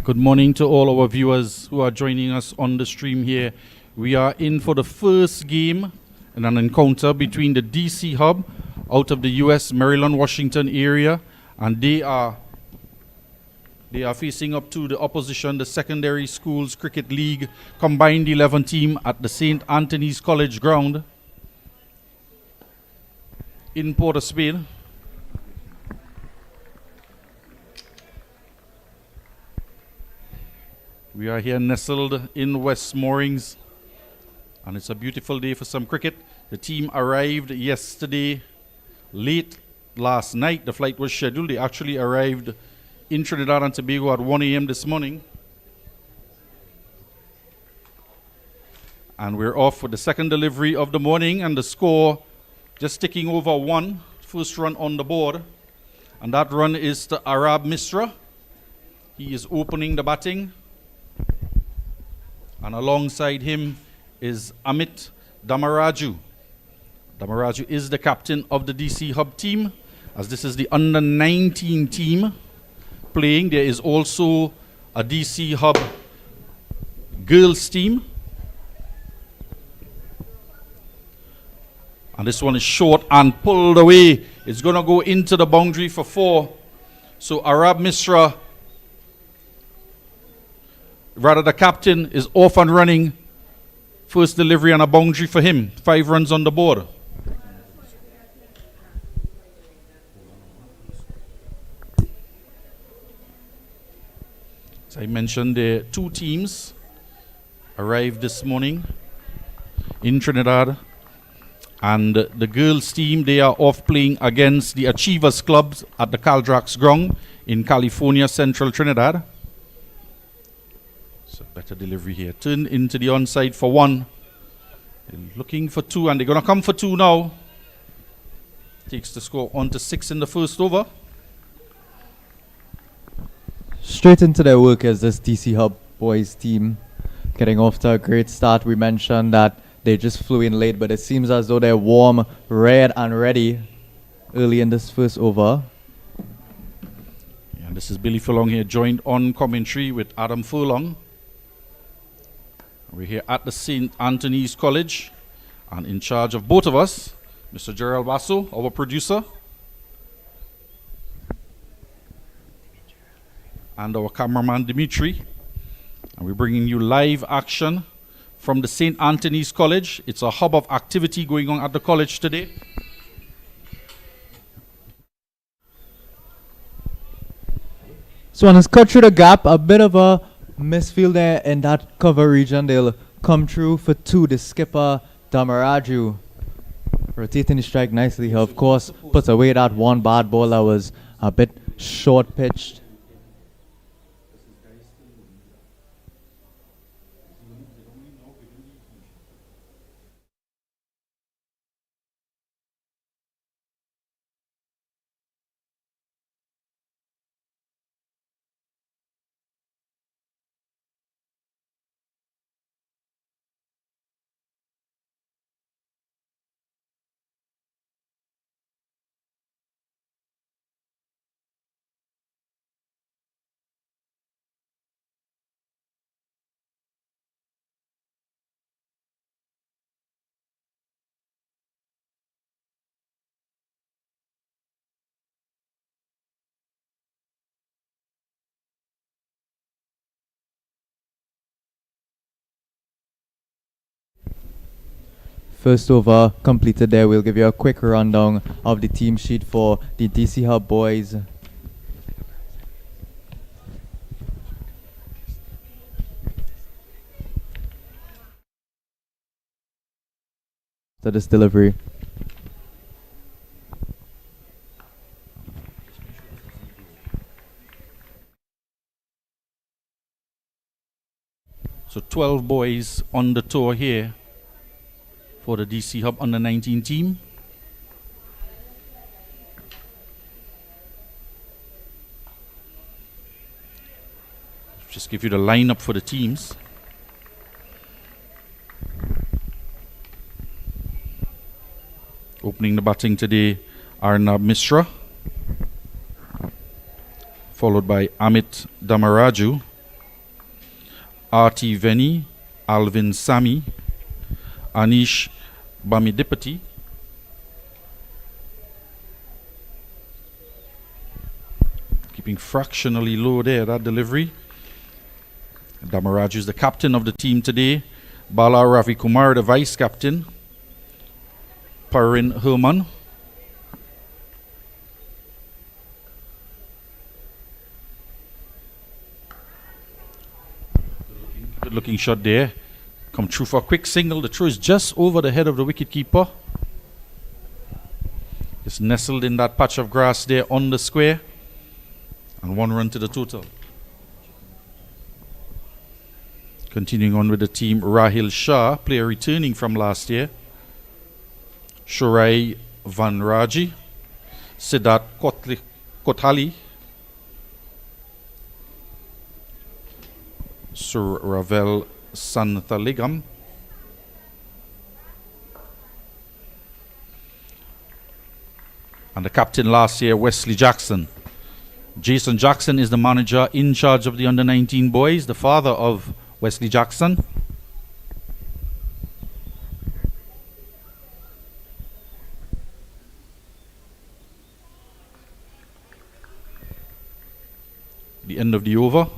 Good morning to all our viewers who are joining us on the stream here. We are in for the first game in an encounter between the DC Hub out of the US, Maryland, Washington area, and they are facing up to the opposition, the Secondary Schools Cricket League Combined 11 team at the St. Anthony's College ground in Port of Spain. We are here nestled in West Moorings, and it's a beautiful day for some cricket. The team arrived yesterday, late last night. The flight was scheduled. They actually arrived in Trinidad and Tobago at 1 a.m. this morning. And we're off with the second delivery of the morning, and the score just ticking over 1. First run on the board, and that run is to Arab Misra. He is opening the batting. And alongside him is Amit Damaraju. Damaraju is the captain of the DC Hub team, as this is the under-19 team playing. There is also a DC Hub girls team. And this one is short and pulled away. It's going to go into the boundary for 4. So Arab Misra, rather the captain, is off and running. First delivery on a boundary for him. 5 runs on the board. As I mentioned, the 2 teams arrived this morning in Trinidad. And the girls team, they are off playing against the Achievers Clubs at the Caldrax ground in California, Central Trinidad. Better delivery here. Turn into the onside for 1. They're looking for 2, and they're going to come for 2 now. Takes the score on to 6 in the first over. Straight into their work as this DC Hub boys team, getting off to a great start. We mentioned that they just flew in late, but it seems as though they're warm, red, and ready early in this first over. And this is Billy Furlong here, joined on commentary with Adam Furlong. We're here at the St. Anthony's College, and in charge of both of us, Mr. Gerald Basso, our producer, and our cameraman, Dimitri. And we're bringing you live action from the St. Anthony's College. It's a hub of activity going on at the college today. So on his cut through the gap, a bit of a misfield there in that cover region. They'll come through for 2. The skipper, Damaraju, rotating the strike nicely. He, of course, puts away that one bad ball that was a bit short pitched. First over completed there. We'll give you a quick rundown of the team sheet for the DC Hub boys. To this delivery. So 12 boys on the tour here for the DC Hub under-19 team. Just give you the lineup for the teams. Opening the batting today, Arnab Misra, followed by Amit Damaraju. R.T. Veni, Alvin Sami, Anish Bamidipati, keeping fractionally low there, that delivery. Damaraju is the captain of the team today. Bala Ravi Kumar, the vice captain. Parin Herman. Good looking shot there. Come through for a quick single. The throw is just over the head of the wicket keeper. Just nestled in that patch of grass there on the square. And 1 run to the total. Continuing on with the team, Rahil Shah, player returning from last year. Shorai Van Raji, Siddharth Kothali, Sir Ravel Santhaligam, and the captain last year, Wesley Jackson. Jason Jackson is the manager in charge of the under-19 boys, the father of Wesley Jackson. The end of the over.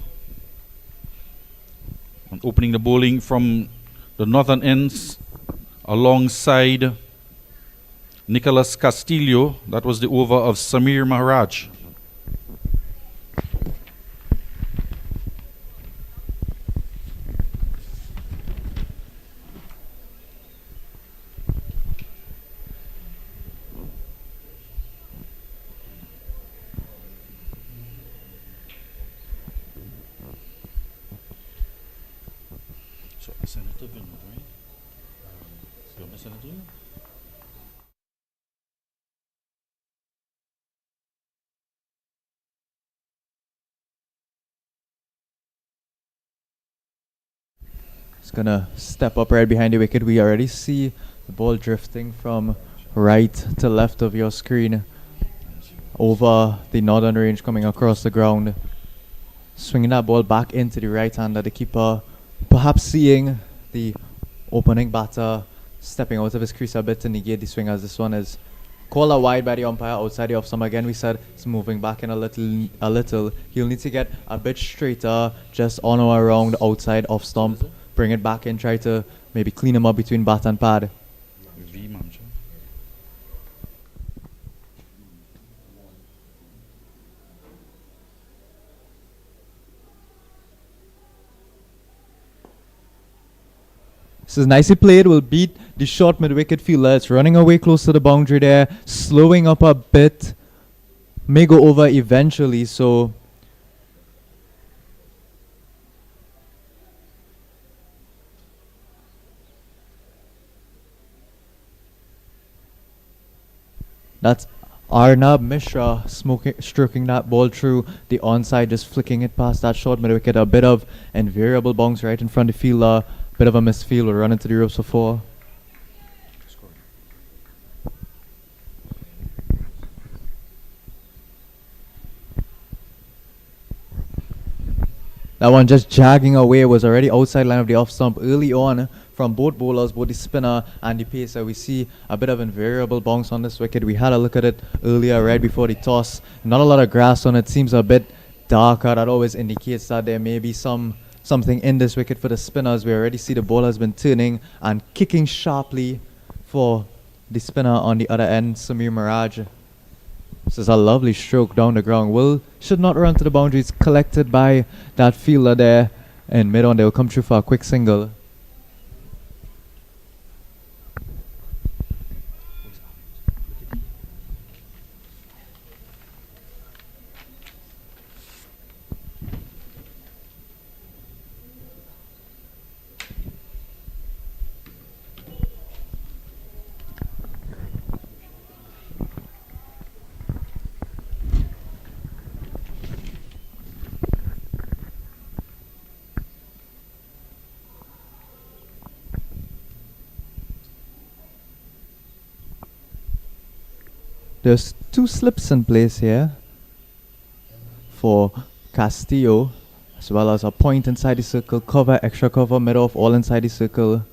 And opening the bowling from the northern ends alongside Nicolas Castillo. That was the over of Samir Maharaj. It's gonna step up right behind the wicket. We already see the ball drifting from right to left of your screen over the northern range, coming across the ground, swinging that ball back into the right hand of the keeper, perhaps seeing the opening batter stepping out of his crease a bit to negate the swing, as this one is called a wide by the umpire outside the off stump. Again, we said it's moving back in a little. He'll need to get a bit straighter, just on or around outside off stump. Bring it back in, try to maybe clean him up between bat and pad. This is nicely played, will beat the short mid-wicket fielder. It's running away close to the boundary there, slowing up a bit, may go over eventually, so that's Arnab Mishra stroking that ball through the onside, just flicking it past that short mid-wicket. A bit of invariable bounce right in front of the fielder. Bit of a misfield, will run into the ropes for 4. That one just jogging away, was already outside line of the off stump early on from both bowlers, both the spinner and the pacer. We see a bit of invariable bounce on this wicket. We had a look at it earlier right before the toss. Not a lot of grass on it, seems a bit darker. That always indicates that there may be something in this wicket for the spinners. We already see the ball has been turning and kicking sharply for the spinner on the other end, Samir Miraj. This is a lovely stroke down the ground. Should not run to the boundaries, collected by that fielder there in mid-on. They will come through for a quick single. There's 2 slips in place here for Castillo. as well as a point inside the circle, cover, extra cover, mid-off, all inside the circle.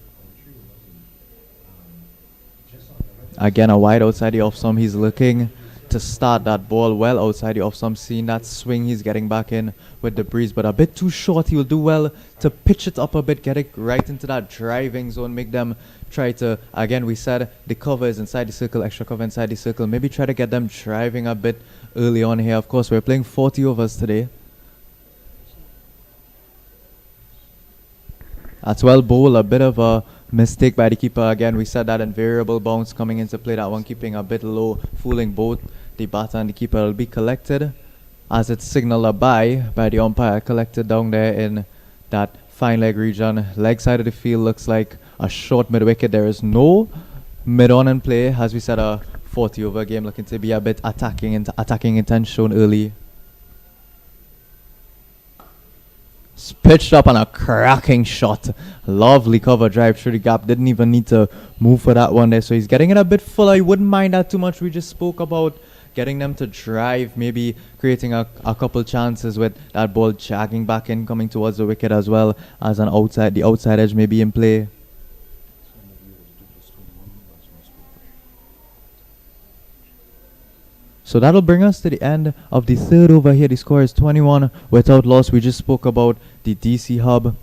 Again, a wide outside the off-stump. He's looking to start that ball well outside the off-stump. Seeing that swing, he's getting back in with the breeze, but a bit too short. He will do well to pitch it up a bit, get it right into that driving zone, make them try to, again, we said the cover is inside the circle, extra cover inside the circle. Maybe try to get them driving a bit early on here. Of course, we're playing 40 overs today. That's well bowled, a bit of a mistake by the keeper. Again, we said that invariable bounce coming into play, that one keeping a bit low, fooling both the batter and the keeper. Will be collected as it's signaled a by the umpire, collected down there in that fine leg region. Leg side of the field looks like a short mid wicket. There is no mid on in play. As we said, a 40 over game looking to be a bit attacking intent shown early. Pitched up on a cracking shot. Lovely cover drive through the gap. Didn't even need to move for that one there. So he's getting it a bit fuller. I wouldn't mind that too much. We just spoke about getting them to drive, maybe creating a couple chances with that ball jagging back in, coming towards the wicket as well as the outside edge maybe in play. So that'll bring us to the end of the third over here. The score is 21 without loss. We just spoke about the DC Hub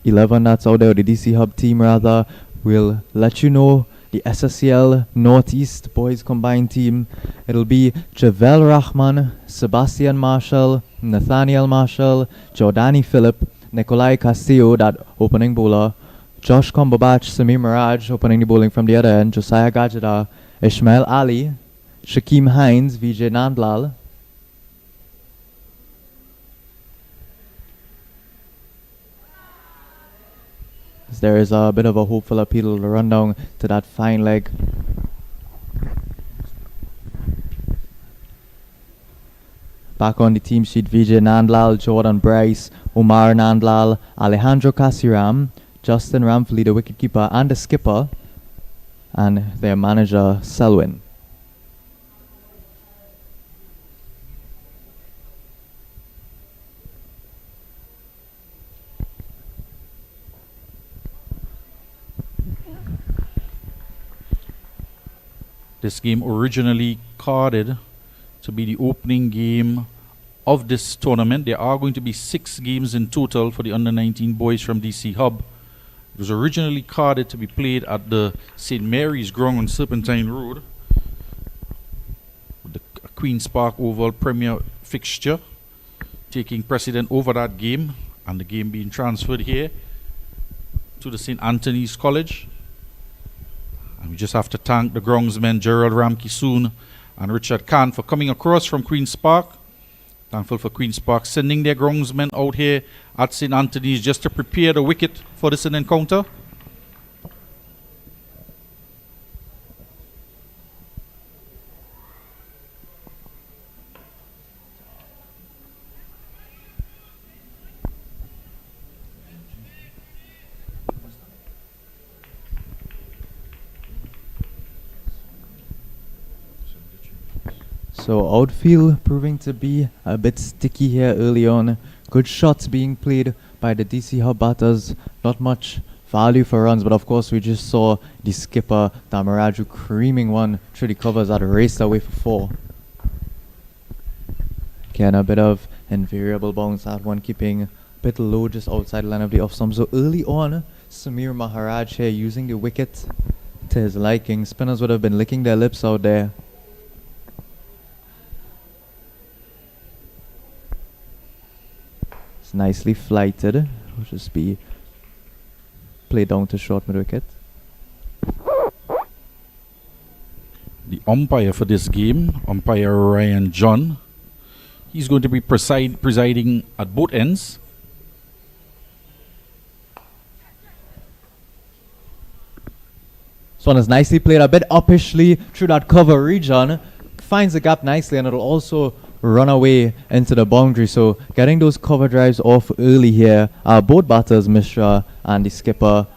11 that's out there, the DC Hub team rather. We'll let you know the SSCL Northeast boys combined team. It'll be Javel Rahman, Sebastian Marshall, Nathaniel Marshall, Jordani Phillip, Nikolai Castillo, that opening bowler, Josh Kombabach, Samir Miraj opening the bowling from the other end, Josiah Gajada, Ishmael Ali, Shaquem Hines, Vijay Nandlal. There is a bit of a hopeful appeal to run down to that fine leg. Back on the team sheet, Vijay Nandlal, Jordan Bryce, Omar Nandlal, Alejandro Casiram, Justin Ramfley, the wicketkeeper and the skipper, and their manager, Selwyn. This game originally carded to be the opening game of this tournament. There are going to be 6 games in total for the under-19 boys from DC Hub. It was originally carded to be played at the St. Mary's Ground on Serpentine Road, with the Queen's Park Oval Premier fixture taking precedent over that game, and the game being transferred here to the St. Anthony's College. And we just have to thank the groundsmen Gerald Ramkisoon and Richard Khan for coming across from Queen's Park. Thankful for Queen's Park sending their groundsmen out here at St. Anthony's just to prepare the wicket for this encounter. So outfield proving to be a bit sticky here early on. Good shots being played by the DC Hub batters. Not much value for runs, but of course we just saw the skipper Damaraju creaming one through the covers that raced away for 4. Again, a bit of invariable bounce, that one keeping a bit low just outside the line of the off stump. So early on, Samir Maharaj here using the wicket to his liking. Spinners would have been licking their lips out there. Nicely flighted, will just be played down to short mid wicket. The umpire for this game, umpire Ryan John, he's going to be presiding at both ends. This one is nicely played, a bit uppishly through that cover region, finds the gap nicely, and it'll also run away into the boundary. So getting those cover drives off early here are both batters, Mishra and the skipper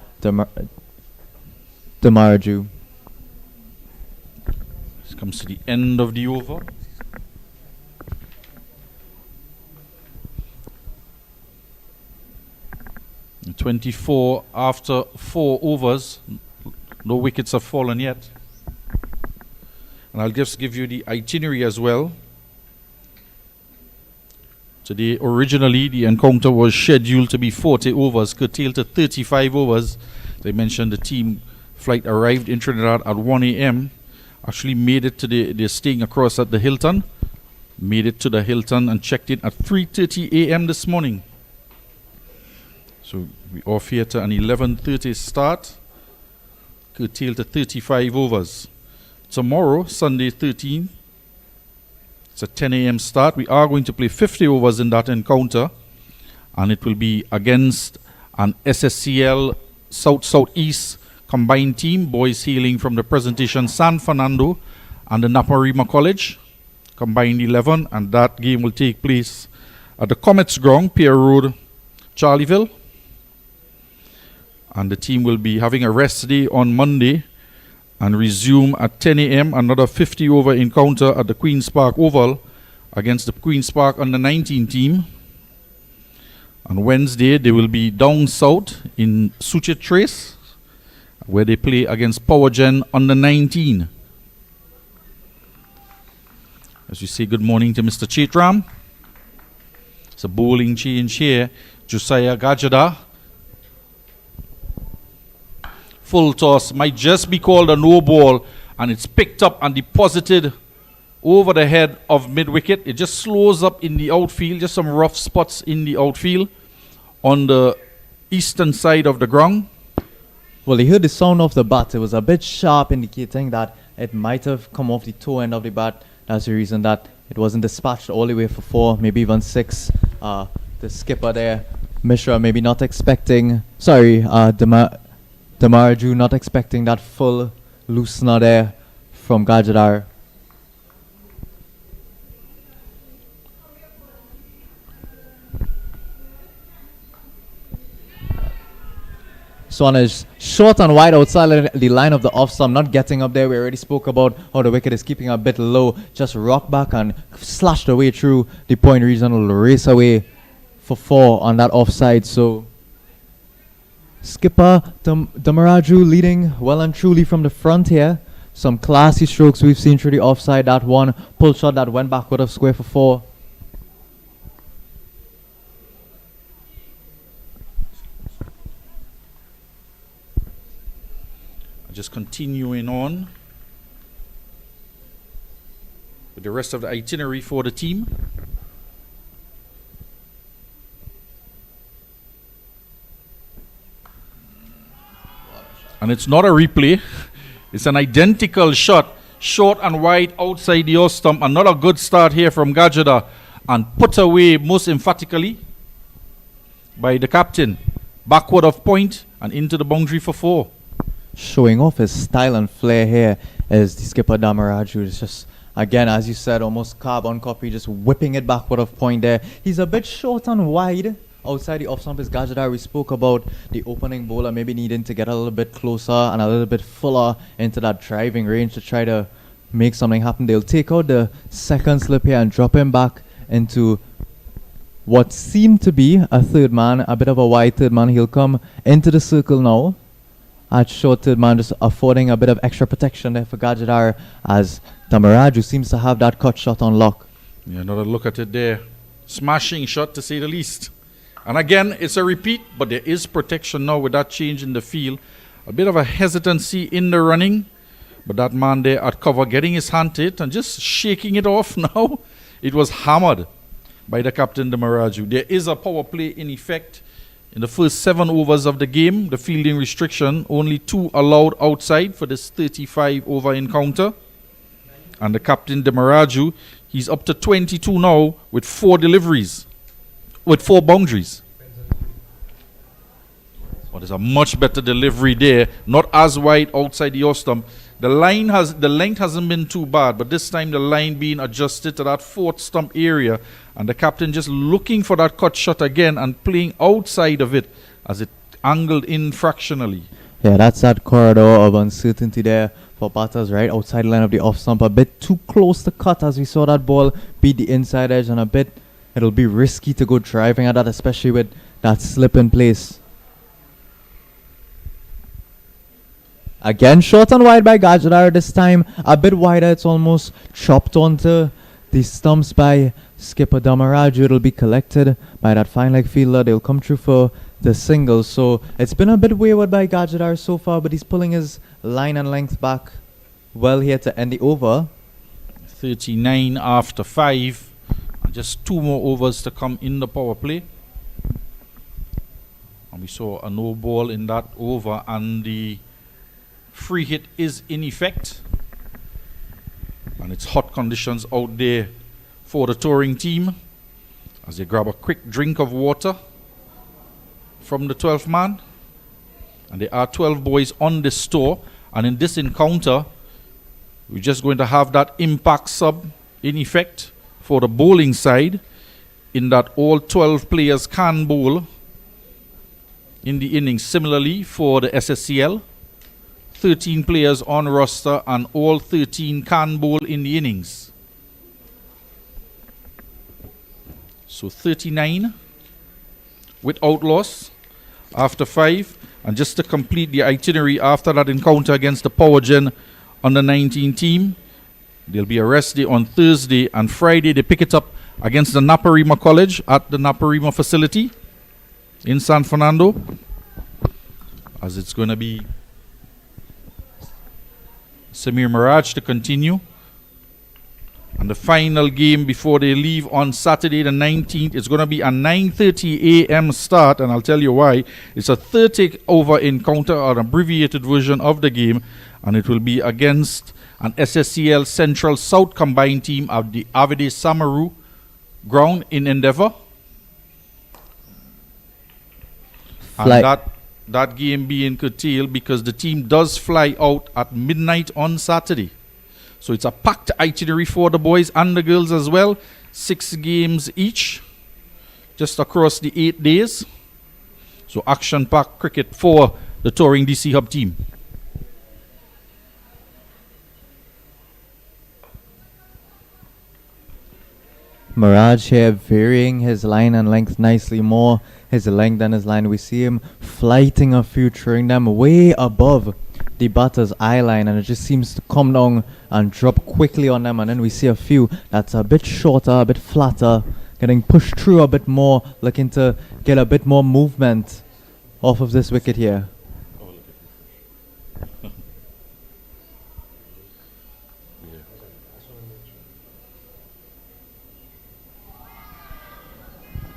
Damaraju. This comes to the end of the over. 24 after 4 overs. No wickets have fallen yet. And I'll just give you the itinerary as well. Today, originally, the encounter was scheduled to be 40 overs, curtailed to 35 overs. They mentioned the team flight arrived in Trinidad at 1 a.m. Actually made it to they're staying across at the Hilton. Made it to the Hilton and checked in at 3:30 a.m. this morning. So we off here to an 11:30 start, curtailed to 35 overs. Tomorrow, Sunday 13, it's a 10 a.m. start. We are going to play 50 overs in that encounter, and it will be against an SSCL Southeast combined team, boys hailing from the presentation San Fernando and the Naparima College, combined 11, and that game will take place at the Comets Ground, Pier Road, Charleville. And the team will be having a rest day on Monday and resume at 10 a.m. another 50 over encounter at the Queen's Park Oval against the Queen's Park under 19 team. On Wednesday, they will be down south in Suchet Trace, where they play against PowerGen under 19. As we say good morning to Mr. Chetram. It's a bowling change here. Josiah Gajada. Full toss, might just be called a no ball, and it's picked up and deposited over the head of mid wicket. It just slows up in the outfield, just some rough spots in the outfield on the eastern side of the ground. Well, he heard the sound of the bat. It was a bit sharp, indicating that it might have come off the toe end of the bat. That's the reason that it wasn't dispatched all the way for 4, maybe even 6. The skipper there, Mishra, maybe not expecting, Damaraju not expecting that full loosener there from Gajadar. Swan is short and wide outside the line of the off stump, not getting up there. We already spoke about how the wicket is keeping a bit low. Just rock back and slashed away through the point region, will race away for 4 on that offside. So skipper Damaraju leading well and truly from the front here. Some classy strokes we've seen through the offside. That one pull shot that went backward of square for 4. Just continuing on with the rest of the itinerary for the team. And it's not a replay. It's an identical shot, short and wide outside the off stump. Another good start here from Gajada, and put away most emphatically by the captain. Backward of point and into the boundary for 4. Showing off his style and flair here is the skipper Damaraju. It's just, again, as you said, almost carbon copy, just whipping it backward of point there. He's a bit short and wide outside the off stump is Gajadar. We spoke about the opening bowler maybe needing to get a little bit closer and a little bit fuller into that driving range to try to make something happen. They'll take out the second slip here and drop him back into what seemed to be a third man, a bit of a wide third man. He'll come into the circle now at short third man, just affording a bit of extra protection there for Gajadar, as Damaraju seems to have that cut shot on lock. Yeah, another look at it there. Smashing shot to say the least. And again, it's a repeat, but there is protection now with that change in the field. A bit of a hesitancy in the running, but that man there at cover getting his hand to it and just shaking it off now. It was hammered by the captain Damaraju. There is a power play in effect. In the first 7 overs of the game, the fielding restriction, only 2 allowed outside for this 35 over encounter. And the captain Damaraju, he's up to 22 now with 4 deliveries, with 4 boundaries. Well, there's a much better delivery there, not as wide outside the off stump. The length hasn't been too bad, but this time the line being adjusted to that 4th stump area, and the captain just looking for that cut shot again and playing outside of it as it angled in fractionally. Yeah, that's that corridor of uncertainty there for batters right outside the line of the off stump. A bit too close to cut as we saw that ball beat the inside edge, and a bit it'll be risky to go driving at that, especially with that slip in place. Again, short and wide by Gajadar. This time a bit wider. It's almost chopped onto the stumps by skipper Damaraju. It'll be collected by that fine leg fielder. They'll come through for the single. So it's been a bit wayward by Gajadar so far, but he's pulling his line and length back well here to end the over. 39 after 5. And just 2 more overs to come in the power play. And we saw a no ball in that over, and the free hit is in effect. And it's hot conditions out there for the touring team as they grab a quick drink of water from the 12th man. And there are 12 boys on this store. And in this encounter, we're just going to have that impact sub in effect for the bowling side, in that all 12 players can bowl in the innings. Similarly for the SSCL, 13 players on roster and all 13 can bowl in the innings. So 39 without loss after 5. And just to complete the itinerary after that encounter against the Power Gen under 19 team, there'll be a rest day on Thursday, and Friday they pick it up against the Naparima College at the Naparima facility in San Fernando, as it's going to be Samir Mirage to continue. And the final game before they leave on Saturday the 19th is going to be a 9:30 a.m. start, and I'll tell you why. It's a 30-over encounter, or an abbreviated version of the game, and it will be against an SSCL Central South combined team of the Avide Samaru ground in Endeavour. And that game being curtailed because the team does fly out at midnight on Saturday. So it's a packed itinerary for the boys and the girls as well. 6 games each, just across the 8 days. So action-packed cricket for the touring DC Hub team. Mirage here varying his line and length nicely, more his length than his line. We see him flighting a few, throwing them way above the batter's eye line, and it just seems to come down and drop quickly on them. And then we see a few that's a bit shorter, a bit flatter, getting pushed through a bit more, looking to get a bit more movement off of this wicket here.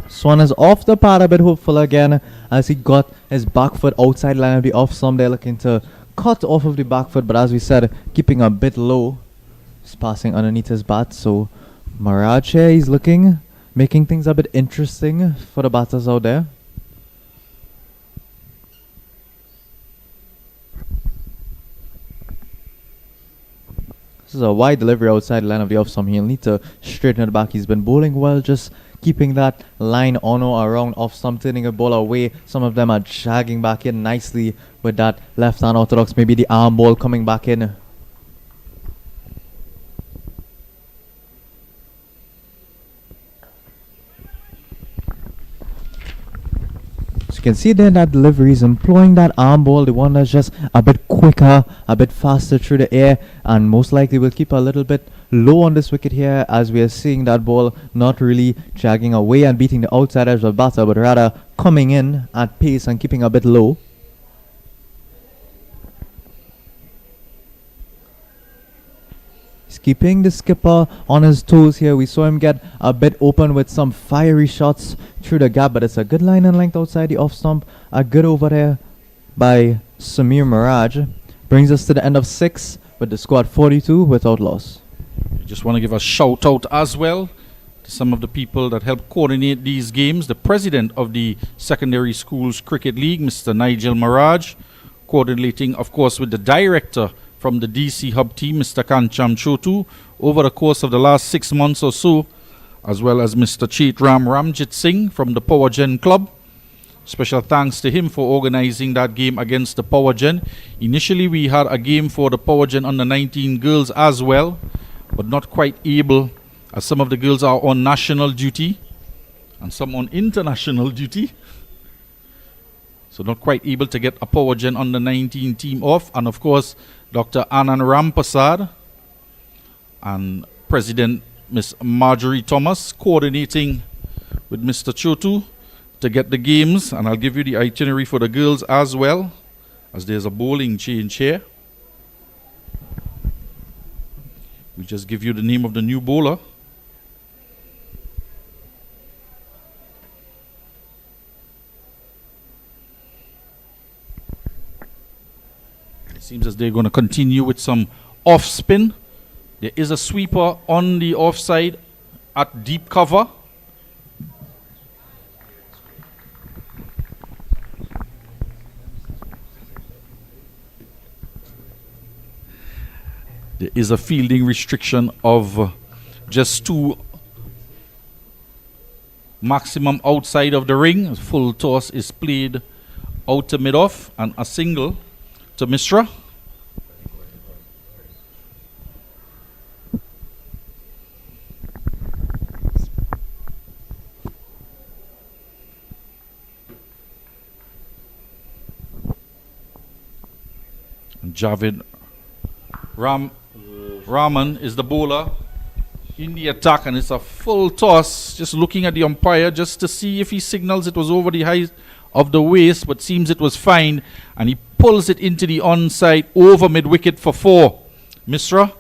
Swan is off the pad, a bit hopeful again as he got his back foot outside line of the off stump. They're looking to cut off of the back foot, but as we said, keeping a bit low. He's passing underneath his bat, so Mirage here, he's looking, making things a bit interesting for the batters out there. This is a wide delivery outside the line of the off stump. He'll need to straighten it back. He's been bowling well, just keeping that line on or around off stump, turning a ball away. Some of them are jagging back in nicely with that left hand orthodox, maybe the arm ball coming back in. So you can see there that delivery is employing that arm ball, the one that's just a bit quicker, a bit faster through the air, and most likely will keep a little bit low on this wicket here, as we are seeing that ball not really jagging away and beating the outside edge of the batter, but rather coming in at pace and keeping a bit low. He's keeping the skipper on his toes here. We saw him get a bit open with some fiery shots through the gap, but it's a good line and length outside the off stump. A good over there by Samir Mirage. Brings us to the end of 6 with the squad 42 without loss. I just want to give a shout out as well to some of the people that help coordinate these games. The president of the Secondary Schools Cricket League, Mr. Nigel Mirage, coordinating, of course, with the director from the DC Hub team, Mr. Kancham Chotu, over the course of the last 6 months or so, as well as Mr. Chaitram Ramjit Singh from the Power Gen Club. Special thanks to him for organizing that game against the Power Gen. Initially, we had a game for the Power Gen under 19 girls as well, but not quite able, as some of the girls are on national duty and some on international duty. So not quite able to get a Power Gen under 19 team off. And of course, Dr. Anand Rampasad and President Miss Marjorie Thomas coordinating with Mr. Chotu to get the games. And I'll give you the itinerary for the girls as well, as there's a bowling change here. We'll just give you the name of the new bowler. It seems as they're going to continue with some off spin. There is a sweeper on the offside at deep cover. There is a fielding restriction of just 2 maximum outside of the ring. A full toss is played out to mid-off and a single to Misra. And Javid Rahman is the bowler in the attack, and it's a full toss. Just looking at the umpire just to see if he signals it was over the height of the waist, but seems it was fine, and he pulls it into the onside over mid-wicket for 4. Misra.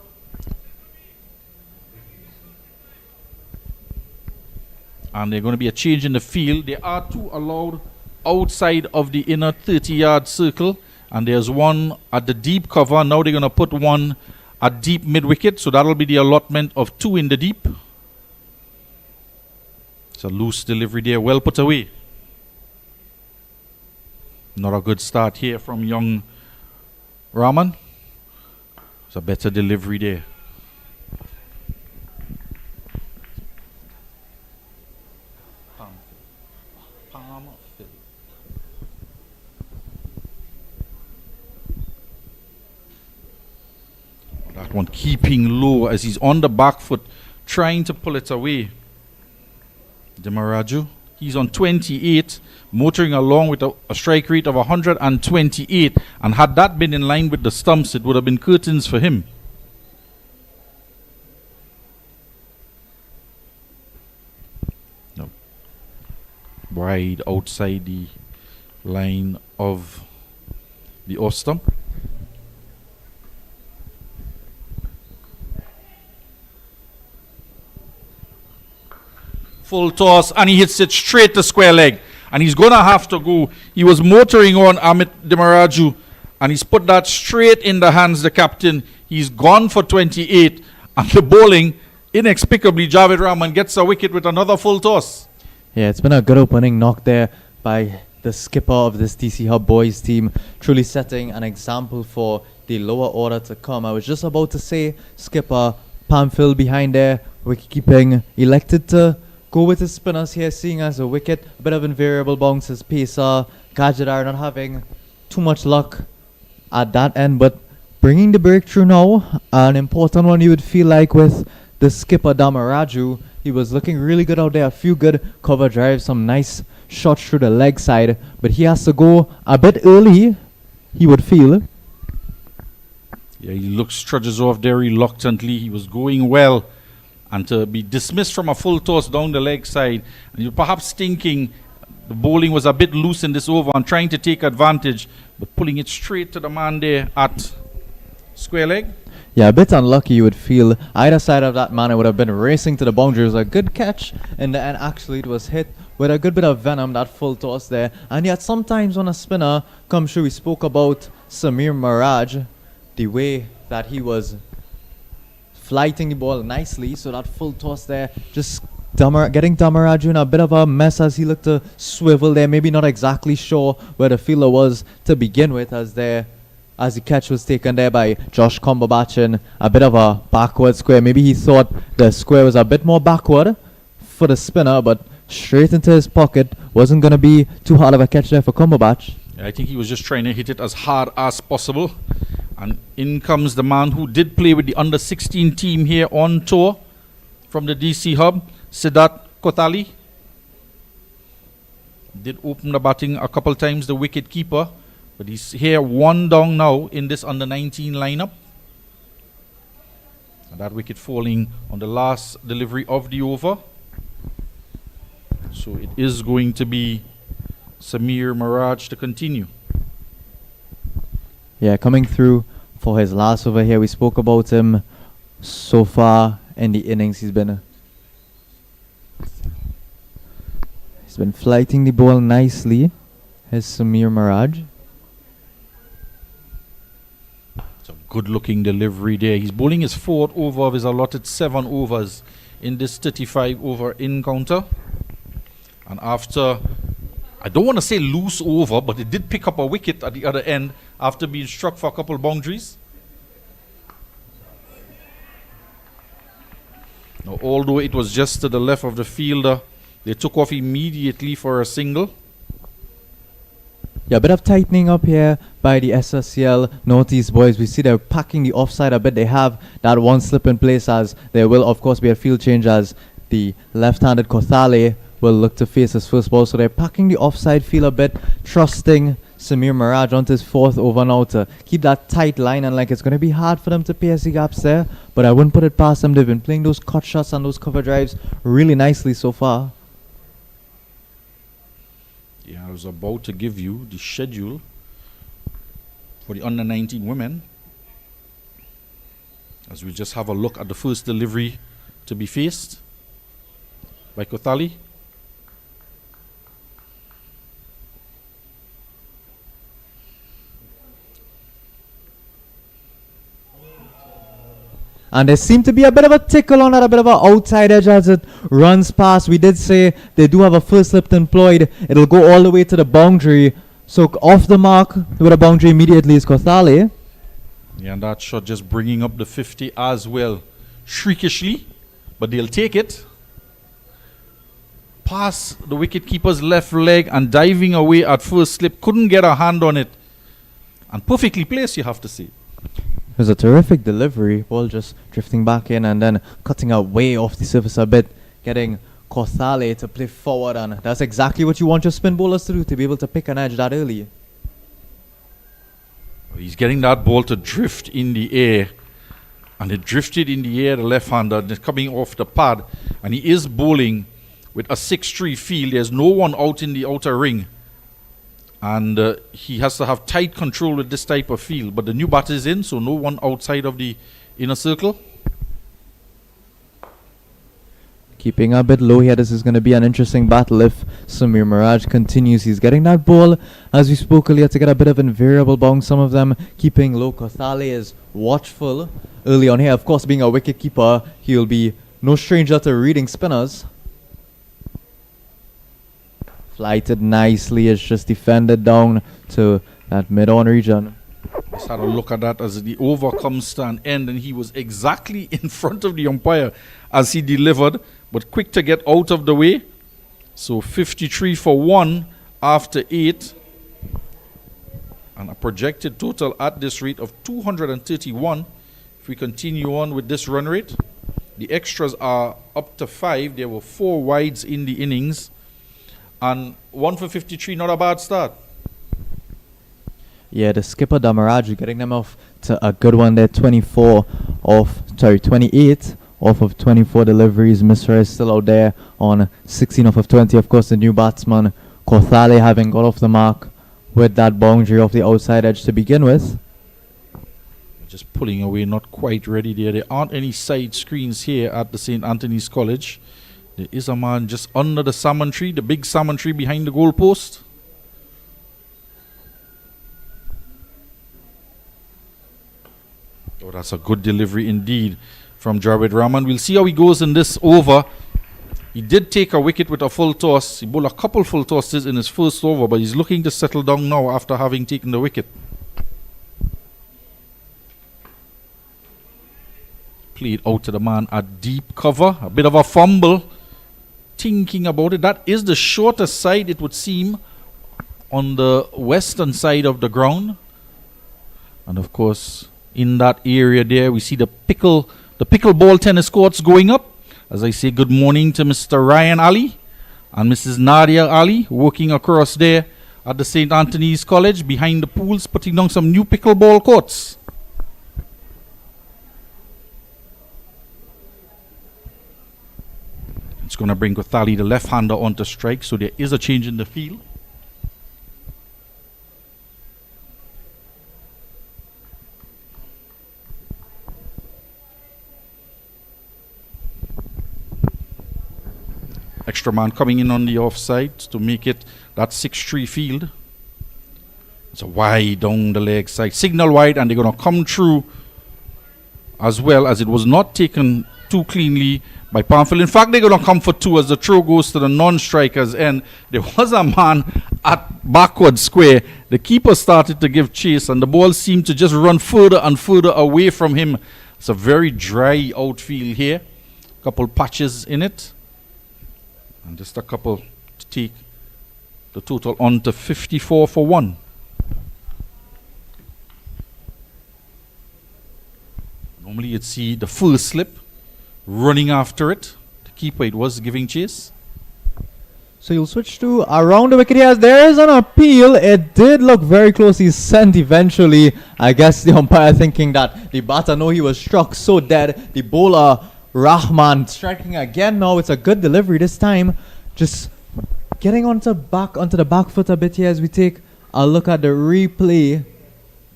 And there's going to be a change in the field. There are 2 allowed outside of the inner 30-yard circle, and there's 1 at the deep cover. Now they're going to put 1 at deep mid-wicket, so that'll be the allotment of 2 in the deep. It's a loose delivery there, well put away. Not a good start here from young Rahman. It's a better delivery there. That one keeping low as he's on the back foot, trying to pull it away. Demaraju, he's on 28, motoring along with a strike rate of 128. And had that been in line with the stumps, it would have been curtains for him. No. Wide outside the line of the off stump. Full toss, and he hits it straight to square leg. And he's going to have to go. He was motoring on Amit Demaraju, and he's put that straight in the hands of the captain. He's gone for 28. And the bowling, inexplicably, Javid Rahman gets a wicket with another full toss. Yeah, it's been a good opening knock there by the skipper of this DC Hub boys team, truly setting an example for the lower order to come. I was just about to say, skipper Pamphil behind there, wicket keeping, elected to go with his spinners here, seeing as a wicket, a bit of invariable bounces, pacer, Gadgetar not having too much luck at that end, but bringing the breakthrough now, an important one you would feel like with the skipper Damaraju. He was looking really good out there, a few good cover drives, some nice shots through the leg side, but he has to go a bit early, he would feel. Yeah, he trudges off there reluctantly. He was going well. And to be dismissed from a full toss down the leg side, and you're perhaps thinking the bowling was a bit loose in this over and trying to take advantage, but pulling it straight to the man there at square leg. Yeah, a bit unlucky you would feel. Either side of that man, it would have been racing to the boundary. It was a good catch in the end. Actually, it was hit with a good bit of venom, that full toss there. And yet sometimes when a spinner comes through, we spoke about Samir Miraj, the way that he was flighting the ball nicely, so that full toss there, just getting Damaraju in a bit of a mess as he looked to swivel there, maybe not exactly sure where the fielder was to begin with, as the catch was taken there by Josh Cumberbatch in a bit of a backward square. Maybe he thought the square was a bit more backward for the spinner, but straight into his pocket. Wasn't going to be too hard of a catch there for Cumberbatch. Yeah, I think he was just trying to hit it as hard as possible. And in comes the man who did play with the under-16 team here on tour from the DC Hub, Siddharth Kothali. Did open the batting a couple times, the wicket keeper, but he's here one down now in this under 19 lineup. And that wicket falling on the last delivery of the over. So it is going to be Samir Miraj to continue. Yeah, coming through for his last over here. We spoke about him so far in the innings. He's been flighting the ball nicely. Here's Samir Miraj. It's a good looking delivery there. He's bowling his fourth over of his allotted 7 overs in this 35 over encounter. And after, I don't want to say loose over, but it did pick up a wicket at the other end after being struck for a couple boundaries. Now, although it was just to the left of the fielder, they took off immediately for a single. Yeah, a bit of tightening up here by the SSCL Northeast boys. We see they're packing the offside a bit. They have that one slip in place, as there will, of course, be a field change as the left-handed Kothale will look to face his first ball. So they're packing the offside field a bit, trusting Samir Miraj onto his 4th over now to keep that tight line. And like, it's going to be hard for them to pierce the gaps there, but I wouldn't put it past them. They've been playing those cut shots and those cover drives really nicely so far. Yeah, I was about to give you the schedule for the under 19 women, as we just have a look at the first delivery to be faced by Kothali. And there seemed to be a bit of a tickle on that, a bit of an outside edge as it runs past. We did say they do have a first slip employed. It'll go all the way to the boundary. So off the mark with a boundary immediately is Kothale. Yeah, and that shot just bringing up the 50 as well. Shriekishly, but they'll take it. Past the wicketkeeper's left leg and diving away at first slip. Couldn't get a hand on it. And perfectly placed, you have to say. It was a terrific delivery. Ball just drifting back in and then cutting out way off the surface a bit, getting Kothale to play forward, and that's exactly what you want your spin bowlers to do, to be able to pick an edge that early. He's getting that ball to drift in the air, and it drifted in the air, the left-hander, and it's coming off the pad, and he is bowling with a 6-3 field. There's no one out in the outer ring, and he has to have tight control with this type of field. But the new batter is in, so no one outside of the inner circle. Keeping a bit low here. This is going to be an interesting battle if Samir Miraj continues. He's getting that ball, as we spoke earlier, to get a bit of invariable bounce. Some of them keeping low. Kothale is watchful early on here. Of course, being a wicket keeper, he'll be no stranger to reading spinners. Flighted nicely. It's just defended down to that mid-on region. Let's have a look at that as the over comes to an end, and he was exactly in front of the umpire as he delivered, but quick to get out of the way. So 53 for 1 after 8, and a projected total at this rate of 231 if we continue on with this run rate. The extras are up to 5. There were 4 wides in the innings, and 1 for 53, not a bad start. Yeah, the skipper Damaraju getting them off to a good one there. 28 off of 24 deliveries. Mr. is still out there on 16 off of 20. Of course, the new batsman Kothale having got off the mark with that boundary off the outside edge to begin with. Just pulling away, not quite ready there. There aren't any side screens here at the St. Anthony's College. There is a man just under the salmon tree, the big salmon tree behind the goal post. Oh, that's a good delivery indeed from Javed Rahman. We'll see how he goes in this over. He did take a wicket with a full toss. He bowled a couple full tosses in his first over, but he's looking to settle down now after having taken the wicket. Played out to the man at deep cover. A bit of a fumble. Thinking about it, that is the shortest side, it would seem, on the western side of the ground. And of course, in that area there, we see the pickleball tennis courts going up. As I say good morning to Mr. Ryan Ali And Mrs. Nadia Ali working across there at the St. Anthony's College behind the pools, putting down some new pickleball courts. It's going to bring Kothali, the left-hander, onto strike, so there is a change in the field. Extra man coming in on the offside to make it that 6-3 field. It's a wide down the leg side. Signal wide, and they're going to come through as well, as it was not taken too cleanly by Pamphile. In fact, they're going to come for 2 as the throw goes to the non-strikers end. There was a man at backward square. The keeper started to give chase, and the ball seemed to just run further and further away from him. It's a very dry outfield here. Couple patches in it. And just a couple to take the total on to 54 for 1. Normally you'd see the full slip running after it. The keeper, it was giving chase. So you'll switch to around the wicket here. There is an appeal. It did look very close. He's sent eventually. I guess the umpire thinking that the batter know he was struck so dead. The bowler Rahman striking again now. It's a good delivery this time. Just getting onto the back foot a bit here as we take a look at the replay.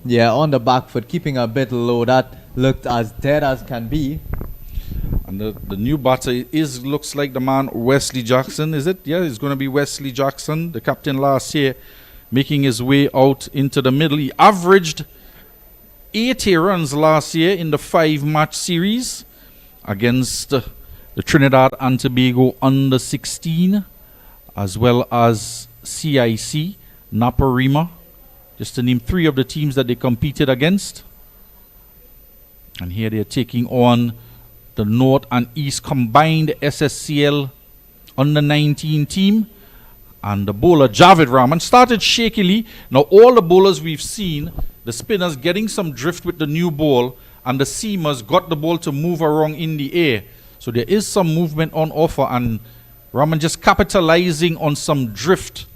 Yeah, on the back foot, keeping a bit low. That looked as dead as can be. And the new batter looks like the man Wesley Jackson, is it? Yeah, it's going to be Wesley Jackson, the captain last year, making his way out into the middle. He averaged 80 runs last year in the 5-match series against the Trinidad and Tobago under 16, as well as CIC, Naparima, just to name 3 of the teams that they competed against. And here they're taking on the North and East combined SSCL under 19 team. And the bowler Javed Rahman started shakily. Now all the bowlers we've seen, the spinners getting some drift with the new ball, and the seamers got the ball to move around in the air. So there is some movement on offer, and Rahman just capitalizing on some drift,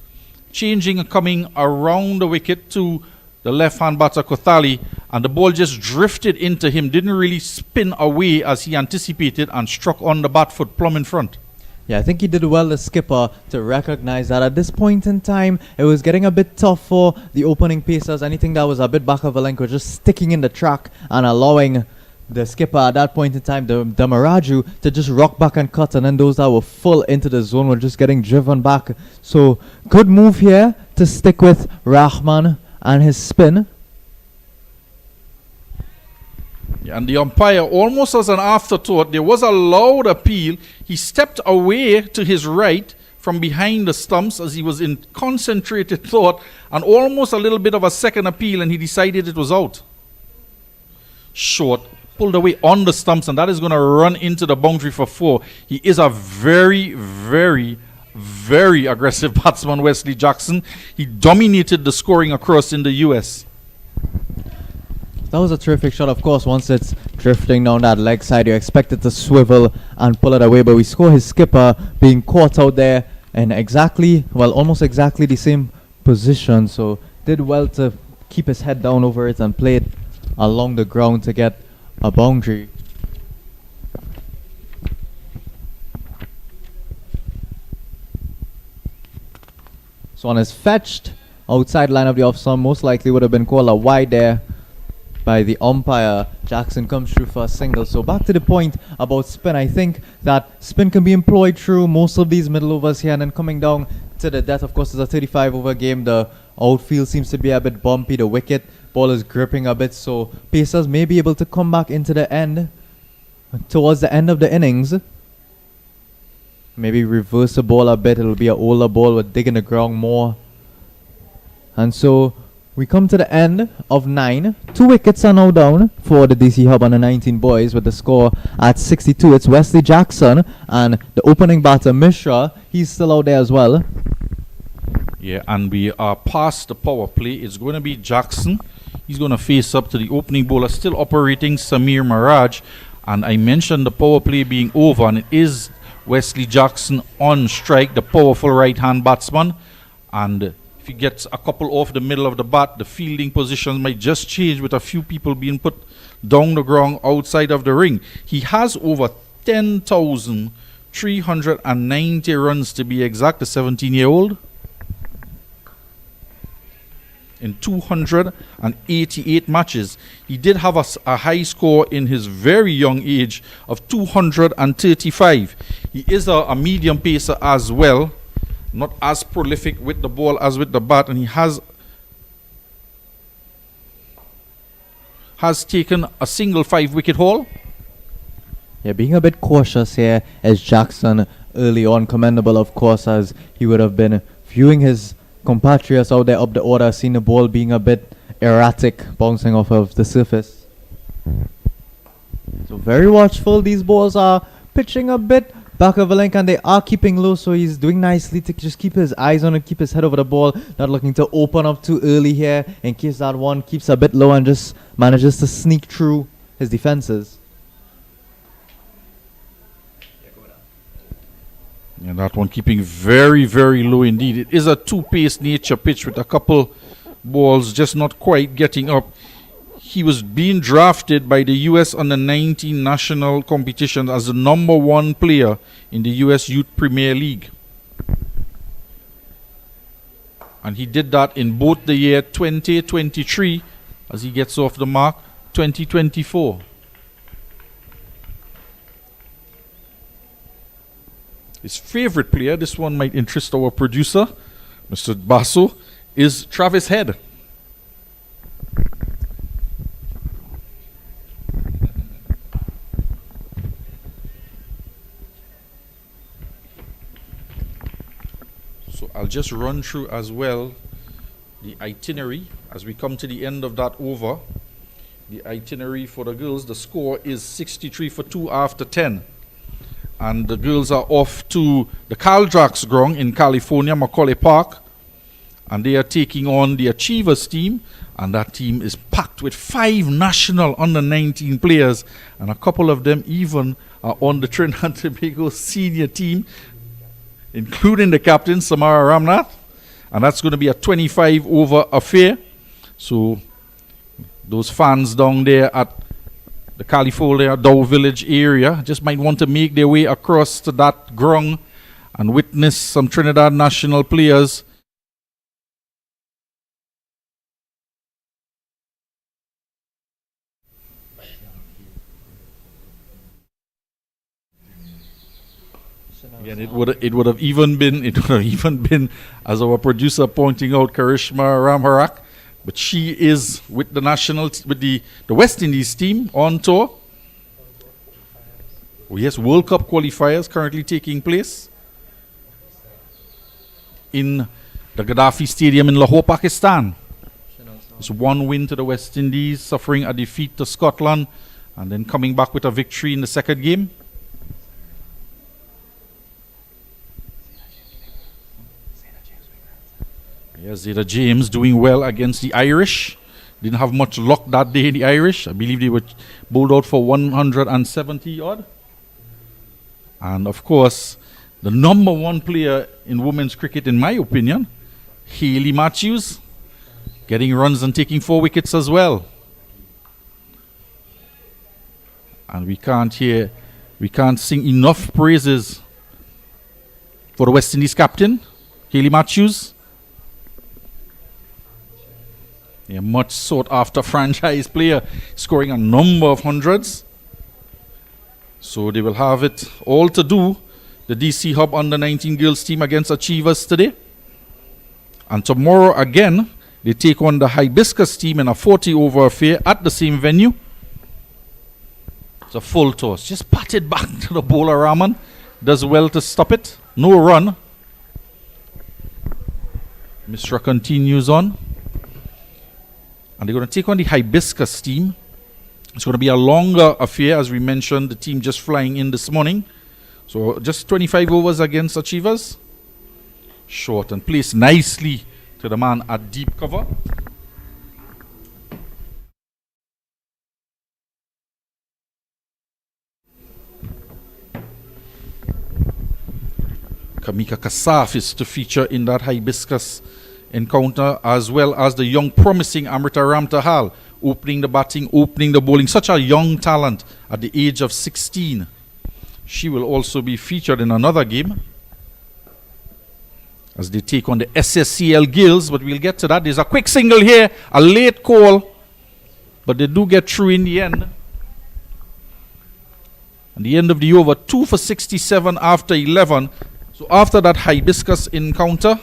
changing and coming around the wicket to the left-hand batter Kothali, and the ball just drifted into him, didn't really spin away as he anticipated, and struck on the bat foot plumb in front. Yeah, I think he did well, the skipper, to recognize that at this point in time, it was getting a bit tough for the opening pacers. Anything that was a bit back of a length was just sticking in the track and allowing the skipper at that point in time, the Damaraju, to just rock back and cut, and then those that were full into the zone were just getting driven back. So, good move here to stick with Rahman and his spin. Yeah, and the umpire, almost as an afterthought, there was a loud appeal. He stepped away to his right from behind the stumps as he was in concentrated thought, and almost a little bit of a second appeal, and he decided it was out. Short, pulled away on the stumps, and that is going to run into the boundary for 4. He is a very, very, very aggressive batsman, Wesley Jackson. He dominated the scoring across in the US. That was a terrific shot. Of course, once it's drifting down that leg side, you expect it to swivel and pull it away, but we score his skipper being caught out there in almost exactly the same position. So did well to keep his head down over it and play it along the ground to get a boundary. So one is fetched outside line of the off stump, most likely would have been called a wide there by the umpire. Jackson comes through for a single. So back to the point about spin. I think that spin can be employed through most of these middle overs here, and then coming down to the death. Of course, it's a 35 over game. The outfield seems to be a bit bumpy. The wicket ball is gripping a bit, so pacers may be able to come back into the end, towards the end of the innings. Maybe reverse the ball a bit. It'll be an older ball with digging the ground more. And so we come to the end of 9. 2 wickets are now down for the DC Hub under 19 boys with the score at 62. It's Wesley Jackson and the opening batter Mishra. He's still out there as well. Yeah, and we are past the power play. It's going to be Jackson. He's going to face up to the opening bowler, still operating Samir Maraj. And I mentioned the power play being over, and it is Wesley Jackson on strike, the powerful right-hand batsman. And if he gets a couple off the middle of the bat, the fielding positions might just change with a few people being put down the ground outside of the ring. He has over 10,390 runs to be exact, the 17-year-old. In 288 matches. He did have a high score in his very young age of 235. He is a medium pacer as well, not as prolific with the ball as with the bat, and he has taken a single 5-wicket haul. Yeah, being a bit cautious here as Jackson early on, commendable of course, as he would have been viewing his compatriots out there up the order, seen the ball being a bit erratic, bouncing off of the surface. So very watchful. These balls are pitching a bit back of a length and they are keeping low, so he's doing nicely to just keep his eyes on it, keep his head over the ball, not looking to open up too early here in case that one keeps a bit low and just manages to sneak through his defenses. And that one keeping very, very low indeed. It is a two-pace nature pitch with a couple balls just not quite getting up. He was being drafted by the US Under-19 national competition as the #1 player in the US Youth Premier League. And he did that in both the year 2023, as he gets off the mark, 2024. His favorite player, this one might interest our producer, Mr. Basso, is Travis Head. So I'll just run through as well the itinerary as we come to the end of that over. The itinerary for the girls, the score is 63 for 2 after 10. And the girls are off to the Caldrax ground in California, Macaulay Park. And they are taking on the Achievers team. And that team is packed with 5 national under-19 players. And a couple of them even are on the Trinidad and Tobago senior team, including the captain, Samara Ramnath. And that's going to be a 25-over affair. So those fans down there at the California Dow Village area just might want to make their way across to that ground and witness some Trinidad national players. Again, it would have even been, as our producer pointing out, Karishma Ramharak. But she is with the with the West Indies team on tour. Oh yes, World Cup qualifiers currently taking place in the Gaddafi Stadium in Lahore, Pakistan. It's 1 win to the West Indies, suffering a defeat to Scotland, and then coming back with a victory in the second game. Yes, Zeta James doing well against the Irish. Didn't have much luck that day, the Irish. I believe they were bowled out for 170 odd. And of course, the #1 player in women's cricket, in my opinion, Hayley Matthews, getting runs and taking 4 wickets as well. And we can't sing enough praises for the West Indies captain, Hayley Matthews. A much sought after franchise player, scoring a number of hundreds. So they will have it all to do, the DC Hub Under-19 girls team against Achievers today. And tomorrow again, they take on the Hibiscus team in a 40-over affair at the same venue. It's a full toss. Just pat it back to the bowler, Rahman. Does well to stop it. No run. Mishra continues on. And they're going to take on the Hibiscus team. It's going to be a longer affair, as we mentioned, the team just flying in this morning. So just 25 overs against Achievers. Short and placed nicely to the man at deep cover. Kamika Kasaf is to feature in that hibiscus encounter, as well as the young promising Amrita Ramtahal, opening the batting, opening the bowling. Such a young talent at the age of 16. She will also be featured in another game as they take on the SSCL Gills, but we'll get to that. There's a quick single here, a late call, but they do get through in the end. And the end of the over, 2 for 67 after 11. So after that hibiscus encounter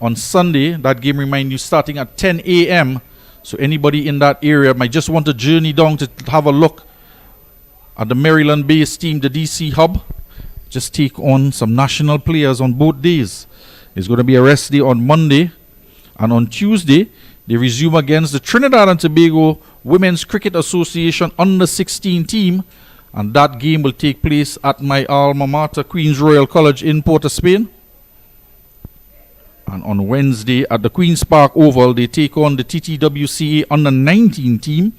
on Sunday, that game, remind you, starting at 10 a.m. So anybody in that area might just want to journey down to have a look at the Maryland-based team, the DC Hub. Just take on some national players on both days. There's going to be a rest day on Monday, and on Tuesday they resume against the Trinidad and Tobago Women's Cricket Association under 16 team, and that game will take place at my alma mater, Queen's Royal College in Port of Spain. And on Wednesday at the Queen's Park Oval, they take on the TTWCA under 19 team,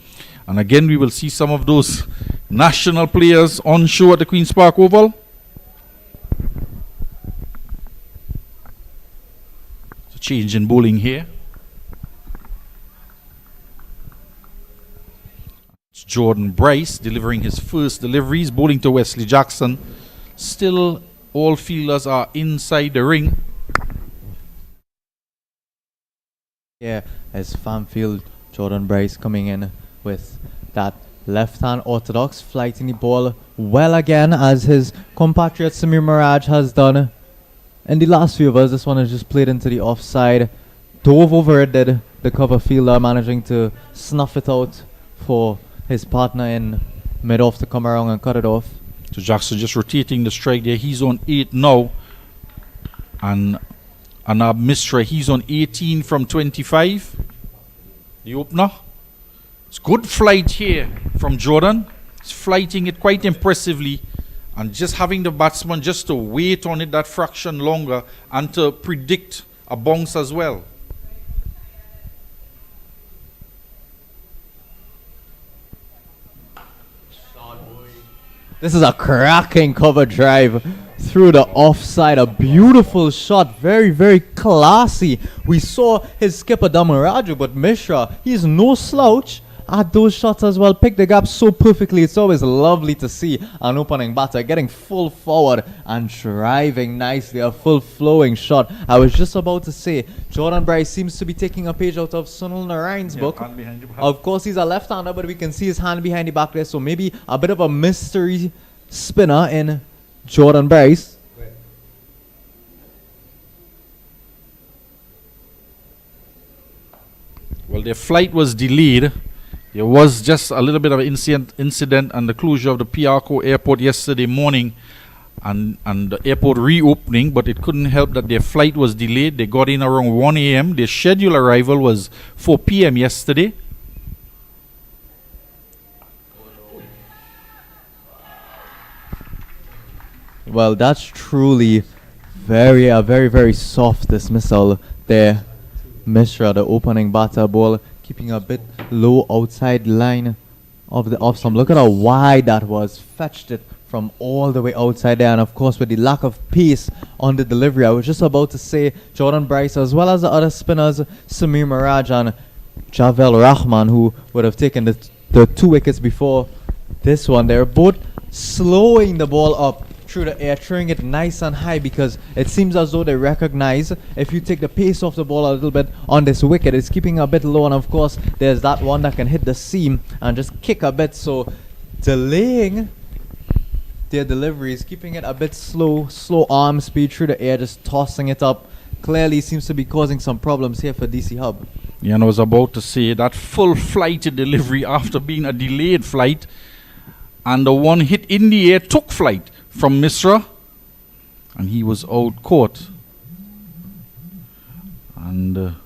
and again we will see some of those national players on show at the Queen's Park Oval. Change in bowling here. It's Jordan Bryce delivering his first deliveries, bowling to Wesley Jackson. Still, all fielders are inside the ring. Yeah, as fan field, Jordan Bryce coming in with that left-hand orthodox, flighting the ball well again, as his compatriot Samir Miraj has done. In the last few overs, this one has just played into the offside. Dove over it, did the cover fielder, managing to snuff it out for his partner in mid-off to come around and cut it off. So Jackson just rotating the strike there. He's on 8 now. And Anab Misra, he's on 18 from 25. The opener. It's good flight here from Jordan. He's flighting it quite impressively. And just having the batsman just to wait on it that fraction longer and to predict a bounce as well. This is a cracking cover drive through the offside. A beautiful shot. Very, very classy. We saw his skipper Damaraju, but Mishra, he's no slouch at those shots as well. Pick the gap so perfectly. It's always lovely to see an opening batter getting full forward and driving nicely. A full flowing shot. I was just about to say, Jordan Bryce seems to be taking a page out of Sunil Narayan's book. Of course, he's a left-hander, but we can see his hand behind the back there. So maybe a bit of a mystery spinner in Jordan Bryce. Well, their flight was delayed. There was just a little bit of an incident and the closure of the Piarco airport yesterday morning, and the airport reopening, but it couldn't help that their flight was delayed. They got in around 1 a.m. Their scheduled arrival was 4 p.m. yesterday. Well, that's truly very, very soft dismissal there. Mishra, the opening batter, ball keeping a bit low outside line of the off stump. Look at how wide that was. Fetched it from all the way outside there. And of course, with the lack of pace on the delivery, I was just about to say Jordan Bryce, as well as the other spinners, Samir Miraj and Javel Rahman, who would have taken the 2 wickets before this one. They're both slowing the ball up through the air, throwing it nice and high, because it seems as though they recognize if you take the pace off the ball a little bit on this wicket, it's keeping a bit low. And of course, there's that one that can hit the seam and just kick a bit, so delaying their deliveries, keeping it a bit slow arm speed through the air, just tossing it up, clearly seems to be causing some problems here for DC Hub. Yeah, and I was about to say that full flight delivery after being a delayed flight, and the one hit in the air took flight from Misra, and he was out caught. And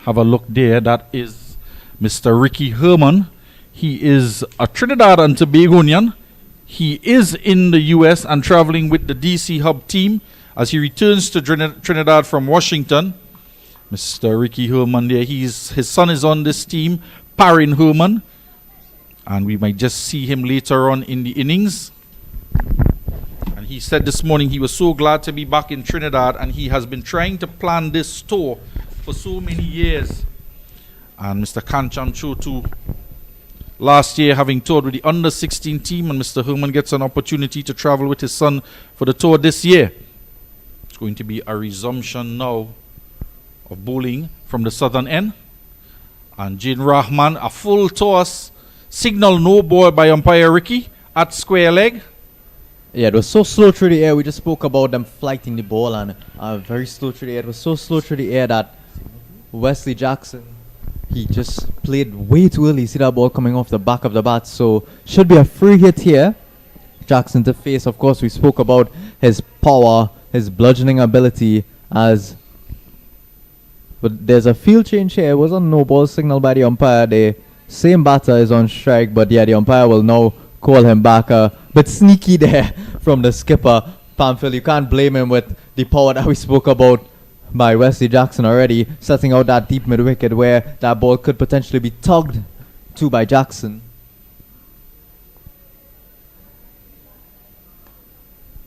have a look there. That is Mr. Ricky Herman. He is a Trinidad and Tobagonian. He is in the US and traveling with the DC Hub team as he returns to Trinidad from Washington. Mr. Ricky Herman there. His son is on this team, Parin Herman, and we might just see him later on in the innings. he said this morning he was so glad to be back in Trinidad, and he has been trying to plan this tour for so many years. And Mr. Kanchan Chotu, last year having toured with the under-16 team, and Mr. Herman gets an opportunity to travel with his son for the tour this year. It's going to be a resumption now of bowling from the southern end. And Jane Rahman, a full toss, signal no ball by umpire Ricky at square leg. Yeah, it was so slow through the air. We just spoke about them flighting the ball, and very slow through the air. It was so slow through the air that Wesley Jackson, he just played way too early. See that ball coming off the back of the bat. So should be a free hit here. Jackson to face. Of course, we spoke about his power, his bludgeoning ability as... But there's a field change here. It was a no ball signal by the umpire. The same batter is on strike, but yeah, the umpire will now call him back. But sneaky there from the skipper, Pamphil. You can't blame him with the power that we spoke about by Wesley Jackson already, setting out that deep mid-wicket where that ball could potentially be tugged to by Jackson.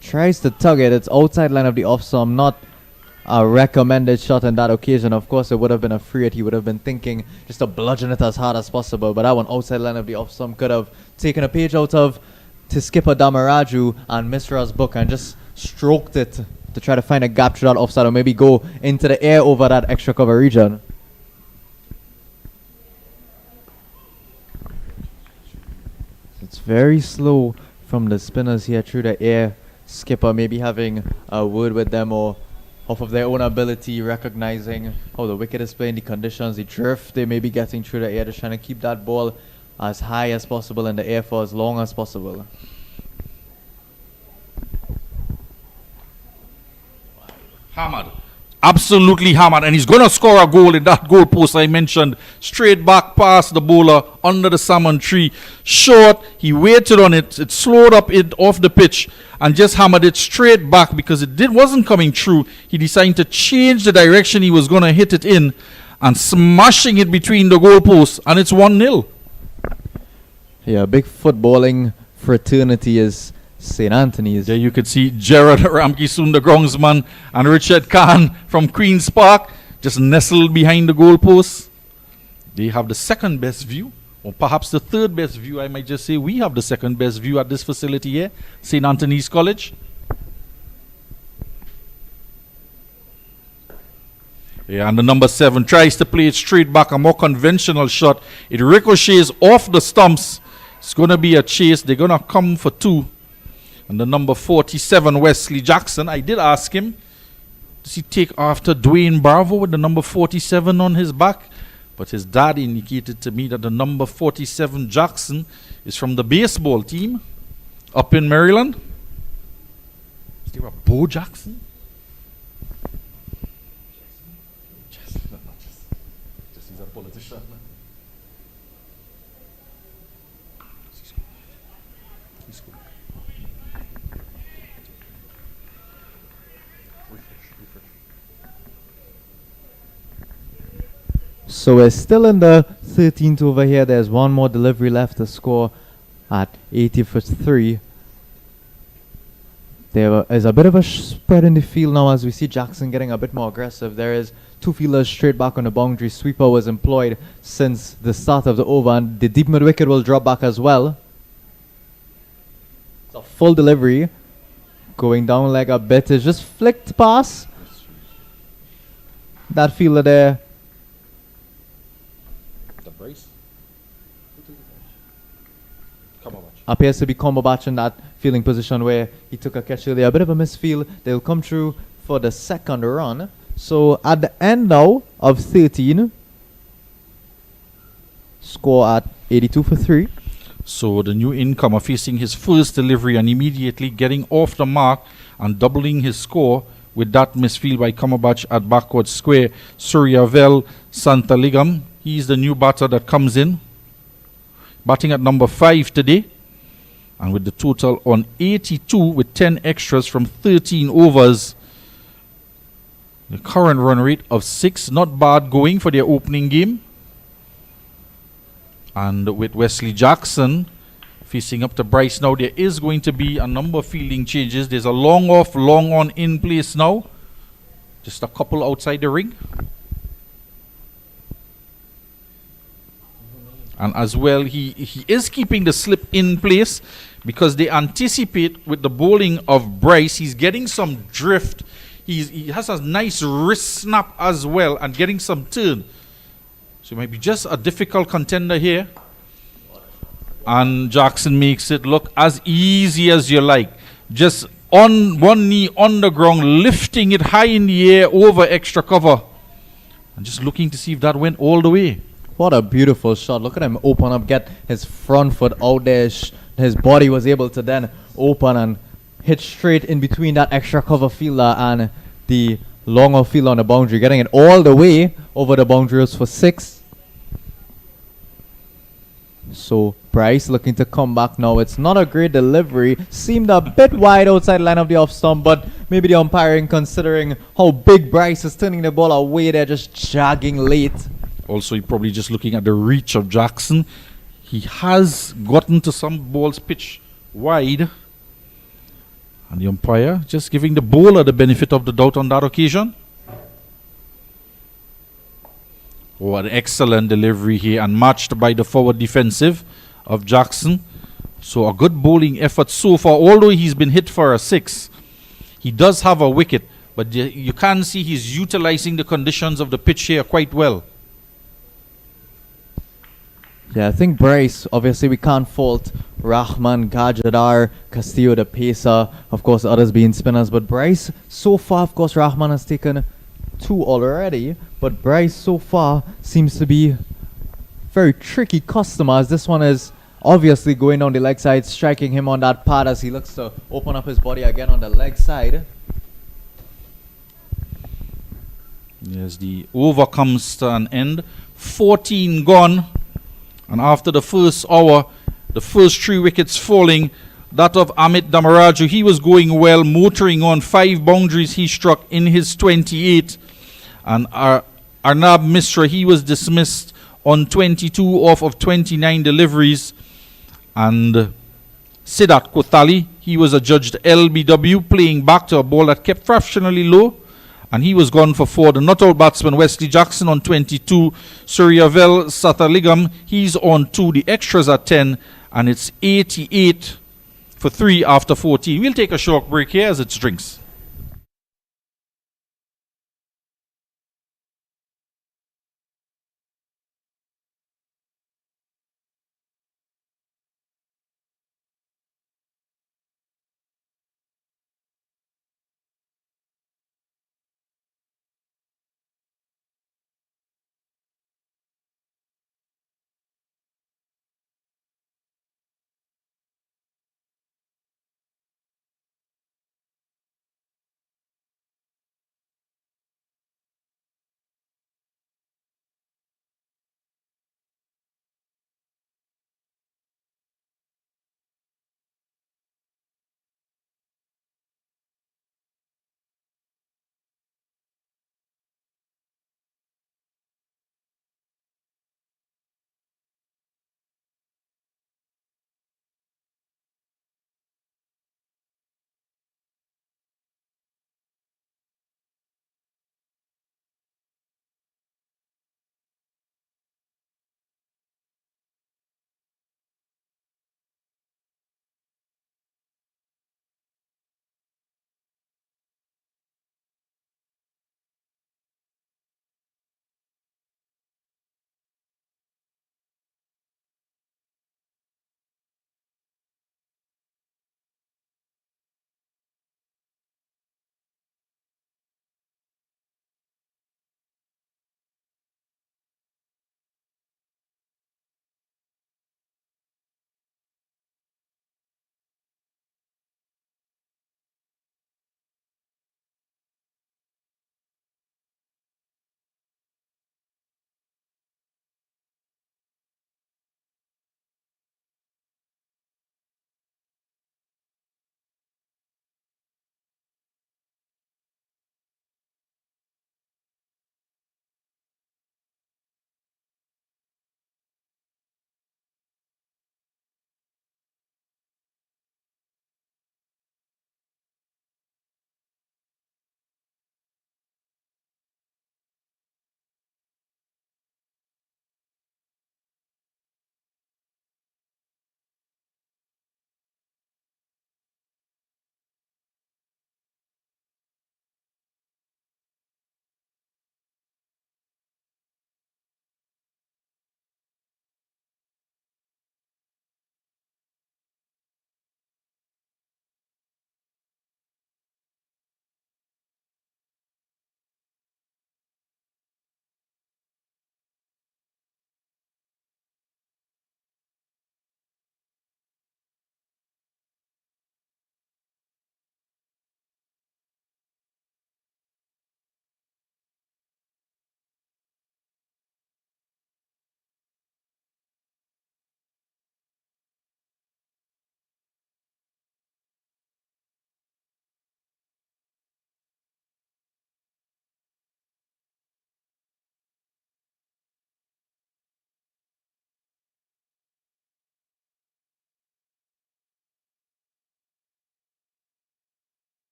Tries to tug it. It's outside line of the off stump, not a recommended shot on that occasion. Of course, it would have been a free hit. He would have been thinking just to bludgeon it as hard as possible. But that one outside line of the off stump could have taken a page out of to skipper Damaraju and Mishra's book and just stroked it to try to find a gap through that offside, or maybe go into the air over that extra cover region. It's very slow from the spinners here through the air. Skipper maybe having a word with them, or off of their own ability, recognizing how the wicket is playing, the conditions, the drift they may be getting through the air, just trying to keep that ball as high as possible in the air for as long as possible. Hammered. Absolutely hammered. And he's going to score a goal in that goal post I mentioned. Straight back past the bowler under the salmon tree. Short. He waited on it. It slowed up it off the pitch and just hammered it straight back because it wasn't coming through. He decided to change the direction he was going to hit it in and smashing it between the goal posts. And it's 1-0. Yeah, big footballing fraternity is St. Anthony's. There you could see Gerard Ramkissoon, the groundsman, and Richard Khan from Queen's Park just nestled behind the goalposts. They have the second best view, or perhaps the third best view. I might just say we have the second best view at this facility here, St. Anthony's College. Yeah, and the number 7 tries to play it straight back, a more conventional shot. It ricochets off the stumps. It's going to be a chase. They're going to come for 2. And the number 47, Wesley Jackson, I did ask him, does he take after Dwayne Bravo with the number 47 on his back? But his dad indicated to me that the number 47 Jackson is from the baseball team up in Maryland. Is there a Bo Jackson? Just he's a politician. So we're still in the 13th over here. There's one more delivery left to score at 80 for 3. There is a bit of a spread in the field now as we see Jackson getting a bit more aggressive. There is 2 fielders straight back on the boundary. Sweeper was employed since the start of the over, and the deep mid wicket will drop back as well. It's a full delivery. Going down like a bit. It's just flicked past that fielder there. Appears to be Cumberbatch in that fielding position where he took a catch earlier. A bit of a misfield. They'll come through for the second run. So at the end now of 13, score at 82 for 3. So the new incomer facing his first delivery and immediately getting off the mark and doubling his score with that misfield by Cumberbatch at backward square. Suryavel Santaligam. He's the new batter that comes in. Batting at number 5 today. And with the total on 82 with 10 extras from 13 overs. The current run rate of 6. Not bad going for their opening game. And with Wesley Jackson Facing up to Bryce now. There is going to be a number of fielding changes. There's a long off, long on in place now. Just a couple outside the ring. And as well, he is keeping the slip in place because they anticipate with the bowling of Bryce. He's getting some drift. He has a nice wrist snap as well and getting some turn. So it might be just a difficult contender here. And Jackson makes it look as easy as you like. Just on one knee on the ground, lifting it high in the air over extra cover. And just looking to see if that went all the way. What a beautiful shot. Look at him open up, get his front foot out there. His body was able to then open and hit straight in between that extra cover fielder and the longer fielder on the boundary, getting it all the way over the boundaries for 6. So Bryce looking to come back now. It's not a great delivery. Seemed a bit wide outside line of the off stump, but maybe the umpiring, considering how big Bryce is turning the ball away there, just jogging late. Also, you're probably just looking at the reach of Jackson. He has gotten to some balls pitch wide. And the umpire just giving the bowler the benefit of the doubt on that occasion. Oh, an excellent delivery here and matched by the forward defensive of Jackson. So a good bowling effort so far. Although he's been hit for a 6, he does have a wicket. But you can see he's utilizing the conditions of the pitch here quite well. Yeah, I think Bryce, obviously we can't fault Rahman, Gajadar, Castillo, the pacer, of course others being spinners, but Bryce, so far, of course Rahman has taken 2 already, but Bryce so far seems to be very tricky customer, as this one is obviously going down the leg side, striking him on that pad as he looks to open up his body again on the leg side. Yes, the over comes to an end. 14 gone. And after the first hour, the first 3 wickets falling, that of Amit Damaraju, he was going well, motoring on 5 boundaries he struck in his 28. And Arnab Misra, he was dismissed on 22 off of 29 deliveries. And Siddharth Kothali, he was adjudged LBW, playing back to a ball that kept fractionally low. And he was gone for 4. The not-out batsman, Wesley Jackson, on 22. Suryavel Sathaligam, he's on 2. The extras are 10. And it's 88 for 3 after 14. We'll take a short break here as it's drinks.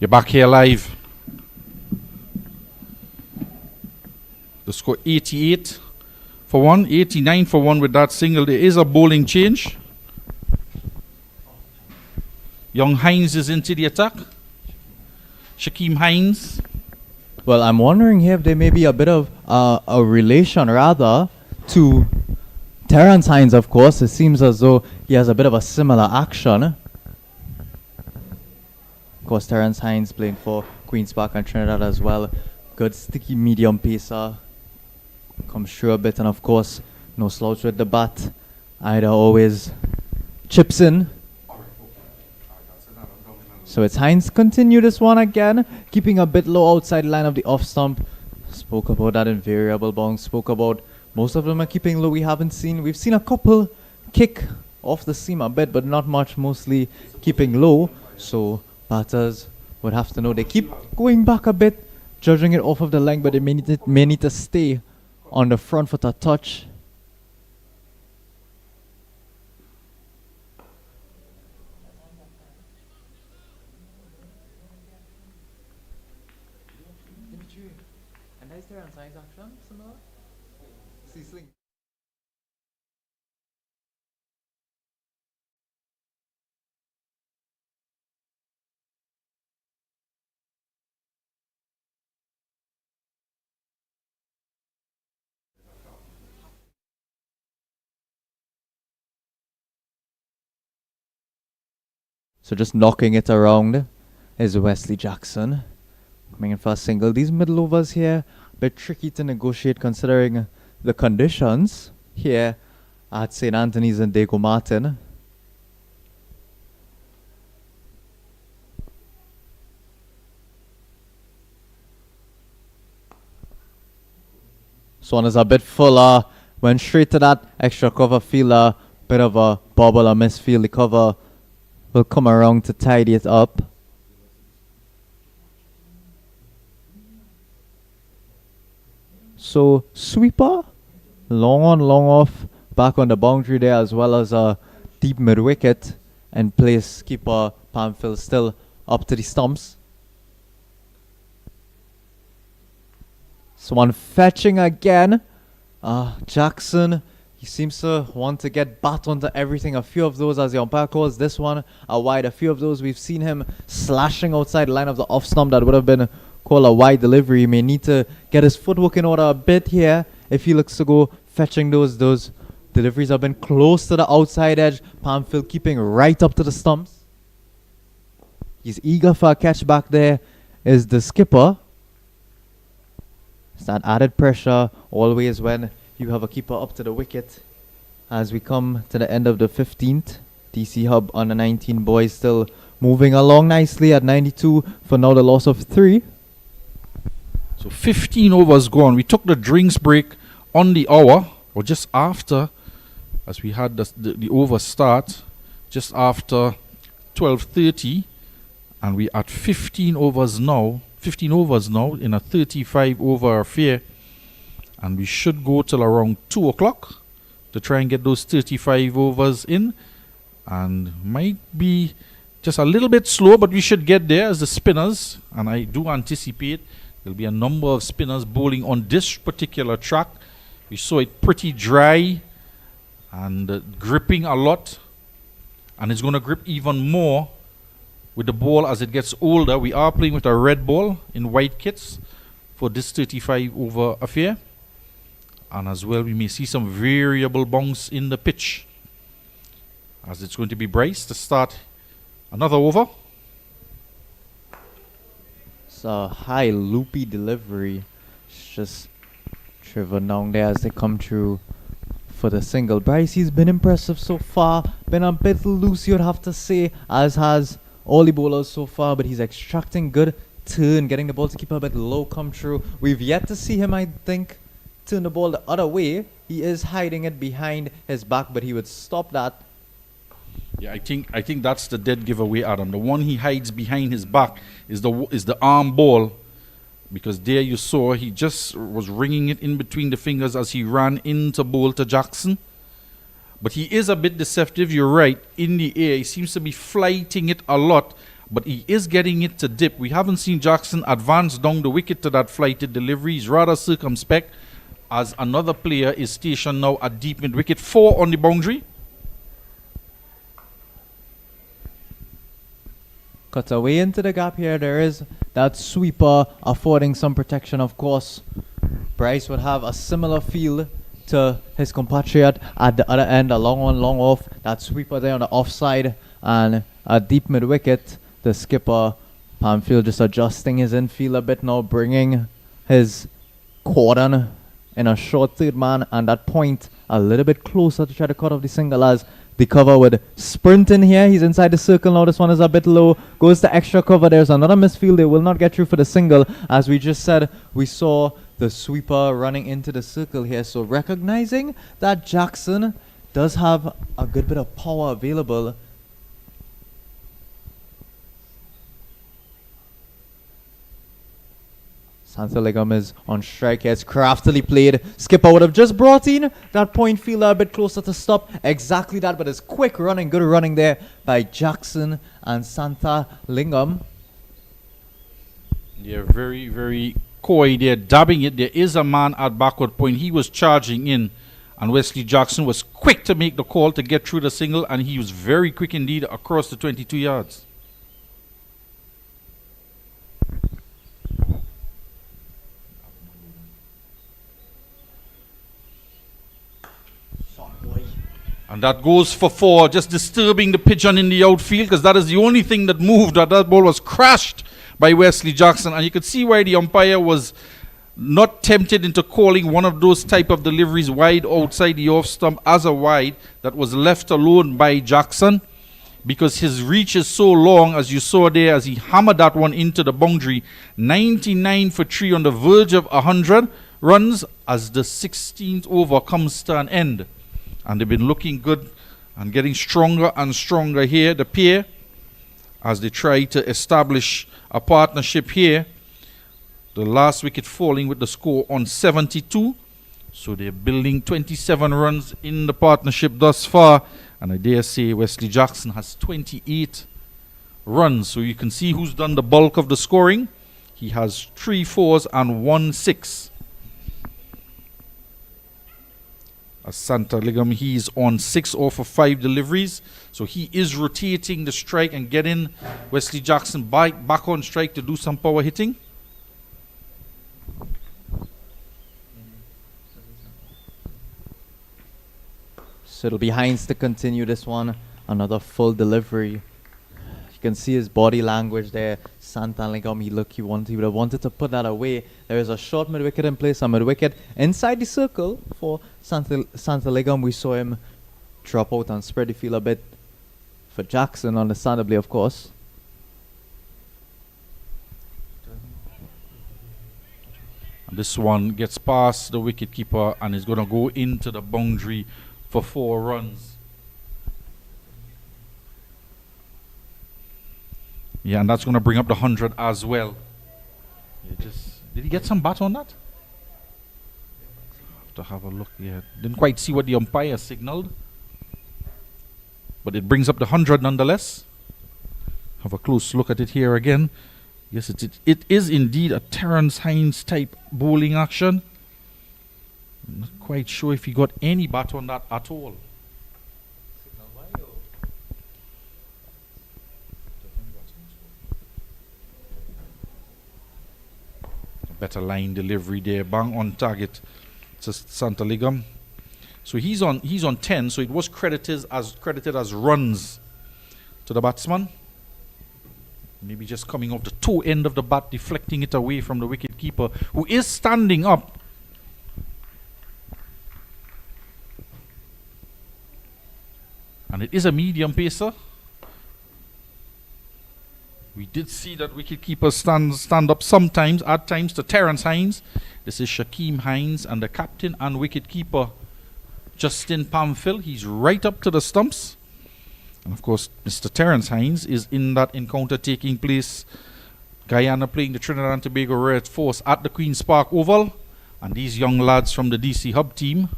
You're back here live. The score 88 for 1, 89 for 1 with that single. There is a bowling change. Young Hines is into the attack. Shaquem Hines. Well, I'm wondering here if there may be a bit of a relation, rather, to Terrence Hines, of course. It seems as though he has a bit of a similar action. Of course, Terrence Hines playing for Queen's Park and Trinidad as well. Good sticky medium pacer. Comes through a bit, and of course, no slouch with the bat. Either always chips in. So it's Hines continue this one again, keeping a bit low outside line of the off stump. Spoke about that in variable bounce. Spoke about most of them are keeping low. We've seen a couple kick off the seam a bit, but not much. Mostly keeping low. So batters would have to know they keep going back a bit, judging it off of the length, but they may need to stay on the front foot a touch. So just knocking it around is Wesley Jackson. Coming in for a single. These middle overs here, a bit tricky to negotiate considering the conditions here at St. Anthony's and Diego Martin. This one is a bit fuller. Went straight to that extra cover fielder. Bit of a bobble or misfield. The cover will come around to tidy it up. So sweeper, long on, long off, back on the boundary there, as well as a deep mid wicket, and place keeper Pamphil still up to the stumps. So one fetching again. Jackson, he seems to want to get bat onto everything. A few of those, as the umpire calls this one a wide. A few of those we've seen him slashing outside the line of the off stump. That would have been called a wide delivery. He may need to get his footwork in order a bit here if he looks to go fetching those. Those deliveries have been close to the outside edge. Pamphil keeping right up to the stumps. He's eager for a catch back there. Is the skipper. It's that added pressure always when you have a keeper up to the wicket. As we come to the end of the 15th, DC Hub under 19 boys still moving along nicely at 92 for now the loss of 3. So 15 overs gone. We took the drinks break on the hour, or just after, as we had the over start, just after 12:30, and we at 15 overs now in a 35 over affair. And we should go till around 2 o'clock to try and get those 35 overs in. And might be just a little bit slow, but we should get there as the spinners. And I do anticipate there'll be a number of spinners bowling on this particular track. We saw it pretty dry and gripping a lot. And it's going to grip even more with the ball as it gets older. We are playing with a red ball in white kits for this 35 over affair. And as well, we may see some variable bounce in the pitch, as it's going to be Bryce to start another over. It's a high loopy delivery. It's just driven down there as they come through for the single. Bryce, he's been impressive so far. Been a bit loose, you'd have to say, as has all the bowlers so far. But he's extracting good turn, getting the ball to keep a bit low come through. We've yet to see him, I think, turn the ball the other way. He is hiding it behind his back, but he would stop that. Yeah, I think that's the dead giveaway, Adam. The one he hides behind his back is the arm ball, because there you saw he just was ringing it in between the fingers as he ran into bowl to Jackson. But he is a bit deceptive, you're right, in the air. He seems to be flighting it a lot, but he is getting it to dip. We haven't seen Jackson advance down the wicket to that flighted delivery. He's rather circumspect, as another player is stationed now at deep mid wicket. 4 on the boundary. Cuts away into the gap here. There is that sweeper affording some protection, of course. Bryce would have a similar feel to his compatriot at the other end, a long on, long off. That sweeper there on the offside and a deep mid wicket. The skipper, Pamfield, just adjusting his infield a bit now, bringing his cordon in a short third man and that point a little bit closer to try to cut off the single, as the cover would sprint in here. He's inside the circle now. This one is a bit low. Goes to extra cover. There's another misfield. They will not get through for the single. As we just said, we saw the sweeper running into the circle here. So recognizing that Jackson does have a good bit of power available, Santaligam is on strike here. It's craftily played. Skipper would have just brought in that point fielder a bit closer to stop. Exactly that, but it's quick running, good running there by Jackson and Santaligam. They're very, very coy. They're dabbing it. There is a man at backward point. He was charging in, and Wesley Jackson was quick to make the call to get through the single, and he was very quick indeed across the 22 yards. And that goes for 4, just disturbing the pigeon in the outfield, because that is the only thing that moved. That ball was crashed by Wesley Jackson, and you could see why the umpire was not tempted into calling one of those type of deliveries wide outside the off stump as a wide that was left alone by Jackson, because his reach is so long, as you saw there as he hammered that one into the boundary. 99 for 3 on the verge of 100 runs as the 16th over comes to an end. And they've been looking good and getting stronger and stronger here, the pair, as they try to establish a partnership here. The last wicket falling with the score on 72. So they're building 27 runs in the partnership thus far. And I dare say Wesley Jackson has 28 runs. So you can see who's done the bulk of the scoring. He has 3 4s and 1 6. As Santaligam, he's on 6 off of 5 deliveries. So he is rotating the strike and getting Wesley Jackson back on strike to do some power hitting. So it'll be Hines to continue this one. Another full delivery. You can see his body language there. Santaligam, he would have wanted to put that away. There is a short mid wicket in place, a mid wicket inside the circle for Santaligam. We saw him drop out and spread the field a bit for Jackson, understandably, of course. And this one gets past the wicketkeeper and is going to go into the boundary for 4 runs. Yeah, and that's going to bring up the 100 as well. Did he get some bat on that? Have to have a look. Yeah, didn't quite see what the umpire signaled, but it brings up the 100 nonetheless. Have a close look at it here again. Yes, it is indeed a Terence Hines type bowling action. I'm not quite sure if he got any bat on that at all. Better line delivery there, bang on target to Santaligam. So he's on 10, so it was credited as runs to the batsman. Maybe just coming off the toe end of the bat, deflecting it away from the wicket keeper, who is standing up. And it is a medium pacer. We did see that wicketkeeper stand up sometimes, at times, to Terence Hines. This is Shaquem Hines, and the captain and wicketkeeper Justin Pamfield. He's right up to the stumps. And of course, Mr. Terence Hines is in that encounter taking place. Guyana playing the Trinidad and Tobago Red Force at the Queen's Park Oval. And these young lads from the DC Hub team,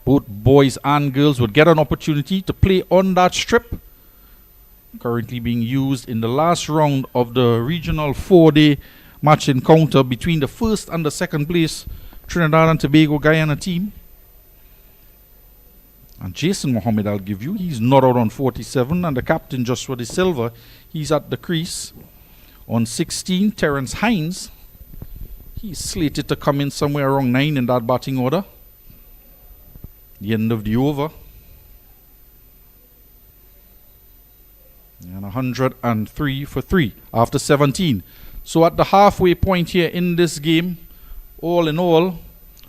both boys and girls, would get an opportunity to play on that strip. currently being used in the last round of the regional 4-day match encounter between the first and the second place Trinidad and Tobago Guyana team. And Jason Mohammed, I'll give you, he's not out on 47, and the captain Joshua De Silva, he's at the crease. On 16, Terence Hines, he's slated to come in somewhere around 9 in that batting order. The end of the over. And 103 for 3 after 17. So at the halfway point here in this game, all in all,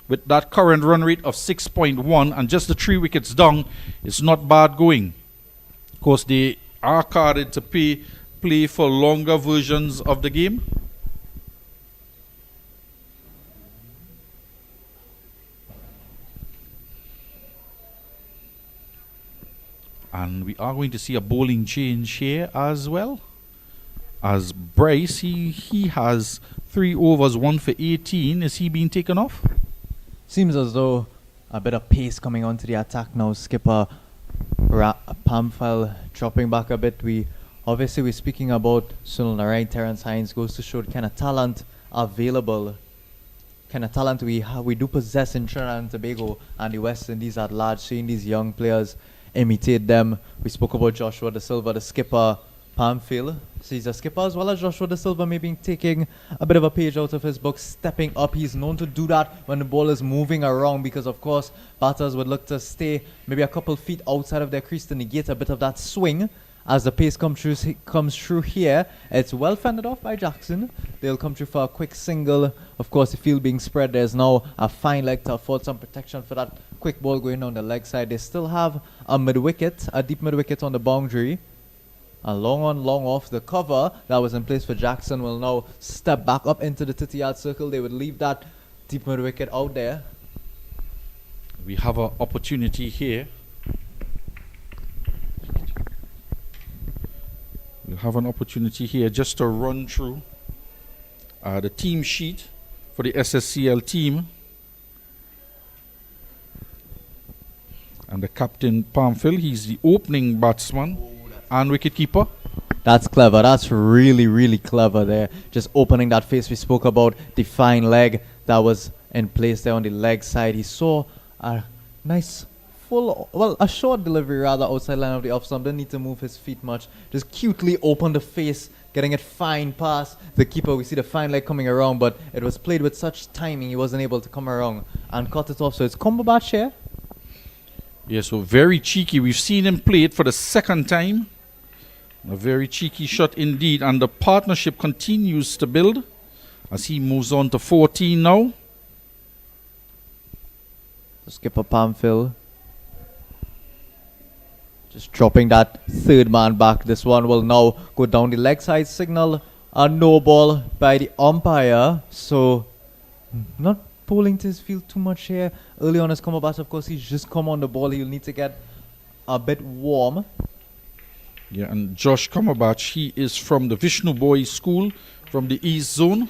with that current run rate of 6.1 and just the 3 wickets down, it's not bad going. Of course, they are carded to play for longer versions of the game. And we are going to see a bowling change here as well. As Bryce, he has 3 overs, 1 for 18. Is he being taken off? Seems as though a bit of pace coming onto the attack now. Skipper Pamphile dropping back a bit. We're speaking about Sunil Narayan. Terence Hines goes to show the kind of talent available. Kind of talent we do possess in Trinidad and Tobago and the West Indies at large. Seeing these young players imitate them. We spoke about Joshua De Silva, the skipper, Pamphile. So he's a skipper as well as Joshua De Silva, maybe taking a bit of a page out of his book, stepping up. He's known to do that when the ball is moving around because, of course, batters would look to stay maybe a couple feet outside of their crease to negate a bit of that swing. As the pace comes through here, it's well fended off by Jackson. They'll come through for a quick single. Of course, the field being spread, there's now a fine leg to afford some protection for that quick ball going down the leg side. They still have a mid-wicket, a deep mid-wicket on the boundary. A long on, long off. The cover that was in place for Jackson will now step back up into the 30-yard circle. They would leave that deep mid-wicket out there. We have an opportunity here. We'll have an opportunity here just to run through the team sheet for the SSCL team. And the captain, Pamphile, he's the opening batsman and wicketkeeper. That's clever. That's really, really clever there. Just opening that face. We spoke about the fine leg that was in place there on the leg side. He saw a nice a short delivery rather outside line of the off stump. Didn't need to move his feet much. Just cutely opened the face, getting it fine past the keeper. We see the fine leg coming around, but it was played with such timing he wasn't able to come around and cut it off. So it's Cumberbatch here. Yeah, so very cheeky. We've seen him play it for the second time. A very cheeky shot indeed, and the partnership continues to build as he moves on to 14 now. So skipper Pamphile just dropping that third man back. This one will now go down the leg side. Signal a no ball by the umpire. So not bowling to his field too much here. Early on as Cumberbatch, of course, he's just come on the ball. He'll need to get a bit warm. Yeah, and Josh Cumberbatch, he is from the Vishnu Boys School from the East Zone.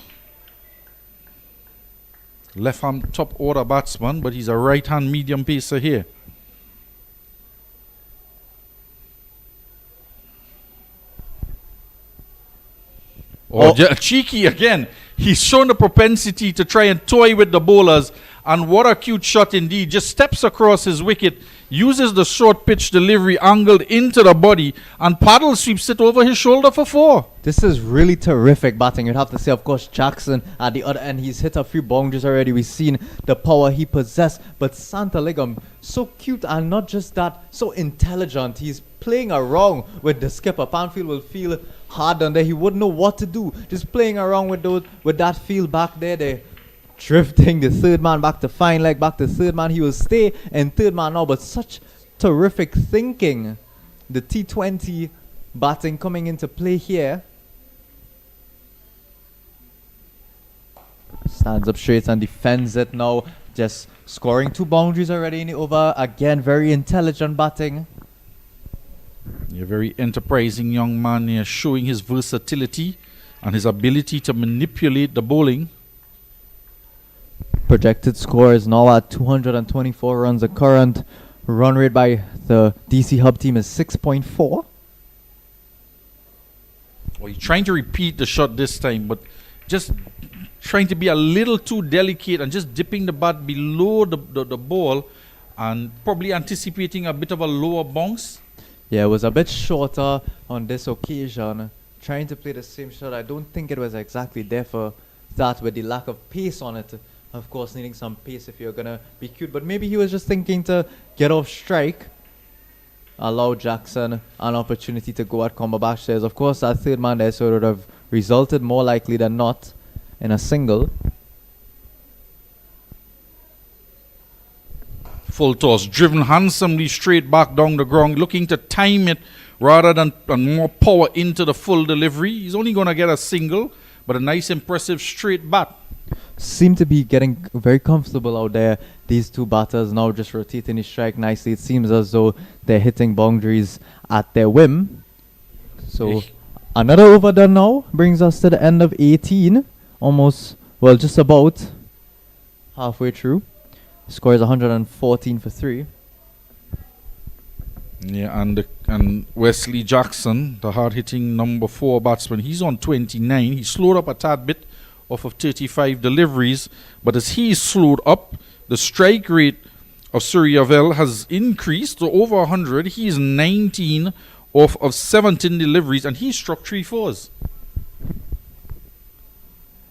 Left-hand top order batsman, but he's a right-hand medium pacer here. Cheeky again. He's shown the propensity to try and toy with the bowlers. And what a cute shot indeed. Just steps across his wicket, uses the short pitch delivery angled into the body, and paddle sweeps it over his shoulder for 4. This is really terrific batting. You'd have to say, of course, Jackson at the other end. He's hit a few boundaries already. We've seen the power he possessed. But Santaligam, so cute, and not just that, so intelligent. He's playing around with the skipper. Pamphile will feel hard on there. He wouldn't know what to do. Just playing around with that field back there. They're drifting the third man back to fine leg, back to third man. He will stay in third man now, but such terrific thinking. The T20 batting coming into play here. Stands up straight and defends it now. Just scoring 2 boundaries already in the over. Again, very intelligent batting. A very enterprising young man here, showing his versatility and his ability to manipulate the bowling. Projected score is now at 224 runs. The current run rate by the DC Hub team is 6.4. Well, he's trying to repeat the shot this time, but just trying to be a little too delicate and just dipping the bat below the ball and probably anticipating a bit of a lower bounce. Yeah, it was a bit shorter on this occasion. Trying to play the same shot. I don't think it was exactly there for that with the lack of pace on it. Of course, needing some pace if you're going to be cute. But maybe he was just thinking to get off strike. Allow Jackson an opportunity to go at combo bash says. Of course, that third man there, so it would have resulted more likely than not in a single. Full toss, driven handsomely straight back down the ground, looking to time it rather than more power into the full delivery. He's only going to get a single, but a nice, impressive straight bat. Seem to be getting very comfortable out there. These two batters now just rotating his strike nicely. It seems as though they're hitting boundaries at their whim. So another over done now brings us to the end of 18. Almost, well, just about halfway through. Score is 114 for 3. Yeah, and Wesley Jackson, the hard-hitting number 4 batsman, he's on 29. He slowed up a tad bit off of 35 deliveries, but as he slowed up, the strike rate of Suryavel has increased to over 100. He is 19 off of 17 deliveries, and he struck 3 fours.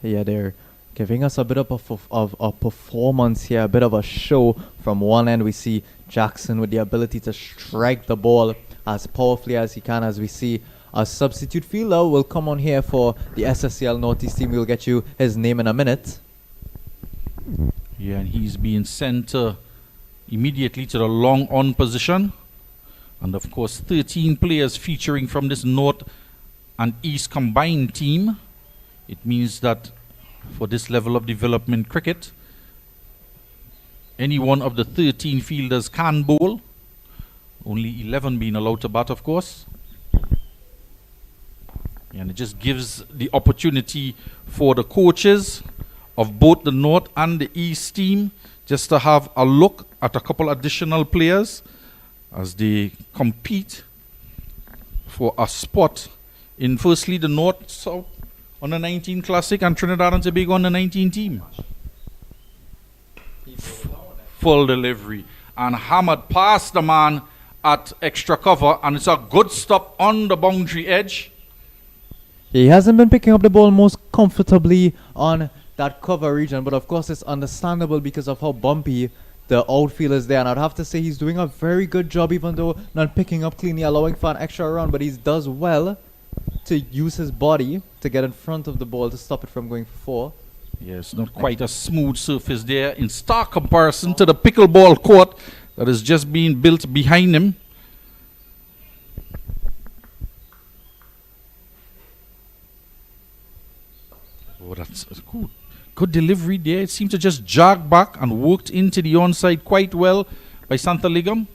Yeah, they're giving us a bit of a performance here, a bit of a show. From one end, we see Jackson with the ability to strike the ball as powerfully as he can, as we see a substitute fielder will come on here for the SSCL Northeast team. We'll get you his name in a minute. Yeah, and he's being sent immediately to the long on position. And of course, 13 players featuring from this North and East combined team. It means that for this level of development cricket, any one of the 13 fielders can bowl. Only 11 being allowed to bat, of course. And it just gives the opportunity for the coaches of both the North and the East team just to have a look at a couple additional players as they compete for a spot in firstly the North South on the 19 Classic and Trinidad and Tobago on the 19 team. Full delivery and hammered past the man at extra cover, and it's a good stop on the boundary edge. He hasn't been picking up the ball most comfortably on that cover region, but of course it's understandable because of how bumpy the outfield is there. And I'd have to say he's doing a very good job, even though not picking up cleanly, allowing for an extra run, but he does well to use his body to get in front of the ball to stop it from going for 4. Yes, not quite a smooth surface there in stark comparison to the pickleball court that is just being built behind him. Oh, that's good. Good delivery there. It seemed to just jog back and worked into the onside quite well by Santaligam.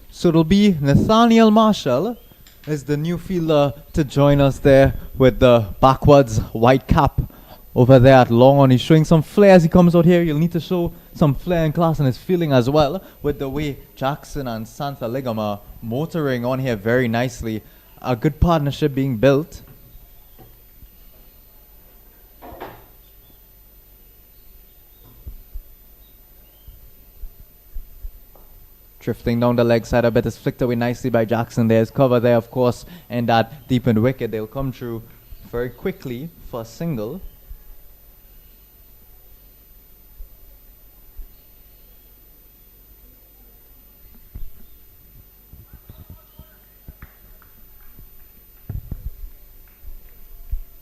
So it'll be Nathaniel Marshall is the new fielder to join us there with the backwards white cap over there at long on. He's showing some flair as he comes out here. You'll need to show some flair and class in his fielding as well, with the way Jackson and Santaligam are motoring on here very nicely. A good partnership being built. Drifting down the leg side a bit is flicked away nicely by Jackson. There's cover there, of course, and that deepened wicket. They'll come through very quickly for a single.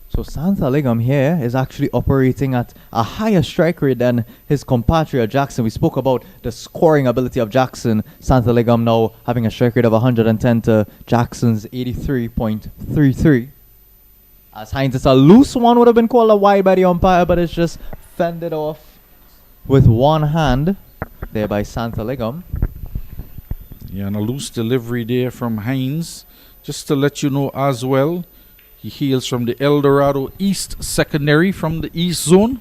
So Santaligam here is actually operating at a higher strike rate than his compatriot Jackson. We spoke about the scoring ability of Jackson. Santaligam now having a strike rate of 110 to Jackson's 83.33. As Hines, it's a loose one, would have been called a wide by the umpire, but it's just fended off with one hand there by Santaligam. Yeah, and a loose delivery there from Hines. Just to let you know as well, he hails from the El Dorado East Secondary from the East Zone.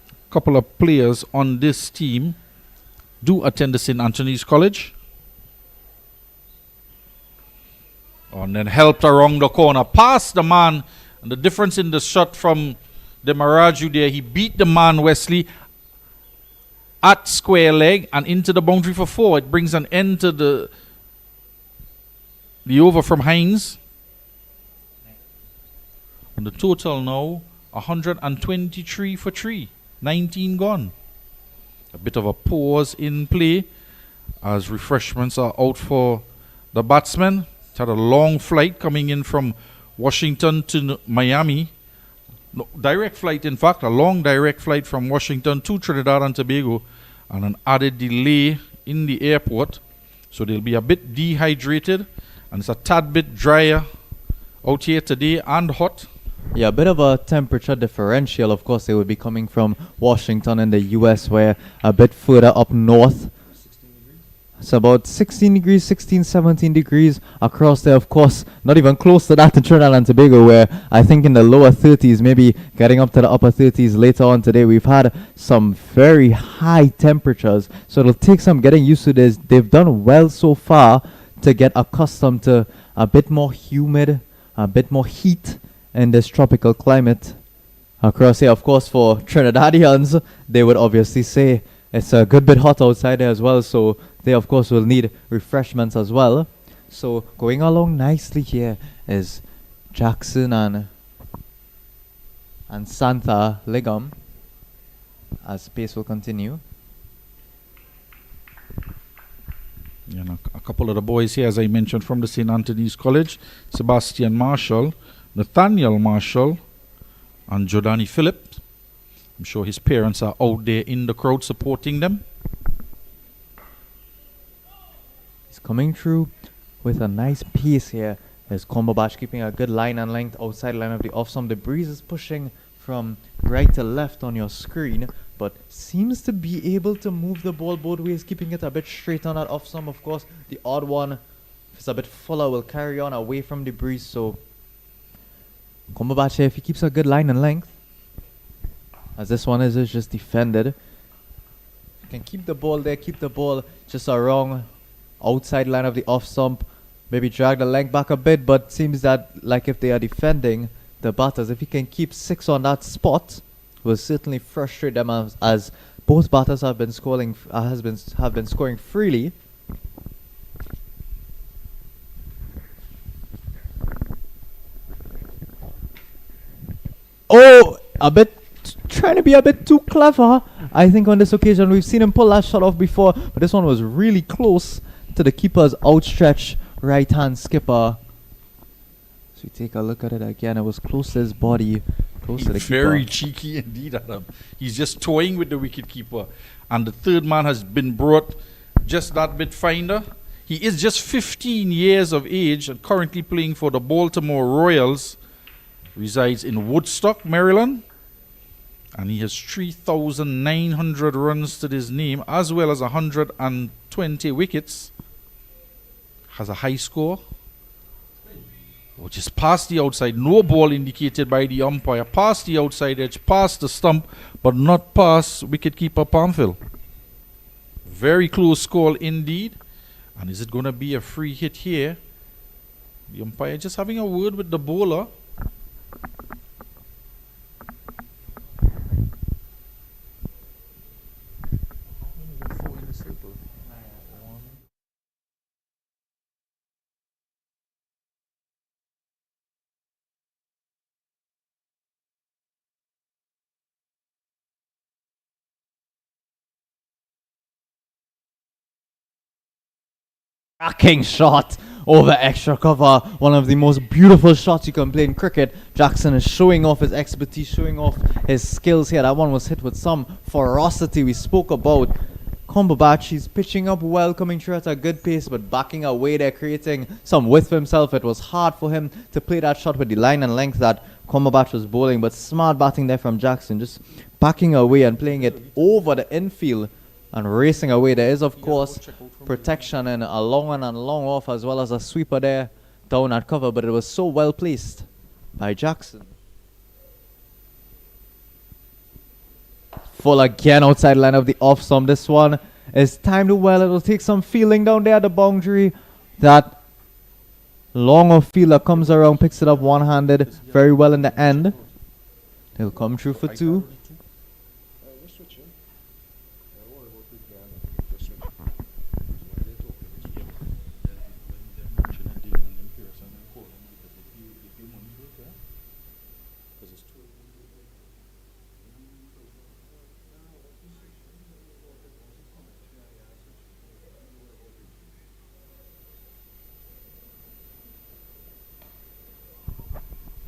A couple of players on this team do attend the St. Anthony's College. And then helped around the corner, past the man. And the difference in the shot from the Maraju there, he beat the man Wesley at square leg and into the boundary for 4. It brings an end to the over from Hines. And the total now 123 for 3, 19 gone. A bit of a pause in play as refreshments are out for the batsmen. It had a long flight coming in from Washington to Miami. No, direct flight, in fact, a long direct flight from Washington to Trinidad and Tobago, and an added delay in the airport. So they'll be a bit dehydrated, and it's a tad bit drier out here today and hot. Yeah, a bit of a temperature differential. Of course, they would be coming from Washington in the US, where a bit further up north. It's about 16 degrees, 16, 17 degrees across there. Of course, not even close to that in Trinidad and Tobago, where I think in the lower 30s, maybe getting up to the upper 30s later on today. We've had some very high temperatures, so it'll take some getting used to this. They've done well so far to get accustomed to a bit more humid, a bit more heat in this tropical climate across here. Of course, for Trinidadians, they would obviously say it's a good bit hot outside there as well, so they of course will need refreshments as well. So going along nicely here is Jackson and Santa Ligam as pace will continue. You know, a couple of the boys here, as I mentioned, from the St. Anthony's College, Sebastian Marshall, Nathaniel Marshall, and Jordani Phillip. I'm sure his parents are out there in the crowd supporting them. He's coming through with a nice pace here. There's Kombabash keeping a good line and length outside line of the off stump. The breeze is pushing from right to left on your screen, but seems to be able to move the ball both ways, keeping it a bit straight on that off stump. Of course, the odd one, if it's a bit fuller, will carry on away from the breeze. So Kombabash here, if he keeps a good line and length, as this one is just defended, you can keep the ball there, keep the ball just around outside line of the off stump, maybe drag the length back a bit, but seems that like if they are defending the batters, if you can keep 6 on that spot, will certainly frustrate them as both batters have been scoring have been scoring freely. Oh, a bit trying to be a bit too clever. I think on this occasion we've seen him pull that shot off before, but this one was really close to the keeper's outstretched right hand skipper. So we take a look at it again. It was close to his body, close to the keeper. Very cheeky indeed, Adam. He's just toying with the wicket keeper, and the third man has been brought just that bit finder. He is just 15 years of age and currently playing for the Baltimore Royals. Resides in Woodstock, Maryland. And he has 3,900 runs to his name, as well as 120 wickets. Has a high score, which is past the outside. No ball indicated by the umpire. Past the outside edge, past the stump, but not past wicketkeeper Palmville. Very close score indeed. And is it going to be a free hit here? The umpire just having a word with the bowler. Cracking shot over extra cover. One of the most beautiful shots you can play in cricket. Jackson is showing off his expertise, showing off his skills here. That one was hit with some ferocity we spoke about. Kombabash, he's pitching up well, coming through at a good pace, but backing away there, creating some width for himself. It was hard for him to play that shot with the line and length that Kombabash was bowling, but smart batting there from Jackson, just backing away and playing it over the infield and racing away. There is, of course, protection and a long on and long off, as well as a sweeper there down at cover, but it was so well placed by Jackson. Full again outside line of the off stump. This one is timed well. It will take some feeling down there at the boundary. That Long off fielder comes around, picks it up one-handed very well in the end. He'll come through for two.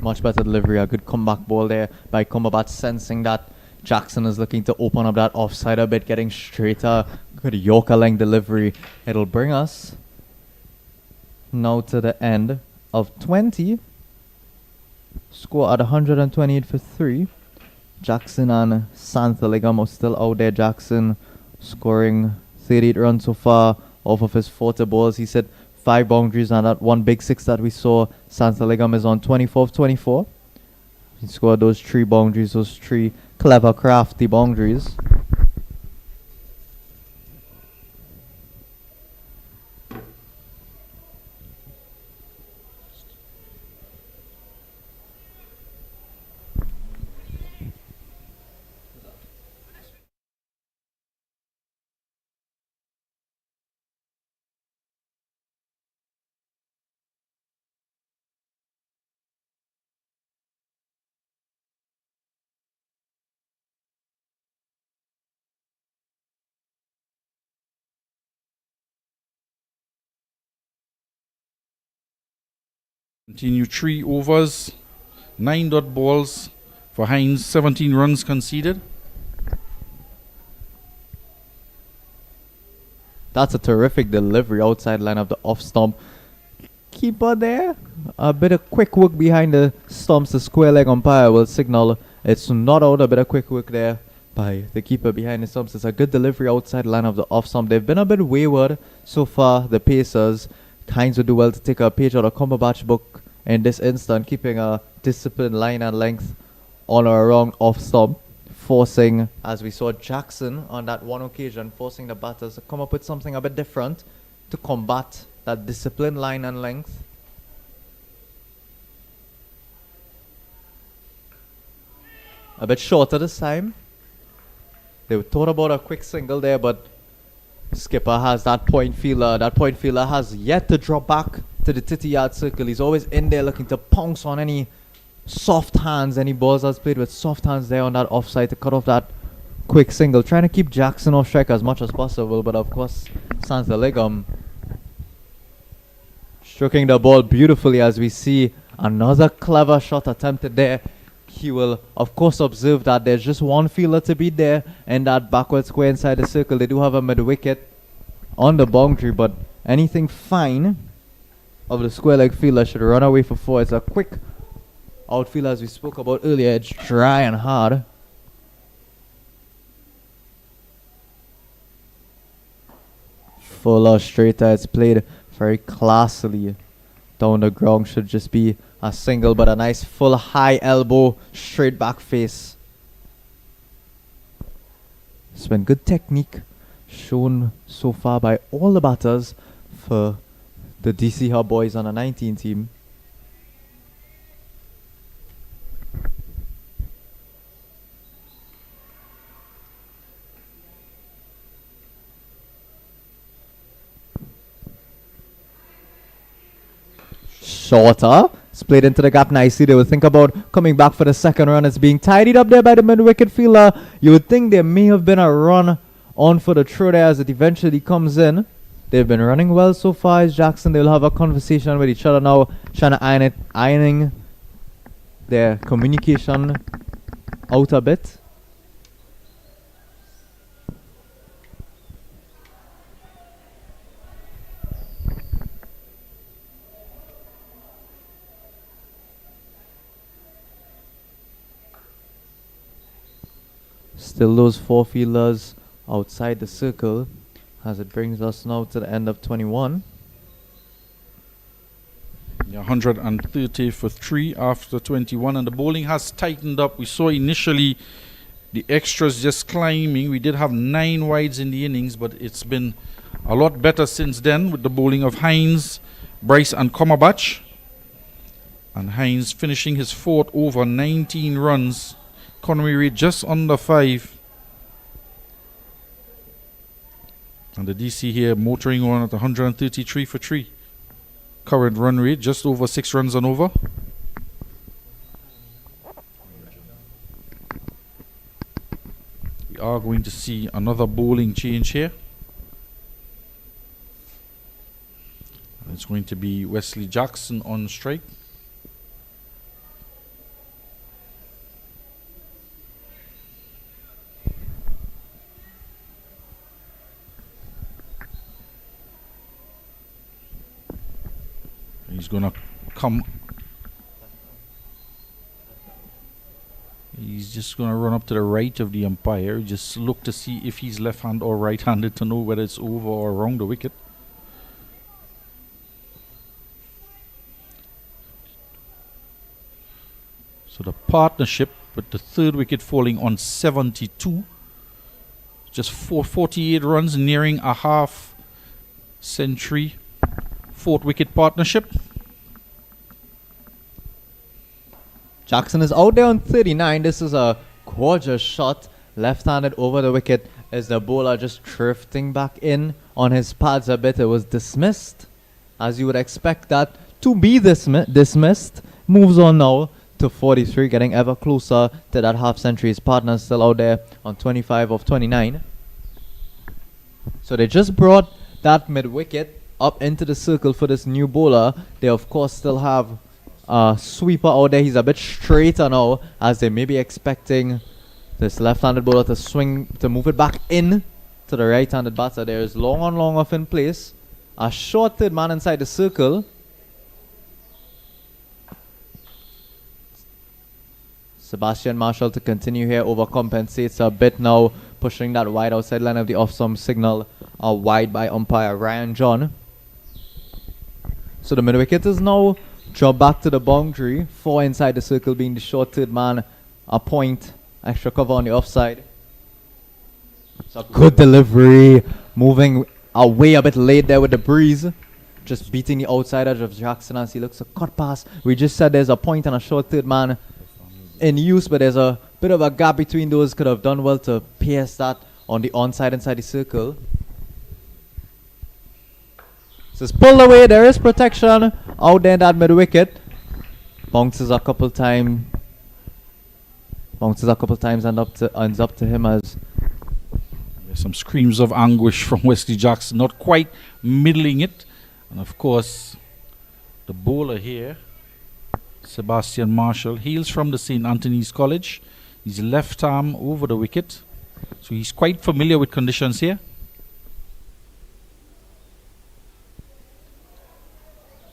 Much better delivery, a good comeback ball there by Cumberbatch, sensing that Jackson is looking to open up that offside a bit, getting straighter. Good Yorker length delivery. It'll bring us now to the end of 20. Score at 128 for 3. Jackson and Santaligam are still out there. Jackson scoring 38 runs so far off of his 40 balls. He said 5 boundaries and that one big 6 that we saw. Santaligam is on 24 of 24. He scored those 3 boundaries, those 3 clever, crafty boundaries. Continue 3 overs, 9 dot balls for Hines, 17 runs conceded. That's a terrific delivery outside line of the off stump. Keeper there. A bit of quick work behind the stumps. The square leg umpire will signal it's not out. A bit of quick work there by the keeper behind the stumps. It's a good delivery outside line of the off stump. They've been a bit wayward so far, the Pacers. Hines would do well to take a page out of Cumberbatch book in this instant, keeping a disciplined line and length on or around off stump, forcing, as we saw Jackson on that one occasion, forcing the batters to come up with something a bit different to combat that disciplined line and length. A bit shorter this time. They thought about a quick single there, but skipper has that point fielder. That point fielder has yet to drop back to the 30-yard circle. He's always in there looking to pounce on any soft hands, any balls that's played with soft hands there on that offside to cut off that quick single. Trying to keep Jackson off strike as much as possible, but of course Santaligam stroking the ball beautifully as we see another clever shot attempted there. He will of course observe that there's just one fielder to beat there in that backward square inside the circle. They do have a mid wicket on the boundary, but anything fine of the square leg fielder should run away for 4. It's a quick outfield as we spoke about earlier. It's dry and hard. Fuller straighter. It's played very classily down the ground. Should just be a single, but a nice full high elbow straight back face. It's been good technique shown so far by all the batters for the DC Hub boys on the 19 team. Shorter. It's played into the gap nicely. They will think about coming back for the second run. It's being tidied up there by the mid-wicket fielder. You would think there may have been a run on for the throw there as it eventually comes in. They've been running well so far as Jackson. They'll have a conversation with each other now, trying to ironing their communication out a bit. Still those 4 fielders outside the circle as it brings us now to the end of 21. Yeah, 130 for 3 after 21, and the bowling has tightened up. We saw initially the extras just climbing. We did have 9 wides in the innings, but it's been a lot better since then with the bowling of Hines Bryce and Comerbatch. And Hines finishing his 4th over, 19 runs. Economy rate just under 5. And the DC here motoring on at 133 for 3. Current run rate just over 6 runs and over. We are going to see another bowling change here. And it's going to be Wesley Jackson on strike. He's gonna come. He's just gonna run up to the right of the umpire. Just look to see if he's left-handed or right-handed to know whether it's over or around the wicket. So the partnership with the 3rd wicket falling on 72. Just 48 runs, nearing a half century. 4th wicket partnership. Jackson is out there on 39. This is a gorgeous shot. Left-handed over the wicket as the bowler just drifting back in on his pads a bit. It was dismissed, as you would expect that to be dismissed. Moves on now to 43, getting ever closer to that half century. His partner still out there on 25 of 29. So they just brought that mid-wicket up into the circle for this new bowler. They of course still have a sweeper out there. He's a bit straighter now, as they may be expecting this left-handed bowler to swing, to move it back in to the right-handed batter. There's long on long off in place. A short 3rd man inside the circle. Sebastian Marshall to continue here, overcompensates a bit now, pushing that wide outside line of the off-stump signal wide by umpire Ryan John. So the mid-wicket is now dropped back to the boundary. 4 inside the circle being the short 3rd man. A point. Extra cover on the offside. It's a good delivery. Moving away a bit late there with the breeze. Just beating the outside edge of Jackson as he looks to cut past. We just said there's a point and a short 3rd man in use, but there's a bit of a gap between those. Could have done well to pierce that on the onside inside the circle. It's pulled away. There is protection out there in that mid wicket. Bounces a couple times. And ends up to him as there's some screams of anguish from Wesley Jackson, not quite middling it. And of course, the bowler here, Sebastian Marshall, hails from the St. Anthony's College. He's left arm over the wicket, so he's quite familiar with conditions here.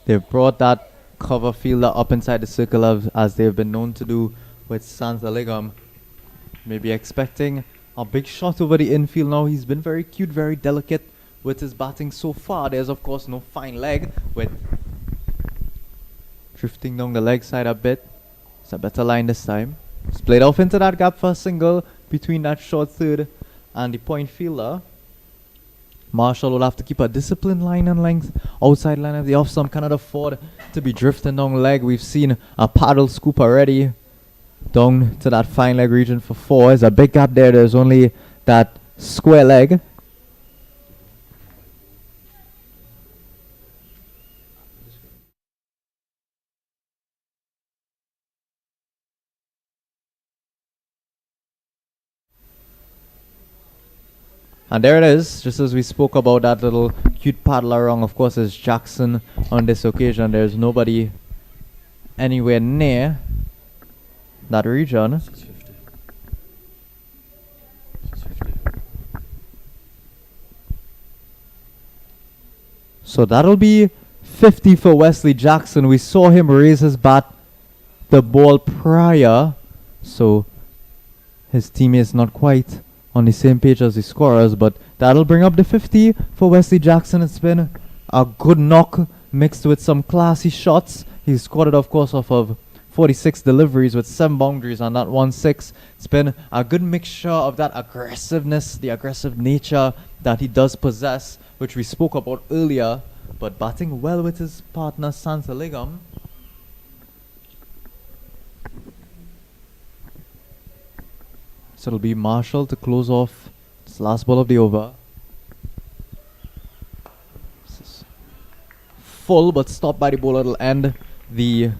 They've brought that cover fielder up inside the circle as they've been known to do with Sansaligam. Maybe expecting a big shot over the infield now. He's been very cute, very delicate with his batting so far. There's of course no fine leg with drifting down the leg side a bit. It's a better line this time. It's played off into that gap for a single between that short 3rd and the point fielder. Marshall will have to keep a disciplined line and length. Outside line of the off stump, cannot afford to be drifting down leg. We've seen a paddle scoop already down to that fine leg region for 4. There's a big gap there. There's only that square leg. And there it is, just as we spoke about that little cute paddle around. Of course, it's Jackson on this occasion. There's nobody anywhere near that region. So that'll be 50 for Wesley Jackson. We saw him raise his bat the ball prior, so his teammates not quite on the same page as the scorers, but that'll bring up the 50 for Wesley Jackson. It's been a good knock mixed with some classy shots. He scored it, of course, off of 46 deliveries with 7 boundaries on that 1-6. It's been a good mixture of that aggressiveness, the aggressive nature that he does possess, which we spoke about earlier but batting well with his partner Santaligam. So it'll be Marshall to close off this last ball of the over. This is full but stopped by the bowler. It'll end the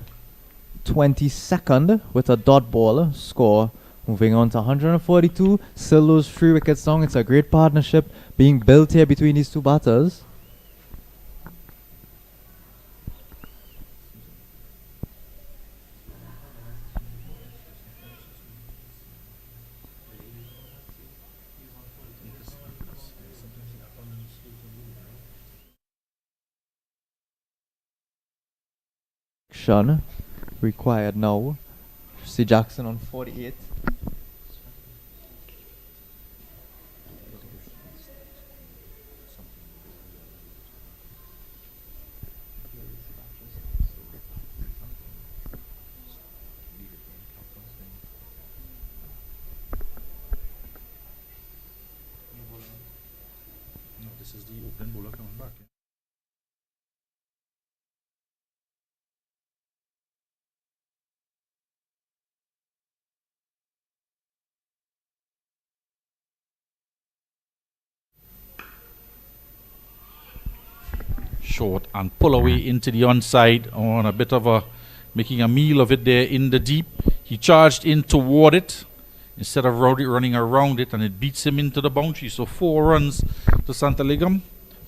22nd with a dot ball score. Moving on to 142, still those 3 wickets down. It's a great partnership being built here between these two batters. Sean required now. See Jackson on 48. No, this is the opening bowler coming back. Yeah. Short and pull away into the onside on a bit of a making a meal of it there in the deep. He charged in toward it instead of running around it, and it beats him into the boundary. So 4 runs to Santaligam.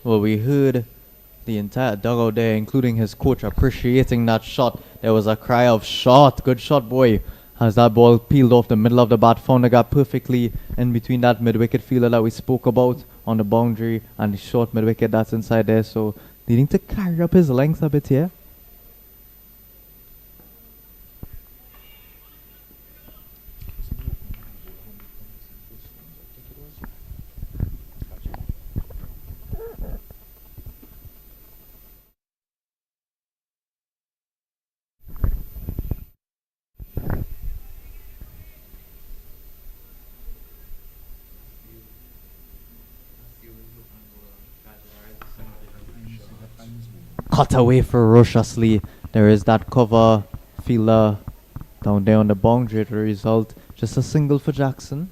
Well, we heard the entire dugout there, including his coach, appreciating that shot. There was a cry of shot, good shot, boy. As that ball peeled off the middle of the bat, found the gap perfectly in between that mid-wicket fielder that we spoke about on the boundary and the short mid-wicket that's inside there. So needing to carry up his length a bit here. Cut away ferociously. There is that cover fielder down there on the boundary. The result, just a single for Jackson.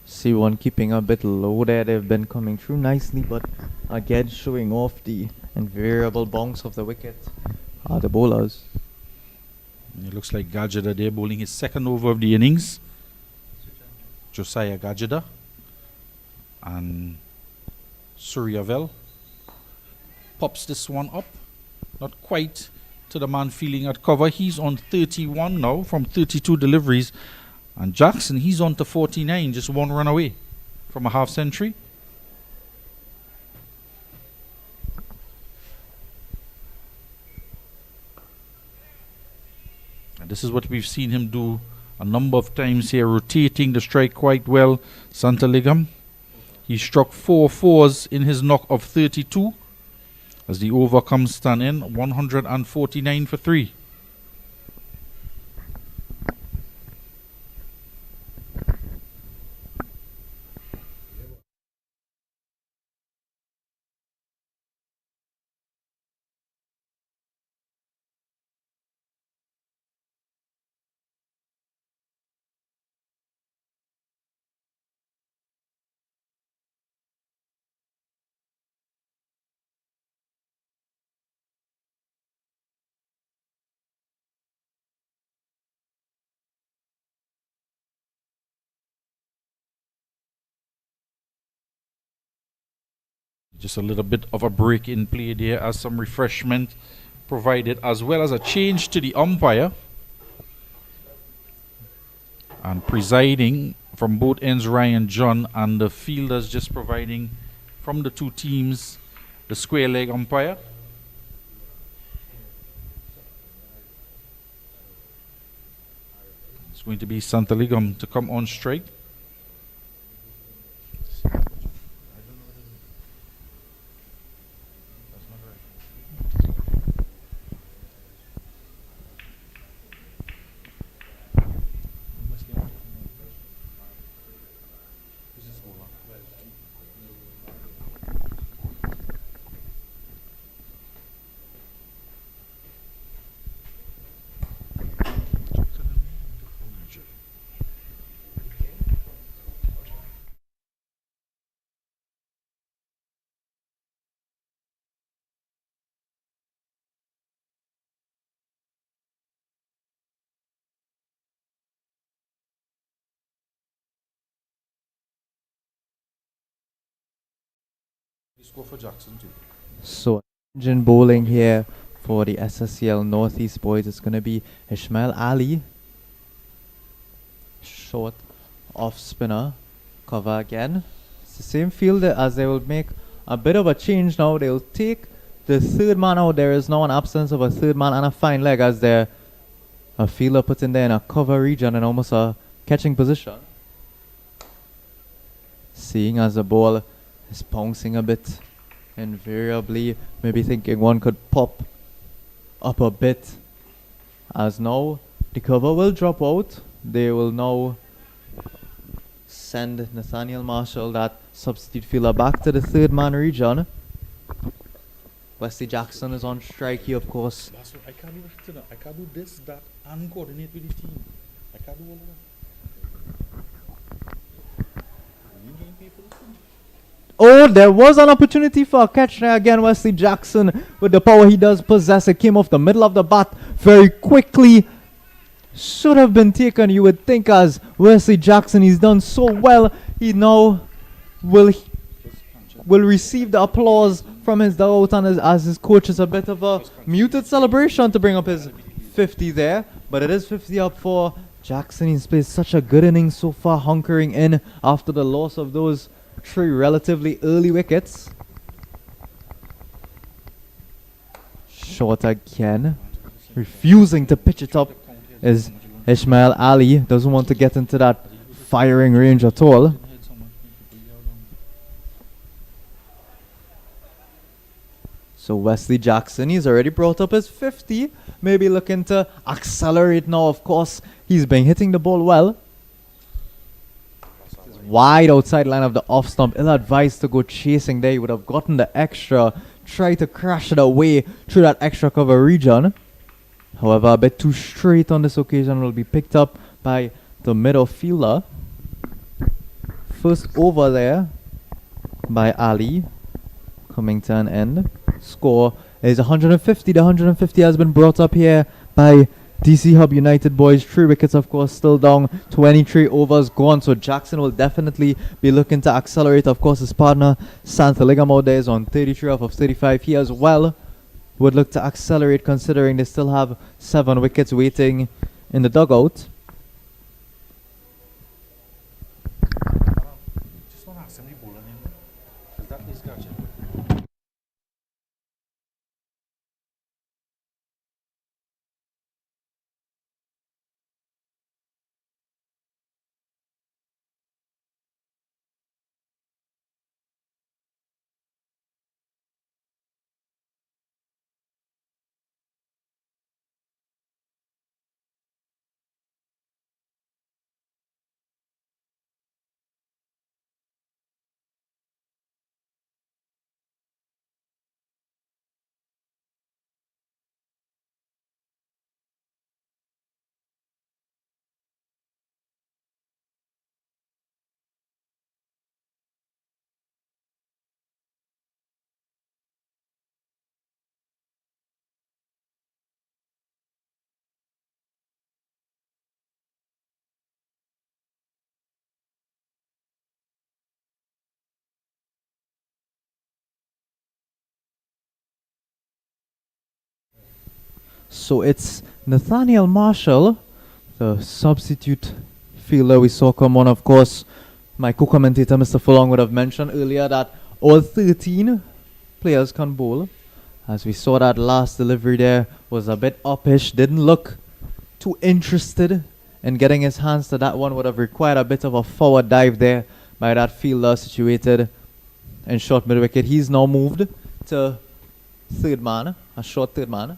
C1 keeping a bit low there. They've been coming through nicely, but again showing off the invariable bounce of the wicket are the bowlers. It looks like Gajada there bowling his second over of the innings. Josiah Gajada and Suryavel pops this one up, not quite to the man feeling at cover. He's on 31 now from 32 deliveries. And Jackson, he's on to 49, just 1 run away from a half century. And this is what we've seen him do a number of times here, rotating the strike quite well. Santaligam, he struck 4 fours in his knock of 32 as the over comes stand in 149 for 3. Just a little bit of a break in play there as some refreshment provided, as well as a change to the umpire. And presiding from both ends, Ryan John, and the fielders just providing from the 2 teams the square leg umpire. It's going to be Santaligam to come on strike. Score for Jackson too. So engine bowling here for the SSCL Northeast boys. It's going to be Ismail Ali. Short off spinner. Cover again. It's the same field as they will make a bit of a change now. They'll take the third man out. There is now an absence of a third man and a fine leg as they're a fielder put in there in a cover region and almost a catching position. Seeing as the ball is bouncing a bit invariably, maybe thinking one could pop up a bit. As now the cover will drop out. They will now send Nathaniel Marshall, that substitute fielder, back to the third man region. Wesley Jackson is on strike here, of course. That's what I can't do. I can't do this, that, and coordinate with the team. I can't do all of that. Oh, there was an opportunity for a catch there again. Wesley Jackson, with the power he does possess, it came off the middle of the bat very quickly. Should have been taken, you would think, as Wesley Jackson, he's done so well. He now will receive the applause from his dugout, and as his coach is a bit of a muted celebration to bring up his 50 there. But it is 50 up for Jackson. He's played such a good inning so far, hunkering in after the loss of those 3 relatively early wickets. Short again. Refusing to pitch it up is Ismail Ali. Doesn't want to get into that firing range at all. So Wesley Jackson, he's already brought up his 50. Maybe looking to accelerate now, of course. He's been hitting the ball well. Wide outside line of the off stump. Ill-advised to go chasing there. He would have gotten the extra. Try to crash it away through that extra cover region. However, a bit too straight on this occasion, will be picked up by the middle fielder. First over there by Ali. Coming to an end. Score is 150. The 150 has been brought up here by DC Hub United boys. 3 wickets, of course, still down. 23 overs gone. So Jackson will definitely be looking to accelerate. Of course, his partner Santaligam out there is on 33 off of 35. He as well would look to accelerate, considering they still have 7 wickets waiting in the dugout. Just want to ask somebody bowling in. Is that his gadget? So it's Nathaniel Marshall, the substitute fielder we saw come on. Of course, my co-commentator Mr. Furlong would have mentioned earlier that all 13 players can bowl. As we saw, that last delivery there was a bit uppish, didn't look too interested in getting his hands to that one. Would have required a bit of a forward dive there by that fielder situated in short mid wicket. He's now moved to third man, a short third man.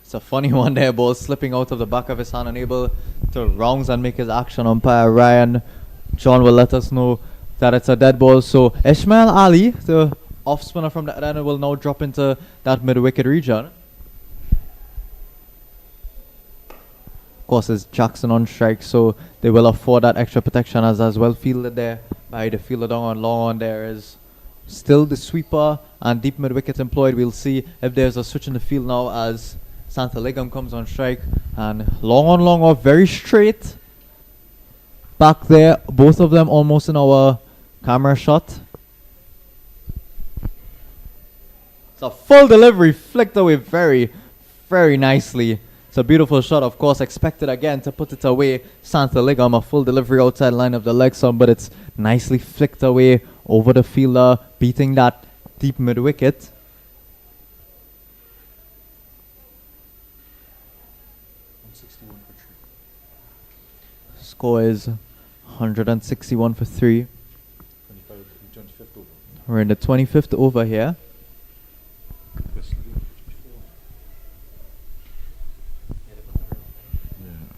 It's a funny one there, ball slipping out of the back of his hand, unable to rounds and make his action. Umpire Ryan John will let us know that it's a dead ball. So Ismail Ali, the off spinner from the end, will now drop into that mid wicket region. Of course, it's Jackson on strike, so they will afford that extra protection as well fielded there by the fielder down on long on. There is still the sweeper and deep mid wicket employed. We'll see if there's a switch in the field now as Santaligam comes on strike, and long on long off, very straight back there, both of them almost in our camera shot. It's a full delivery, flicked away very, very nicely. It's a beautiful shot, of course. Expected again to put it away. Santaligam, a full delivery outside line of the leg stump, but it's nicely flicked away over the fielder, beating that deep mid wicket. Score is 161 for 3. We're in the 25th over here.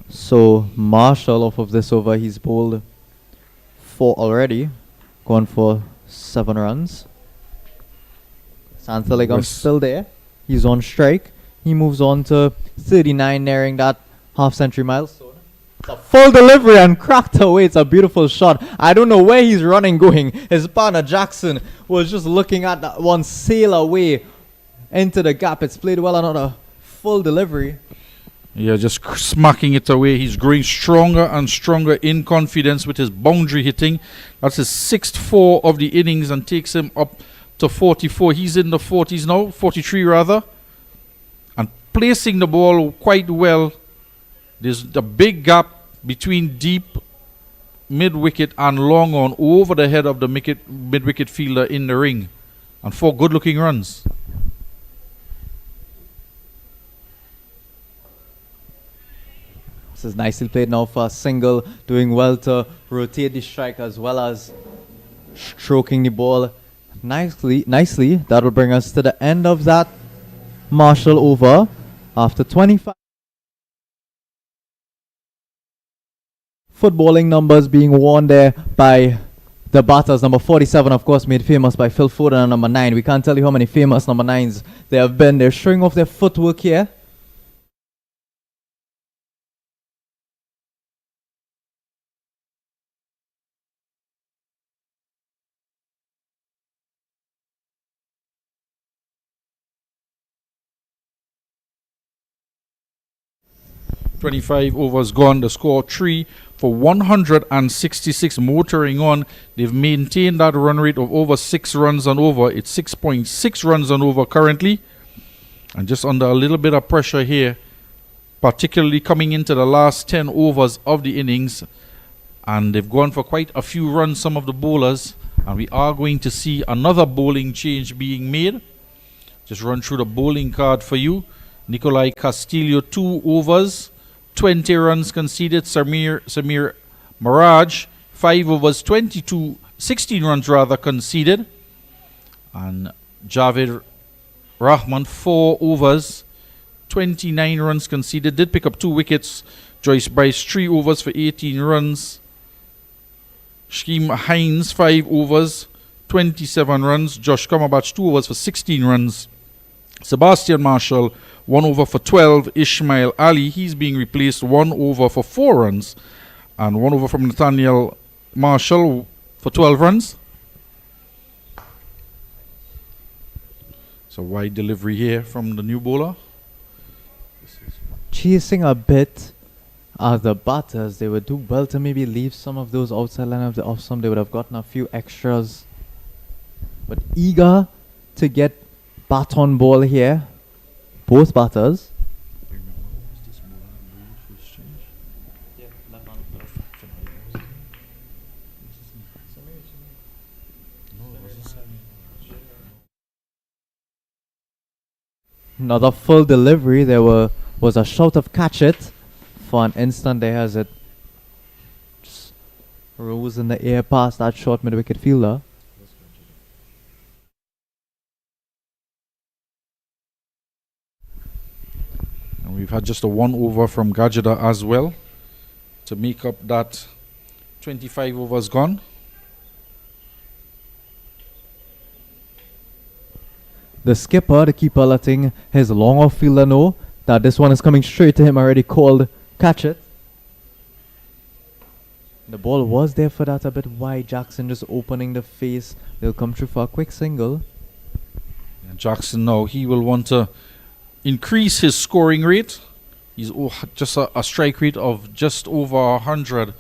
So Marshall, off of this over, he's bowled 4 already, gone for 7 runs. Santhaligam's still there. He's on strike. He moves on to 39, nearing that half-century milestone. It's a full delivery and cracked away. It's a beautiful shot. I don't know where he's running going. His partner Jackson was just looking at that one sail away into the gap. It's played well, another full delivery. Yeah, just smacking it away. He's growing stronger and stronger in confidence with his boundary hitting. That's his 6th 4 of the innings and takes him up to 44. He's in the 40s now, 43 rather. And placing the ball quite well. There's the big gap between deep mid-wicket and long on over the head of the mid-wicket fielder in the ring. And 4 good-looking runs. This is nicely played now for a single, doing well to rotate the strike as well as stroking the ball nicely. That will bring us to the end of that Marshall over after 25. Footballing numbers being worn there by the batters. Number 47, of course, made famous by Phil Foden, and number 9. We can't tell you how many famous number 9s there have been. They're showing off their footwork here. .25 overs gone. The score 3 for 166, motoring on. They've maintained that run rate of over 6 runs and over. It's 6.6 runs and over currently, and just under a little bit of pressure here, particularly coming into the last 10 overs of the innings. And they've gone for quite a few runs, some of the bowlers, and we are going to see another bowling change being made. Just run through the bowling card for you. Nikolai Castillo, 2 overs, 20 runs conceded. Samir Miraj, 5 overs, 16 runs rather conceded. And Javed Rahman, 4 overs, 29 runs conceded. Did pick up 2 wickets. Joyce Bryce, 3 overs for 18 runs. Shaquem Hines, 5 overs, 27 runs. Josh Kamabach, 2 overs for 16 runs. Sebastian Marshall, 1 over for 12. Ishmael Ali, he's being replaced, 1 over for 4 runs. And 1 over from Nathaniel Marshall for 12 runs. So wide delivery here from the new bowler. Chasing a bit as the batters, they would do well to maybe leave some of those outside line of the off stump. They would have gotten a few extras. But eager to get bat on ball here, both batters. Another full delivery. There was a shout of catch it. For an instant there as it just rose in the air past that short mid-wicket fielder. And we've had just a 1 over from Gajada as well to make up that 25 overs gone. The skipper, the keeper, letting his long off fielder know that this one is coming straight to him, already called catch it. The ball was there for that, a bit wide. Jackson just opening the face. They'll come through for a quick single. And Jackson now, he will want to increase his scoring rate. He's just a strike rate of just over 100.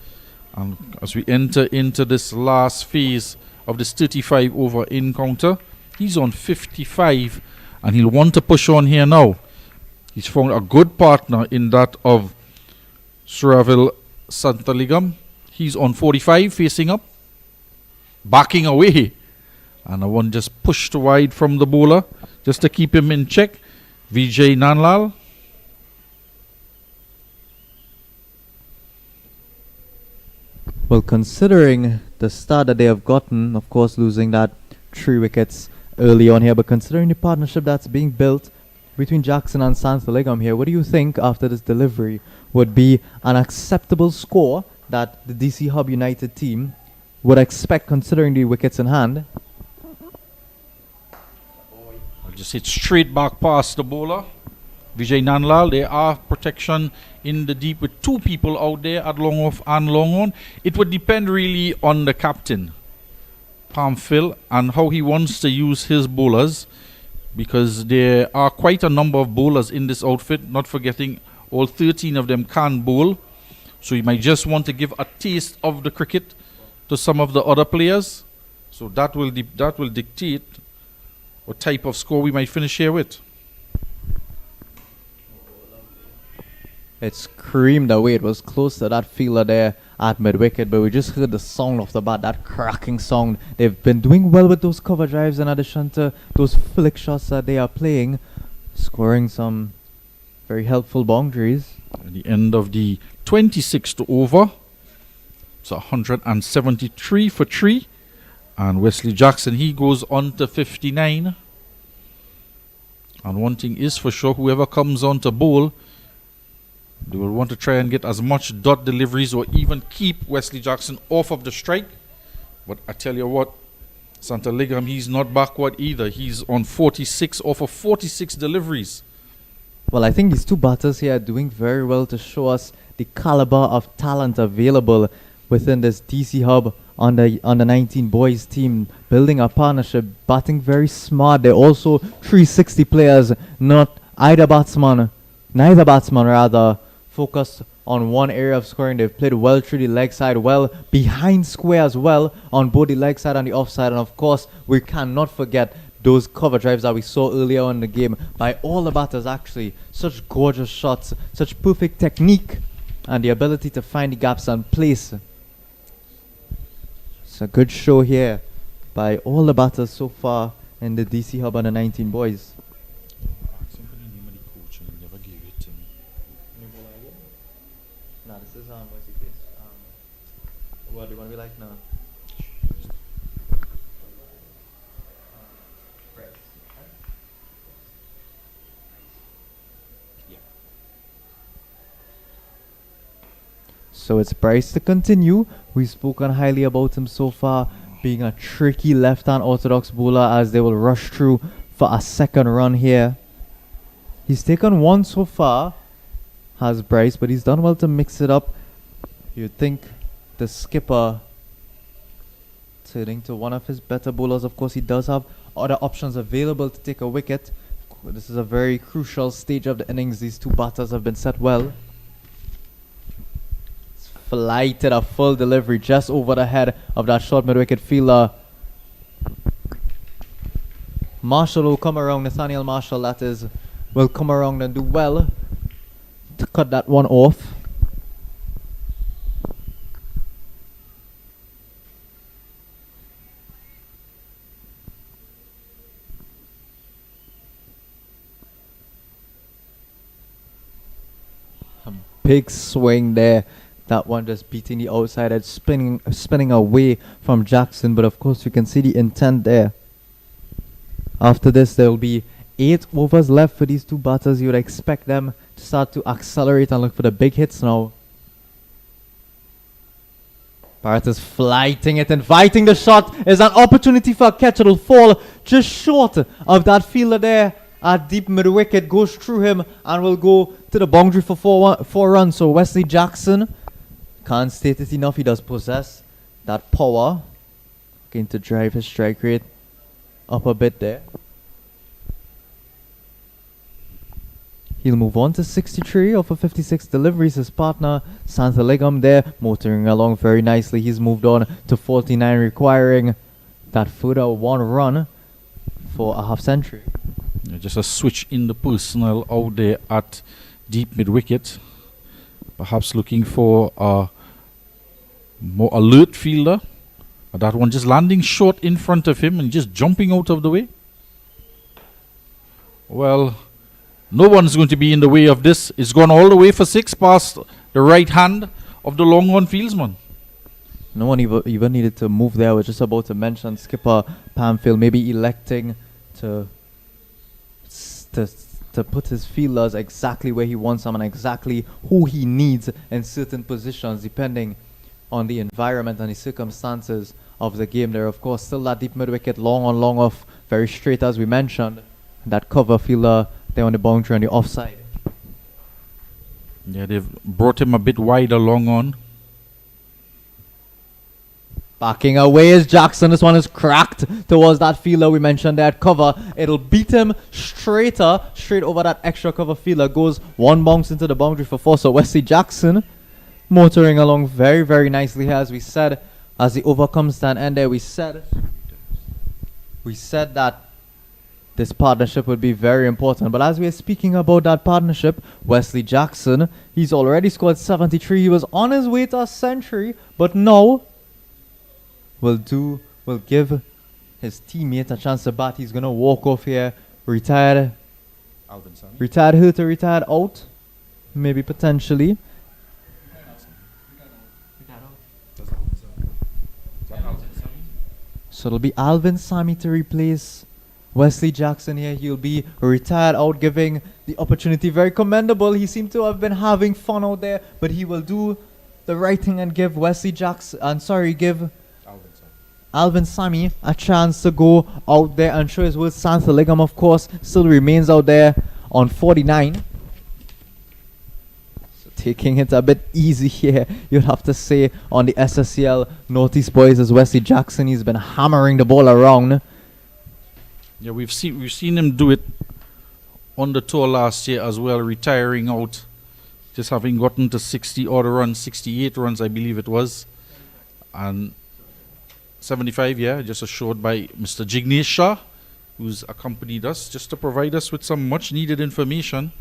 And as we enter into this last phase of this 35 over encounter, he's on 55. and he'll want to push on here now. He's found a good partner in that of Suraville Santaligam. He's on 45, facing up, backing away, and the one just pushed wide from the bowler just to keep him in check. Vijay Nanlal. Well, considering the start that they have gotten, of course losing that 3 wickets early on here, but considering the partnership that's being built between Jackson and Santaligam here, what do you think after this delivery would be an acceptable score that the DC Hub United team would expect considering the wickets in hand? I'll just hit straight back past the bowler. Vijay Nanlal, there are protection in the deep with 2 people out there at long off and long on. It would depend really on the captain, Palm Phil, and how he wants to use his bowlers, because there are quite a number of bowlers in this outfit, not forgetting all 13 of them can bowl. So he might just want to give a taste of the cricket to some of the other players. So that will dictate what type of score we might finish here with. It screamed away. It was close to that fielder there at mid-wicket, but we just heard the sound off the bat, that cracking sound. They've been doing well with those cover drives in addition to those flick shots that they are playing, scoring some very helpful boundaries. At the end of the 26th over, it's 173 for 3. And Wesley Jackson, he goes on to 59. And one thing is for sure, whoever comes on to bowl, they will want to try and get as much dot deliveries or even keep Wesley Jackson off of the strike. But I tell you what, Santaligam, he's not backward either. He's on 46 off of 46 deliveries. Well, I think these 2 batters here are doing very well to show us the caliber of talent available within this DC Hub under 19 boys team, building a partnership, batting very smart. They're also 360 players, neither batsman rather, focused on one area of scoring. They've played well through the leg side, well behind square as well, on both the leg side and the offside. And of course, we cannot forget those cover drives that we saw earlier in the game by all the batters actually. Such gorgeous shots, such perfect technique, and the ability to find the gaps and place. It's a good show here by all the batters so far in the DC Hub under 19 boys. Nah, this is what's it is? What do you want to be like now? So it's Bryce to continue. We've spoken highly about him so far, being a tricky left-hand orthodox bowler as they will rush through for a second run here. He's taken 1 so far, has Bryce, but he's done well to mix it up. You'd think the skipper turning to one of his better bowlers. Of course, he does have other options available to take a wicket. This is a very crucial stage of the innings. These 2 batters have been set well. It's flighted a full delivery just over the head of that short mid-wicket fielder. Marshall will come around, Nathaniel Marshall that is, will come around and do well to cut that one off. A big swing there. That one just beating the outside and spinning away from Jackson, but of course you can see the intent there. After this there will be 8 overs left for these 2 batters. You would expect them to start to accelerate and look for the big hits now. Bharat is flighting it, inviting the shot. Is an opportunity for a catch. It'll fall just short of that fielder there at deep mid-wicket. Goes through him and will go to the boundary for 4 runs. So Wesley Jackson, can't state it enough, he does possess that power. Going to drive his strike rate up a bit there. He'll move on to 63 off of 56 deliveries. His partner, Santaligam, there, motoring along very nicely. He's moved on to 49, requiring that further 1 run for a half century. Yeah, just a switch in the personnel out there at deep mid wicket. Perhaps looking for a more alert fielder. That one just landing short in front of him and just jumping out of the way. Well, no one's going to be in the way of this. It's gone all the way for 6 past the right hand of the long on fieldsman. No one even needed to move there. I was just about to mention skipper Pamphil maybe electing to put his fielders exactly where he wants them and exactly who he needs in certain positions depending on the environment and the circumstances of the game. There, of course, still that deep mid wicket, long on, long off, very straight as we mentioned. That cover fielder there on the boundary on the offside. Yeah, they've brought him a bit wider long on. Backing away is Jackson. This one is cracked towards that fielder we mentioned there at cover. It'll beat him straight over that extra cover fielder. Goes one bounce into the boundary for 4. So Wesley Jackson motoring along very, very nicely here, as we said, as the over comes to an end there. We said that this partnership would be very important. But as we are speaking about that partnership, Wesley Jackson, he's already scored 73. He was on his way to a century, but now will give his teammate a chance to bat. He's gonna walk off here, retired hurt or retired out, maybe potentially. So it'll be Alvin Sami to replace Wesley Jackson here. He'll be retired out, giving the opportunity. Very commendable. He seemed to have been having fun out there, but he will do the right thing and give give Alvin Sami a chance to go out there and show his worth. Santhaligam, of course, still remains out there on 49. So taking it a bit easy here, you'd have to say, on the SSCL Northeast boys, as Wesley Jackson, he's been hammering the ball around. Yeah, we've seen him do it on the tour last year as well, retiring out, just having gotten to 60 odd runs, 68 runs, I believe it was, and 75, yeah, just assured by Mr. Jignesh Shah, who's accompanied us just to provide us with some much needed information.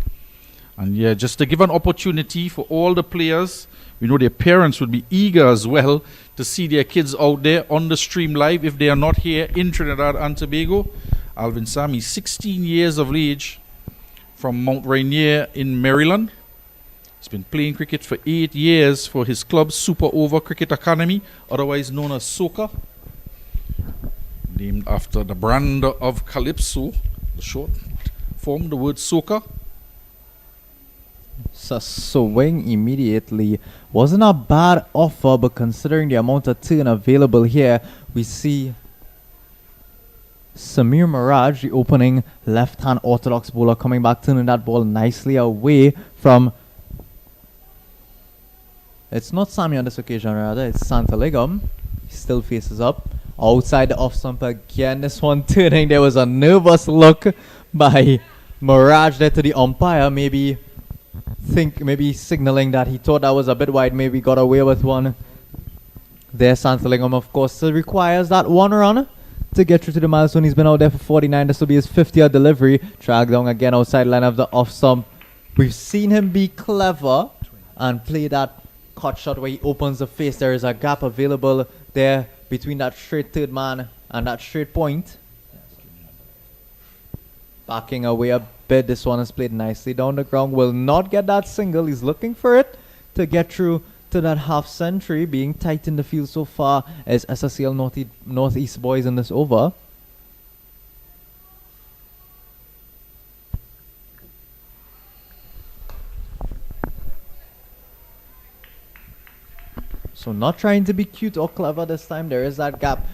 And yeah, just to give an opportunity for all the players. We know their parents would be eager as well to see their kids out there on the stream live if they are not here in Trinidad and Tobago. Alvin Sami, 16 years of age, from Mount Rainier in Maryland. He's been playing cricket for 8 years for his club, Super Over Cricket Academy, otherwise known as SOCA, named after the brand of Calypso, the short form, the word SOCA. So swing immediately. Wasn't a bad offer, but considering the amount of turn available here, we see Samir Miraj, the opening left-hand orthodox bowler, coming back, turning that ball nicely away from... It's not Sami on this occasion, rather. It's Santhaligam. He still faces up. Outside the off-stump again. This one turning. There was a nervous look by Miraj there to the umpire. Maybe signaling that he thought that was a bit wide. Maybe got away with one. There, Santhaligam, of course, still requires that 1 run to get through to the milestone. He's been out there for 49. This will be his 50th delivery. Track down again outside line of the off-stump. We've seen him be clever and play that cut shot where he opens the face. There is a gap available there between that straight third man and that straight point. Backing away a bit. This one is played nicely down the ground. Will not get that single. He's looking for it to get through to that half century. Being tight in the field so far as SSCL Northeast boys in this over. So not trying to be cute or clever this time. There is that gap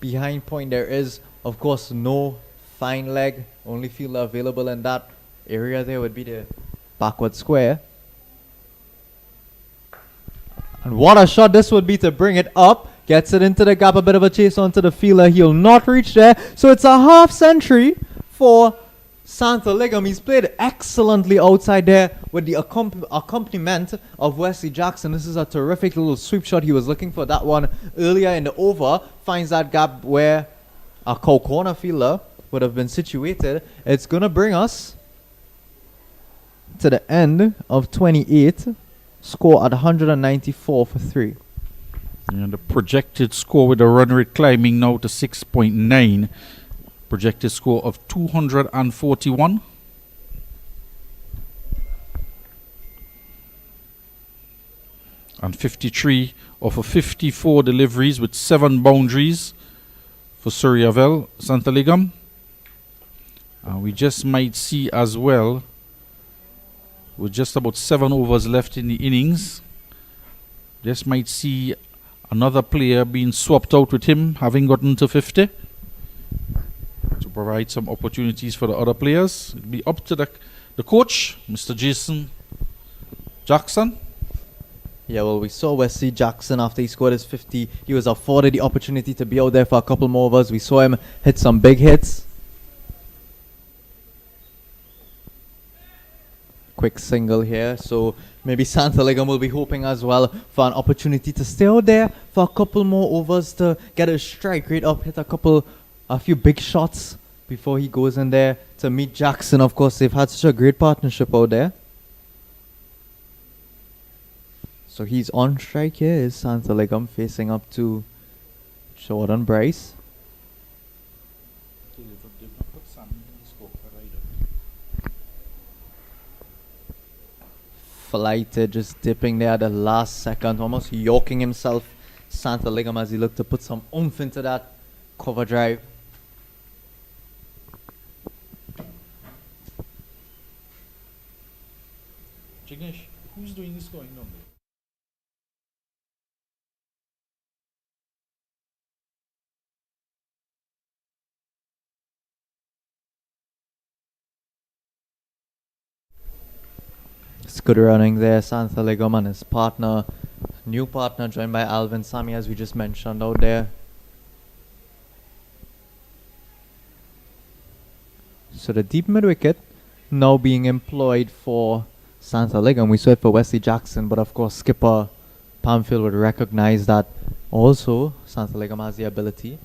behind point. There is, of course, no fine leg. Only fielder available in that area there would be the backward square. And what a shot this would be to bring it up. Gets it into the gap. A bit of a chase onto the fielder. He'll not reach there. So it's a half century for Santhaligam. He's played excellently outside there with the accompaniment of Wesley Jackson. This is a terrific little sweep shot. He was looking for that one earlier in the over. Finds that gap where a corner fielder would have been situated, it's going to bring us to the end of 28. Score at 194 for 3. And the projected score with the run rate climbing now to 6.9. Projected score of 241. And 53 of 54 deliveries with 7 boundaries for Suryavel Santaligam. And we just might see as well, with just about 7 overs left in the innings, just might see another player being swapped out with him, having gotten to 50, to provide some opportunities for the other players. It'll be up to the coach, Mr. Jason Jackson. Yeah, well, we saw Wesley Jackson after he scored his 50. He was afforded the opportunity to be out there for a couple more overs. We saw him hit some big hits. Quick single here, so maybe Santaligam will be hoping as well for an opportunity to stay out there for a couple more overs to get his strike rate up, hit a few big shots before he goes in there to meet Jackson. Of course, they've had such a great partnership out there. So he's on strike here, is Santaligam facing up to Jordan Bryce. Flighted, just dipping there at the last second, almost yoking himself, Santaligam, as he looked to put some oomph into that cover drive. Jignesh, who's doing this going on there? It's good running there, Santaligam and his partner, new partner joined by Alvin Sami, as we just mentioned out there. So the deep mid wicket now being employed for Santaligam. We saw it for Wesley Jackson, but of course skipper Pamfield would recognize that also Santaligam has the ability.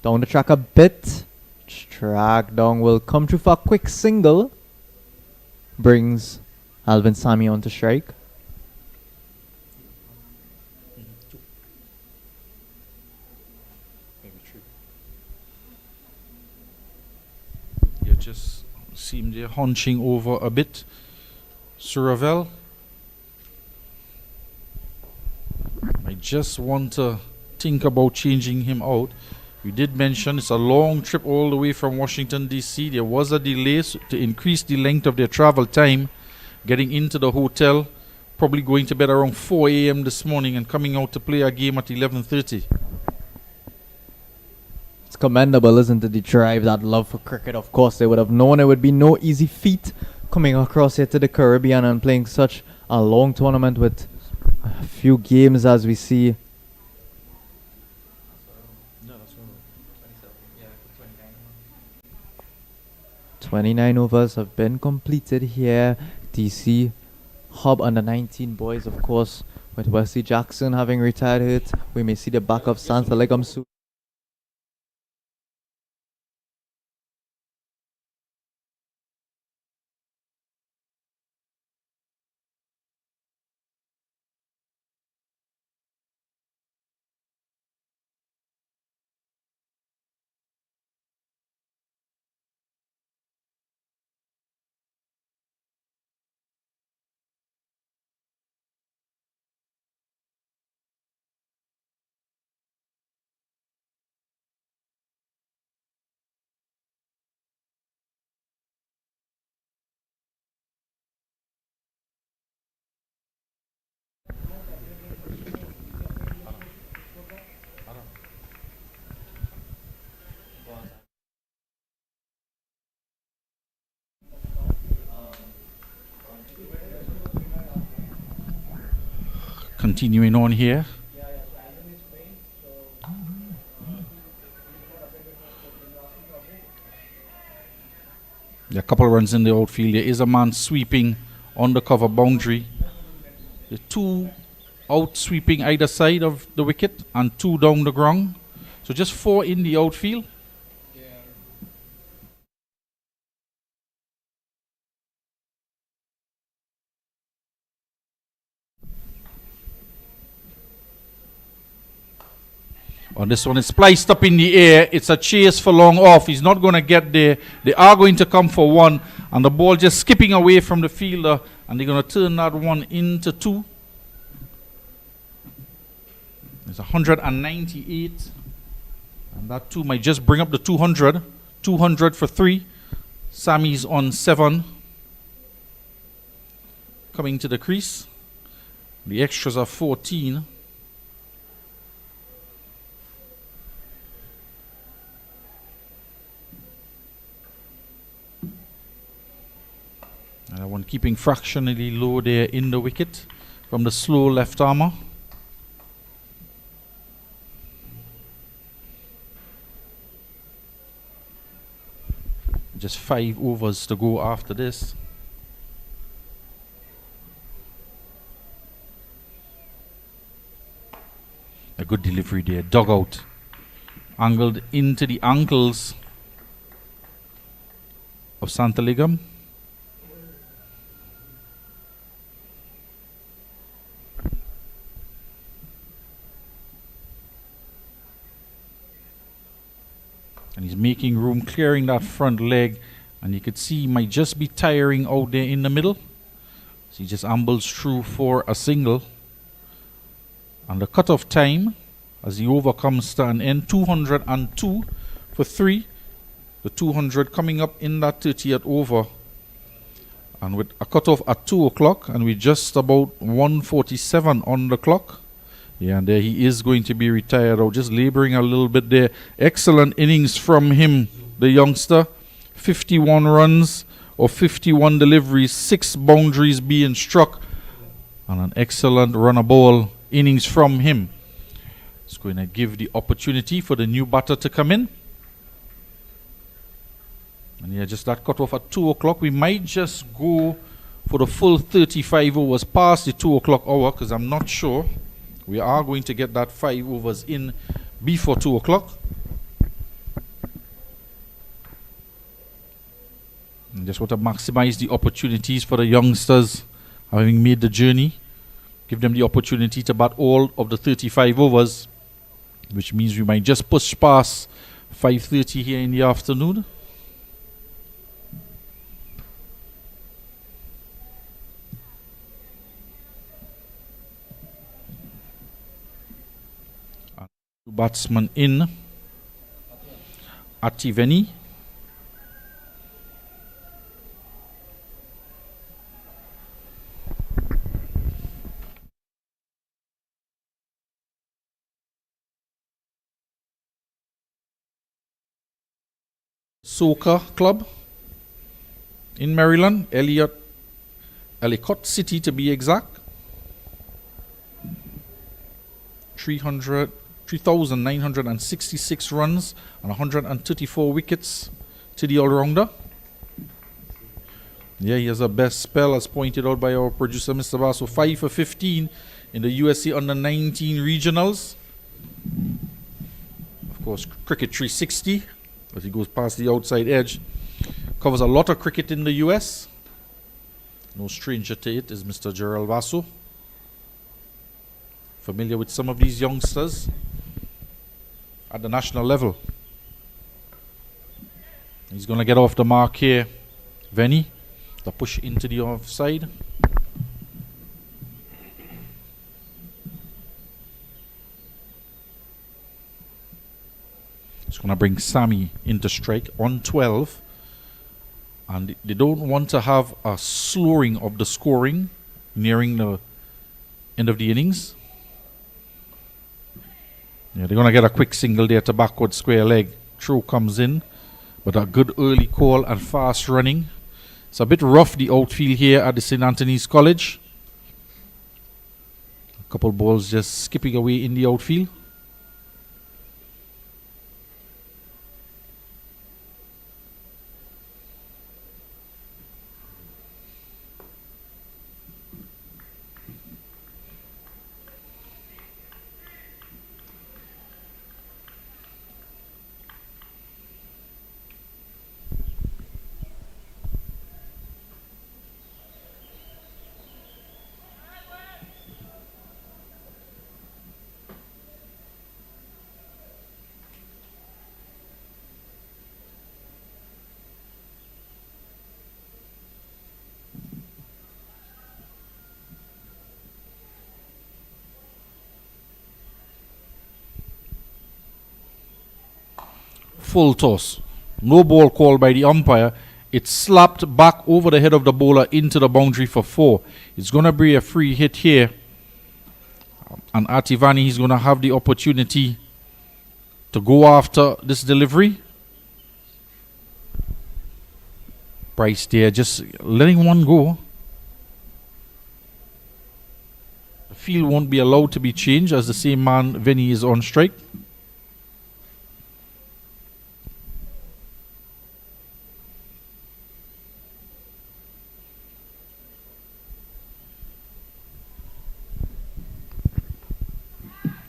Down the track a bit, track down will come through for a quick single. Brings Alvin Sami on to strike. You just seem they're hunching over a bit. Suravel, I just want to think about changing him out. We did mention it's a long trip all the way from Washington, D.C. There was a delay to increase the length of their travel time, getting into the hotel, probably going to bed around 4 a.m. this morning and coming out to play a game at 11:30. It's commendable, isn't it? The drive, that love for cricket. Of course, they would have known it would be no easy feat coming across here to the Caribbean and playing such a long tournament with a few games, as we see. 29 overs have been completed here. DC Hub under 19 boys, of course, with Wesley Jackson having retired hit. We may see the back of Santaligam soon. Continuing on here. There are a couple of runs in the outfield. There is a man sweeping on the cover boundary. The 2 out sweeping either side of the wicket and 2 down the ground. So just 4 in the outfield. Yeah, On this one, it's spliced up in the air. It's a chase for long off. He's not going to get there. They are going to come for one. And the ball just skipping away from the fielder. And they're going to turn that one into two. It's 198. And that two might just bring up the 200. 200 for three. Sammy's on 7. Coming to the crease. The extras are 14. And that one keeping fractionally low there in the wicket from the slow left armour. Just 5 overs to go after this. A good delivery there, dug out, angled into the ankles of Santaligam. And he's making room, clearing that front leg, and you could see he might just be tiring out there in the middle. So he just ambles through for a single. And the cut-off time, as the over comes to an end, 202 for 3. The 200 coming up in that 30th over. And with a cut-off at 2 o'clock, and we're just about 1:47 on the clock. Yeah, and there he is going to be retired out, just laboring a little bit there. Excellent innings from him, the youngster. 51 runs or 51 deliveries, 6 boundaries being struck, and an excellent runner ball innings from him. It's going to give the opportunity for the new batter to come in. And yeah, just that cut off at 2 o'clock. We might just go for the full 35 overs past the 2 o'clock hour, because I'm not sure we are going to get that 5 overs in before 2 o'clock. And just want to maximize the opportunities for the youngsters having made the journey. Give them the opportunity to bat all of the 35 overs, which means we might just push past 5:30 here in the afternoon. Batsman in Ativeni. Soca Club in Maryland, Ellicott City to be exact. 3,966 runs and 134 wickets to the all-rounder. Yeah, he has a best spell, as pointed out by our producer, Mr. Basso. 5 for 15 in the USA Under-19 regionals. Of course, Cricket 360, as he goes past the outside edge. Covers a lot of cricket in the US. No stranger to it is Mr. Gerald Basso. Familiar with some of these youngsters at the national level. He's going to get off the mark here. Venny, the push into the offside. It's going to bring Sammy into strike on 12. And they don't want to have a slowing of the scoring nearing the end of the innings. Yeah, they're going to get a quick single there to backward square leg. Throw comes in, but a good early call and fast running. It's a bit rough, the outfield here at the St. Anthony's College. A couple balls just skipping away in the outfield. full toss. No ball called by the umpire. It slapped back over the head of the bowler into the boundary for 4. It's going to be a free hit here. And Ativani is going to have the opportunity to go after this delivery. Bryce there just letting one go. The field won't be allowed to be changed as the same man, Vinny, is on strike.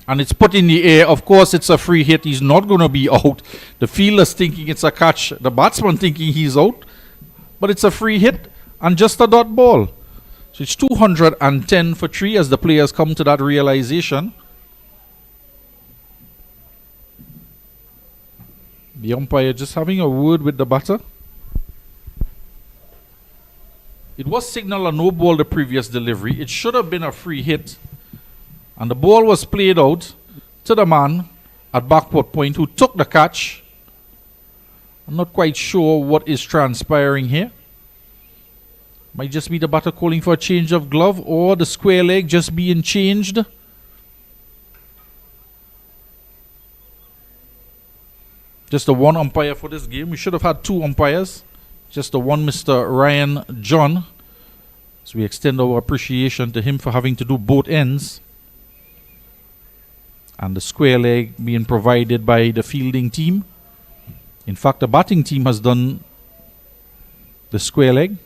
And it's put in the air. Of course, it's a free hit. He's not going to be out. The fielder's thinking it's a catch. The batsman thinking he's out. But it's a free hit and just a dot ball. So it's 210 for 3 as the players come to that realization. The umpire just having a word with the batter. It was signaled a no ball the previous delivery. It should have been a free hit. And the ball was played out to the man at backward point who took the catch. I'm not quite sure what is transpiring here. Might just be the batter calling for a change of glove or the square leg just being changed. Just the one umpire for this game. We should have had 2 umpires. Just the one, Mr. Ryan John. So we extend our appreciation to him for having to do both ends. And the square leg being provided by the fielding team. In fact, the batting team has done the square leg.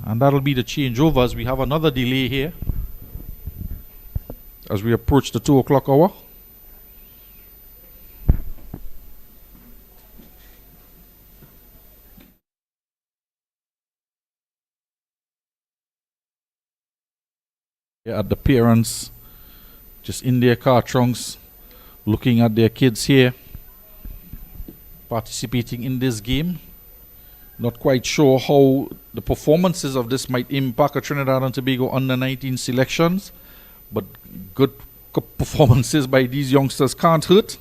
And that'll be the changeover as we have another delay here. As we approach the 2 o'clock hour. At the parents just in their car trunks looking at their kids here participating in this game. Not quite sure how the performances of this might impact a Trinidad and Tobago under 19 selections, but good performances by these youngsters can't hurt.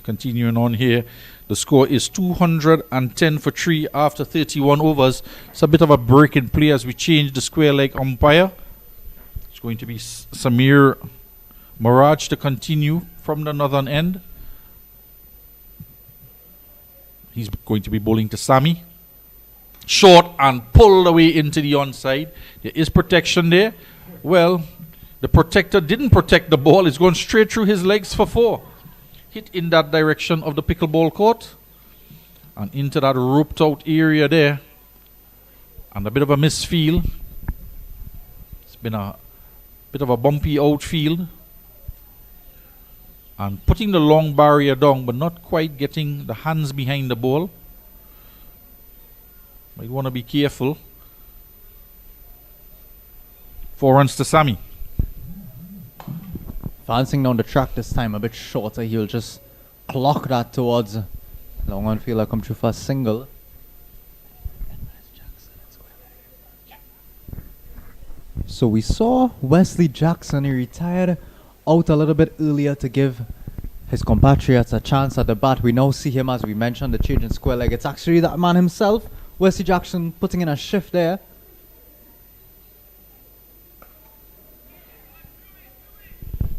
Continuing on here, the score is 210 for 3 after 31 overs. It's a bit of a break in play as we change the square leg umpire. It's going to be Samir Mirage to continue from the northern end. He's going to be bowling to Sammy. Short and pulled away into the onside. There is protection there. Well, the protector didn't protect the ball. It's gone straight through his legs for 4. Hit in that direction of the pickleball court and into that roped out area there, and a bit of a misfield. It's been a bit of a bumpy outfield and putting the long barrier down but not quite getting the hands behind the ball. Might want to be careful. 4 runs to Sammy. Advancing down the track this time a bit shorter, he'll just clock that towards long on fielder, come through for a single. So we saw Wesley Jackson. He retired out a little bit earlier to give his compatriots a chance at the bat. We now see him, as we mentioned, the change in square leg. It's actually that man himself, Wesley Jackson, putting in a shift there.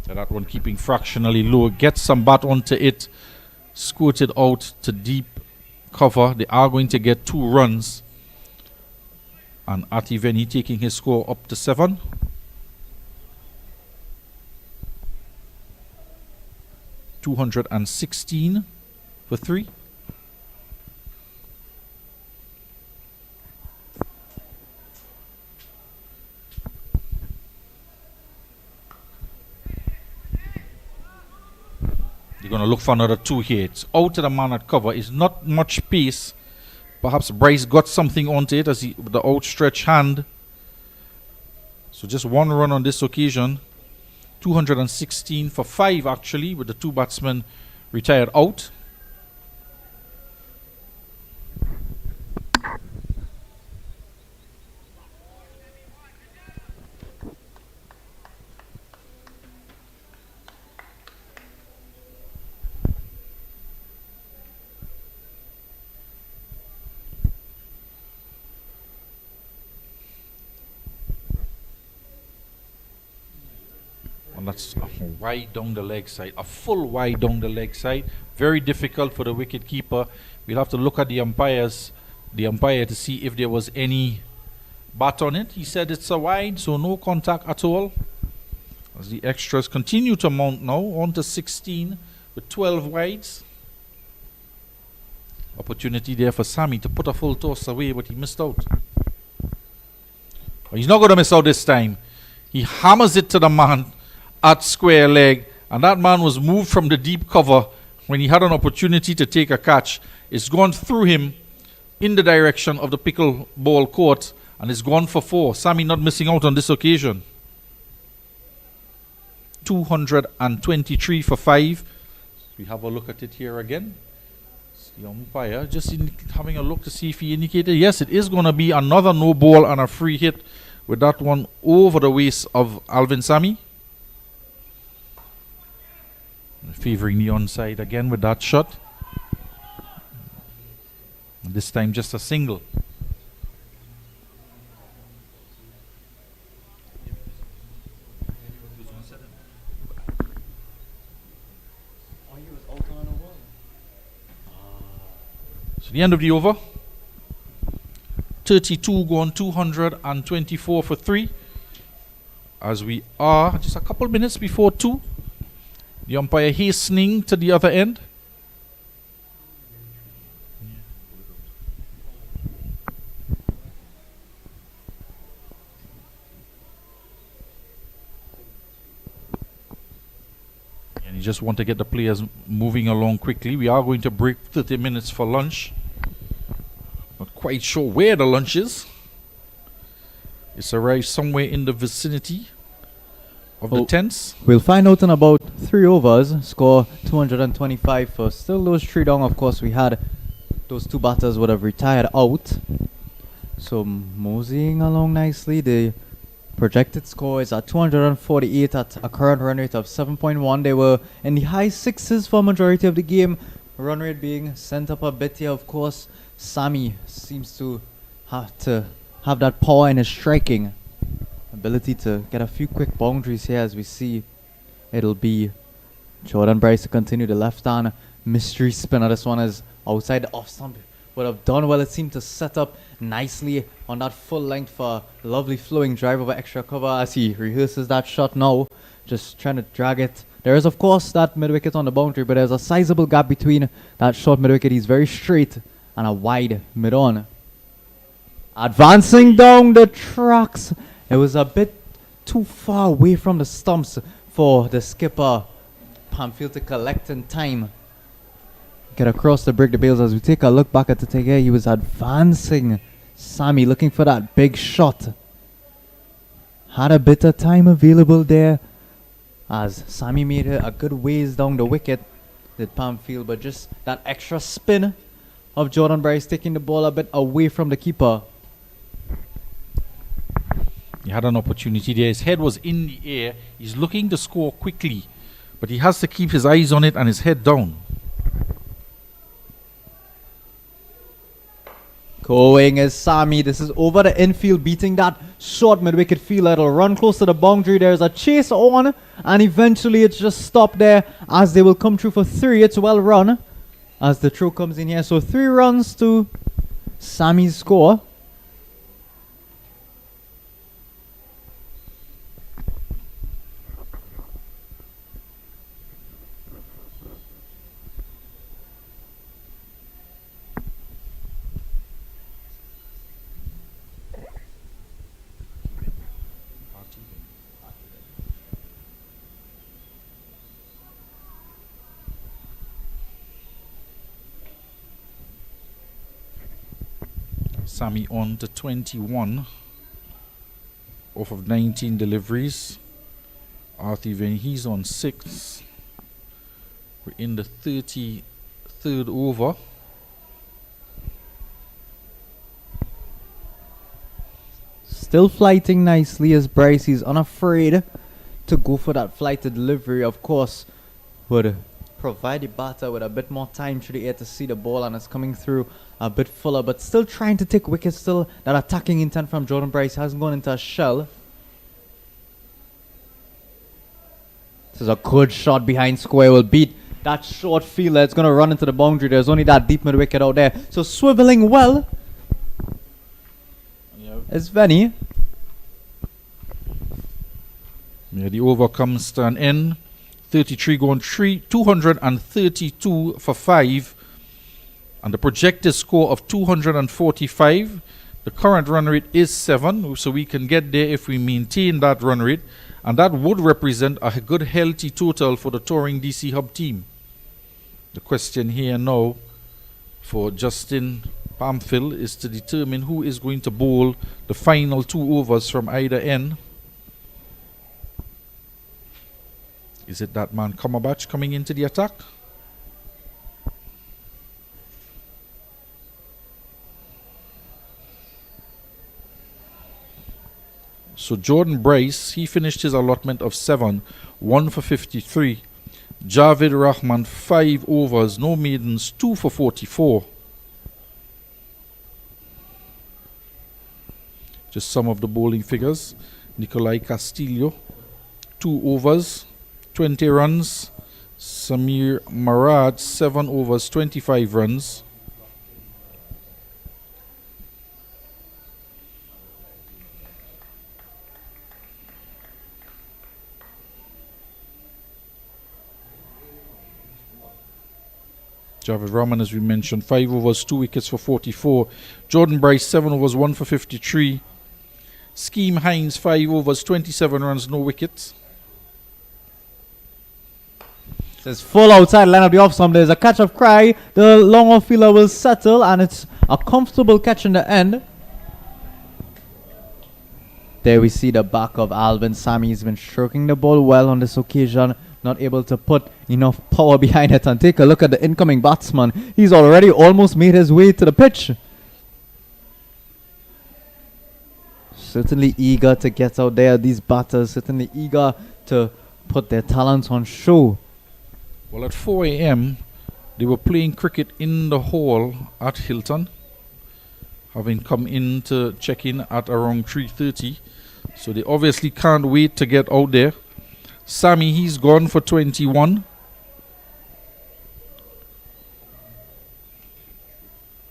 That one keeping fractionally low. Gets some bat onto it. Squirted out to deep cover. They are going to get 2 runs. And Ativeni taking his score up to 7. 216 for 3. They're going to look for another 2 here. It's out to the man at cover. It's not much pace. Perhaps Bryce got something onto it as he with the outstretched hand. So just 1 run on this occasion. 216 for 5 actually, with the 2 batsmen retired out. And that's wide down the leg side, a full wide down the leg side. Very difficult for the wicket keeper. We'll have to look at the umpire to see if there was any bat on it. He said it's a wide, so no contact at all. As the extras continue to mount now, on to 16 with 12 wides. Opportunity there for Sammy to put a full toss away, but he missed out. But he's not going to miss out this time. He hammers it to the man at square leg, and that man was moved from the deep cover when he had an opportunity to take a catch. It's gone through him in the direction of the pickle ball court, and it's gone for 4. Sammy not missing out on this occasion. 223 for 5. We have a look at it here again. It's the umpire just having a look to see if he indicated. Yes, it is going to be another no ball and a free hit with that one over the waist of Alvin Sammy. Favoring the onside again with that shot. This time just a single. So the end of the over. 32 gone, 224 for 3. As we are just a couple minutes before 2. The umpire hastening to the other end. And you just want to get the players moving along quickly. We are going to break 30 minutes for lunch. Not quite sure where the lunch is. It's arrived somewhere in the vicinity of the tents. We'll find out in about 3 overs. Score 225 for still those 3 down. Of course, we had those 2 batters would have retired out. So moseying along nicely. The projected score is at 248 at a current run rate of 7.1. They were in the high 6s for majority of the game. Run rate being sent up a bit here. Of course, Sammy seems to have that power in his striking. Ability to get a few quick boundaries here. As we see, it'll be Jordan Bryce to continue the left hand mystery spinner. This one is outside the off stump. Would have done well. It seemed to set up nicely on that full length for a lovely flowing drive over extra cover as he rehearses that shot now. Just trying to drag it. There is of course that mid wicket on the boundary, but there's a sizable gap between that short mid wicket. He's very straight and a wide mid on. Advancing down the tracks. It was a bit too far away from the stumps for the skipper Pamfield to collect in time. Get across to break the bails. As we take a look back at the take here, he was advancing. Sammy looking for that big shot. Had a bit of time available there as Sammy made a good ways down the wicket. Did Pamfield, but just that extra spin of Jordan Bryce taking the ball a bit away from the keeper. He had an opportunity there. His head was in the air. He's looking to score quickly, but he has to keep his eyes on it and his head down. Going is Sammy. This is over the infield, beating that short mid-wicket fielder. It'll run close to the boundary. There's a chase on, and eventually it's just stopped there as they will come through for 3. It's well run as the throw comes in here. So 3 runs to Sammy's score. Sammy on to 21 off of 19 deliveries. Arthur Van, he's on 6. We're in the 33rd over. Still flighting nicely as Bryce. He's unafraid to go for that flighted delivery. Of course, would provide the batter with a bit more time through the air to see the ball, and it's coming through a bit fuller, but still trying to take wickets. Still that attacking intent from Jordan Bryce hasn't gone into a shell. This is a good shot behind square. Will beat that short fielder. It's going to run into the boundary. There's only that deep mid wicket out there. So swiveling well is Venny. Yeah, the over comes to an end. 33 going 232 for 5. And the projected score of 245. The current run rate is 7. So we can get there if we maintain that run rate. And that would represent a good healthy total for the touring DC Hub team. The question here now for Justin Pamphil is to determine who is going to bowl the final 2 overs from either end. Is it that man Cumberbatch coming into the attack? So Jordan Bryce, he finished his allotment of 7, 1 for 53. Javed Rahman, 5 overs, no maidens, 2 for 44. Just some of the bowling figures. Nikolai Castillo, 2 overs, 20 runs. Samir Marad, 7 overs, 25 runs. Javed Rahman, as we mentioned, 5 overs, 2 wickets for 44. Jordan Bryce, 7 overs, 1 for 53. Scheme Hines, 5 overs, 27 runs, no wickets. It's full outside line of the off stump. There's a catch of cry. The long off fielder will settle, and it's a comfortable catch in the end. There we see the back of Alvin. Sammy's been stroking the ball well on this occasion. Not able to put enough power behind it. And take a look at the incoming batsman. He's already almost made his way to the pitch. Certainly eager to get out there. These batters certainly eager to put their talents on show. Well, at 4 a.m., they were playing cricket in the hall at Hilton, having come in to check in at around 3:30. So they obviously can't wait to get out there. Sammy, he's gone for 21.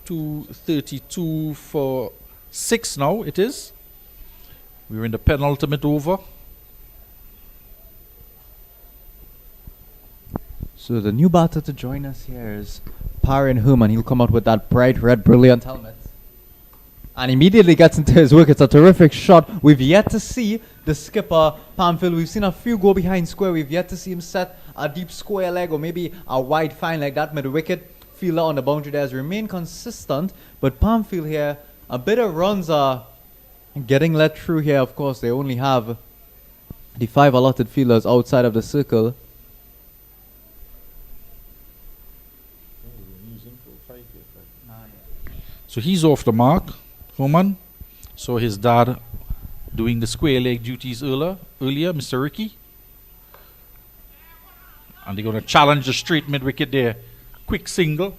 232 for 6 now, it is. We're in the penultimate over. So the new batter to join us here is Parin Herman. He'll come out with that bright red brilliant helmet. And immediately gets into his wickets. A terrific shot. We've yet to see the skipper, Pamphil. We've seen a few go behind square. We've yet to see him set a deep square leg or maybe a wide fine like that mid-wicket. Fielder on the boundary there has remained consistent. But Pamphil here, a bit of runs are getting let through here. Of course, they only have the 5 allotted fielders outside of the circle. So he's off the mark, Roman. So his dad doing the square leg duties earlier, Mr. Ricky. And they're going to challenge the straight mid-wicket there. Quick single.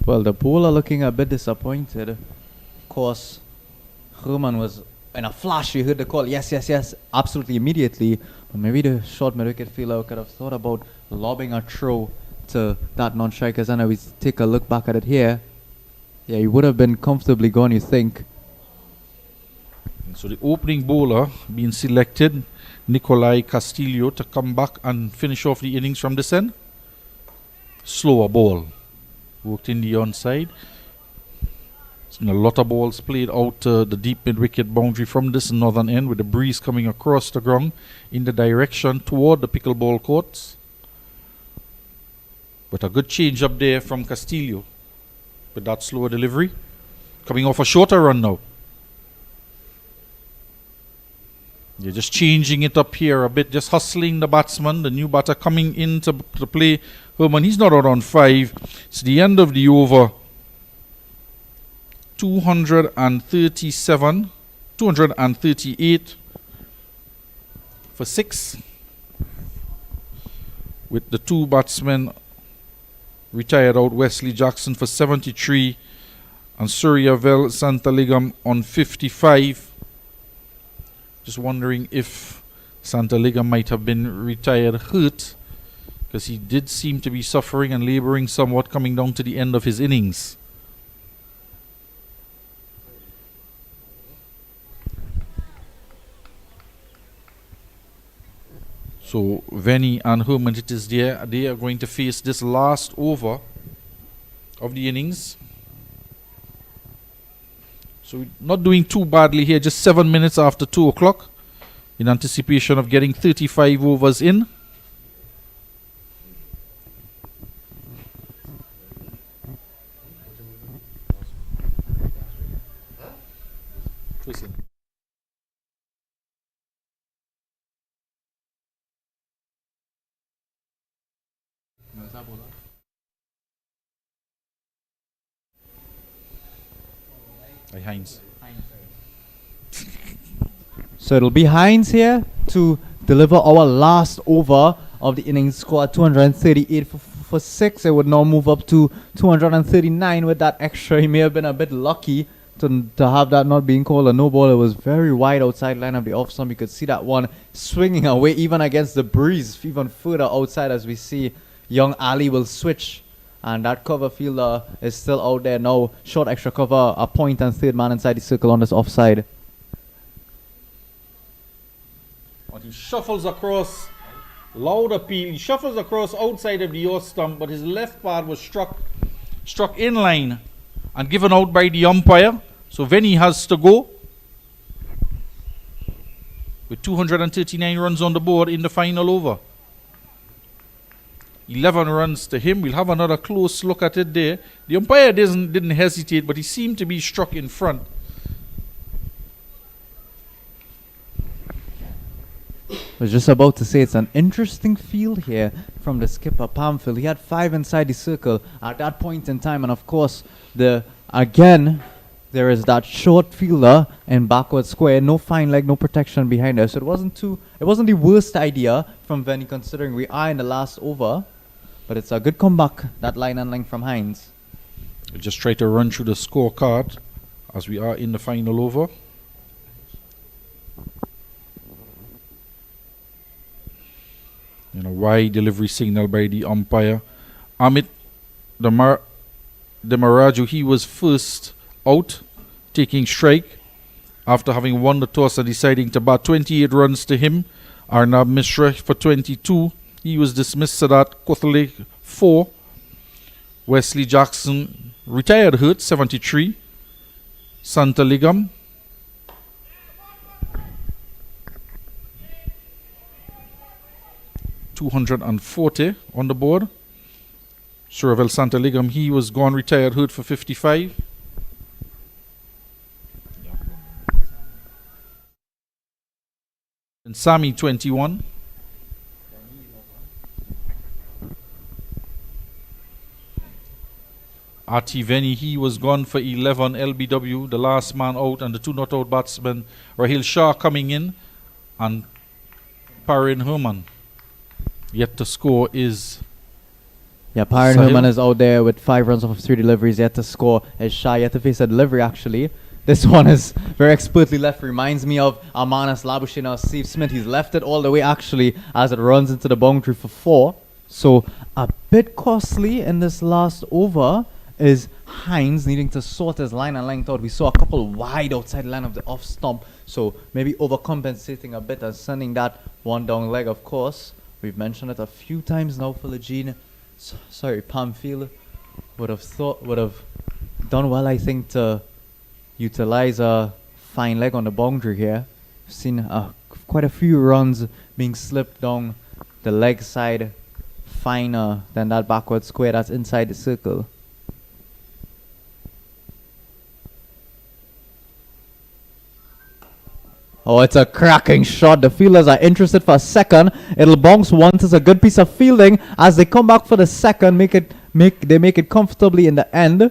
Well, the bowler looking a bit disappointed. Of course, Herman was in a flash. You heard the call. Yes, yes, yes. Absolutely immediately. But maybe the short mid-wicket fielder could have thought about lobbing a throw to that non-striker's end. We take a look back at it here. Yeah, he would have been comfortably gone, you think. So the opening bowler being selected, Nikolai Castillo, to come back and finish off the innings from this end. Slower ball. Worked in the onside. There's been a lot of balls played out the deep mid-wicket boundary from this northern end with the breeze coming across the ground in the direction toward the pickleball courts. But a good change up there from Castillo with that slower delivery. Coming off a shorter run now. They're just changing it up here a bit, just hustling the batsman. The new batter coming in to play. Herman, he's not out on 5. It's the end of the over. 237, 238 for 6. With the 2 batsmen retired out, Wesley Jackson for 73 and Suryavel Santaligam on 55. Just wondering if Santaligam might have been retired hurt, because he did seem to be suffering and labouring somewhat coming down to the end of his innings. So Venny and Herman, it is there. They are going to face this last over of the innings. So we're not doing too badly here, just 7 minutes after 2 o'clock in anticipation of getting 35 overs in. Hines. So it'll be Hines here to deliver our last over of the innings, score 238 for 6. It would now move up to 239 with that extra. He may have been a bit lucky to have that not being called a no ball. It was very wide outside line of the off stump. You could see that one swinging away even against the breeze, even further outside, as we see young Ali will switch. And that cover fielder is still out there now. Short extra cover, a point and third man inside the circle on this offside. But he shuffles across, loud appeal. He shuffles across outside of the off stump, but his left part was struck in line and given out by the umpire. So Venny has to go with 239 runs on the board in the final over. 11 runs to him. We'll have another close look at it there. The umpire didn't hesitate, but he seemed to be struck in front. I was just about to say, it's an interesting field here from the skipper Pamphil. He had 5 inside the circle at that point in time, and of course again there is that short fielder in backward square, no fine leg, no protection behind us. So it wasn't the worst idea from Venny, considering we are in the last over, but it's a good comeback, that line and length from Hines. We'll just try to run through the scorecard as we are in the final over. A wide delivery signal by the umpire. Amit Demaraju, he was first out, taking strike after having won the toss and deciding to bat. 28 runs to him. Arnab Mishra for 22. He was dismissed. Sadat Kothale 4. Wesley Jackson retired hurt 73. Santaligam 240 on the board. Suravel Santaligam, he was gone retired hurt for 55. And Sami 21. Ati Venny, he was gone for 11. LBW, the last man out, and the 2 not out batsmen. Rahil Shah coming in, and Parin Herman. Yet to score is... Yeah, Parin Herman is out there with 5 runs off of 3 deliveries. Yet to score is Shah. Yet to face a delivery, actually. This one is very expertly left. Reminds me of Amanas Labushin or Steve Smith. He's left it all the way, actually, as it runs into the boundary for 4. So a bit costly in this last over is Hines needing to sort his line and length out. We saw a couple wide outside line of the off stump. So maybe overcompensating a bit and sending that one down leg, of course. We've mentioned it a few times now for Lejean. Pamphil would have done well, I think, to utilize a fine leg on the boundary here. We've seen quite a few runs being slipped down the leg side finer than that backward square that's inside the circle. Oh, it's a cracking shot. The fielders are interested for a second. It'll bounce once. It's a good piece of fielding. As they come back for the second, they make it comfortably in the end.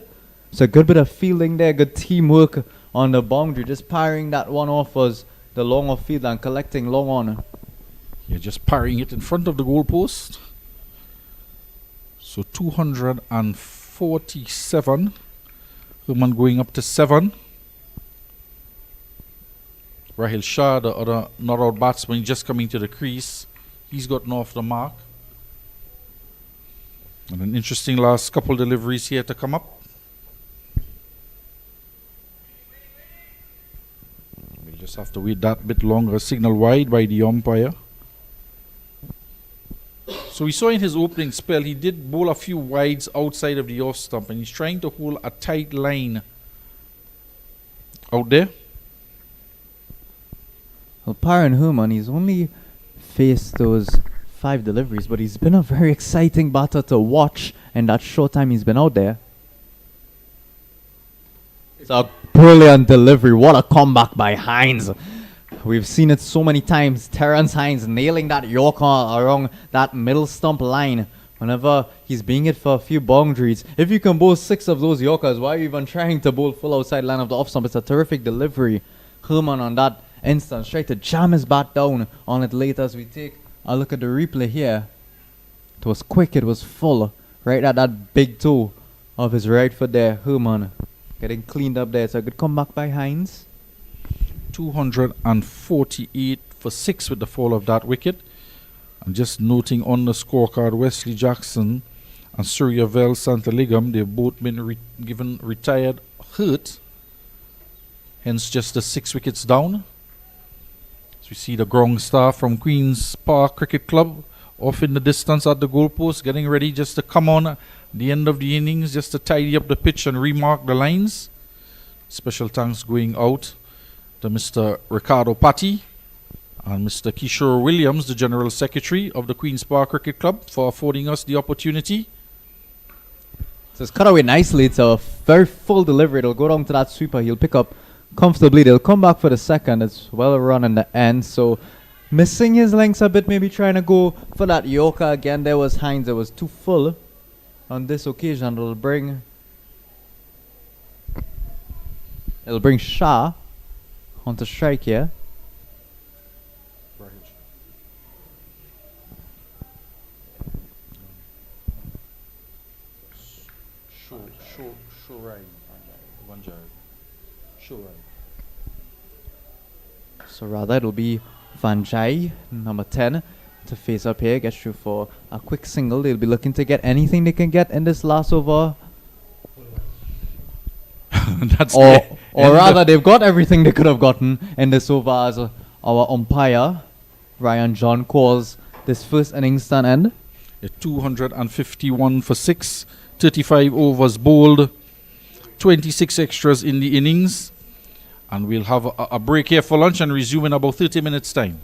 It's a good bit of fielding there. Good teamwork on the boundary. Just parrying that one off was the long off field and collecting long on. Yeah, just parrying it in front of the goalpost. So 247. Herman going up to 7. Rahil Shah, the other not out batsman, just coming to the crease. He's gotten off the mark. And an interesting last couple deliveries here to come up. We'll just have to wait that bit longer. Signal wide by the umpire. So we saw in his opening spell, he did bowl a few wides outside of the off stump, and he's trying to hold a tight line out there. Well, Paran Herman, he's only faced those 5 deliveries, but he's been a very exciting batter to watch in that short time he's been out there. It's a brilliant delivery. What a comeback by Hines. We've seen it so many times. Terrence Hines nailing that Yorker around that middle stump line whenever he's being hit for a few boundaries. If you can bowl 6 of those Yorkers, why are you even trying to bowl full outside line of the off stump? It's a terrific delivery. Herman on that instance tried to jam his bat down on it late. As we take a look at the replay here, it was quick, it was full, right at that big toe of his right foot there. Herman getting cleaned up there. It's a good comeback by Hines. 248 for 6 with the fall of that wicket. And just noting on the scorecard, Wesley Jackson and Suryavel Santaligam, they've both been given retired hurt, hence just the 6 wickets down. So we see the ground staff from Queen's Park Cricket Club off in the distance at the goalpost, getting ready just to come on at the end of the innings, just to tidy up the pitch and remark the lines. Special thanks going out to Mr. Ricardo Patti and Mr. Kishore Williams, the General Secretary of the Queen's Park Cricket Club, for affording us the opportunity. So it's cut away nicely. It's a very full delivery. It'll go down to that sweeper. He'll pick up comfortably. They'll come back for the second. It's well run in the end. So missing his lengths a bit, maybe trying to go for that Yorker again. There was Hines. It was too full on this occasion. It'll bring Shah onto strike here. So rather it'll be Vanjai, number 10, to face up here. Gets through for a quick single. They'll be looking to get anything they can get in this last over. Or rather, they've got everything they could have gotten in this over, as our umpire, Ryan John, calls this first innings stand end. 251 for 6, 35 overs bowled, 26 extras in the innings. And we'll have a break here for lunch and resume in about 30 minutes' time.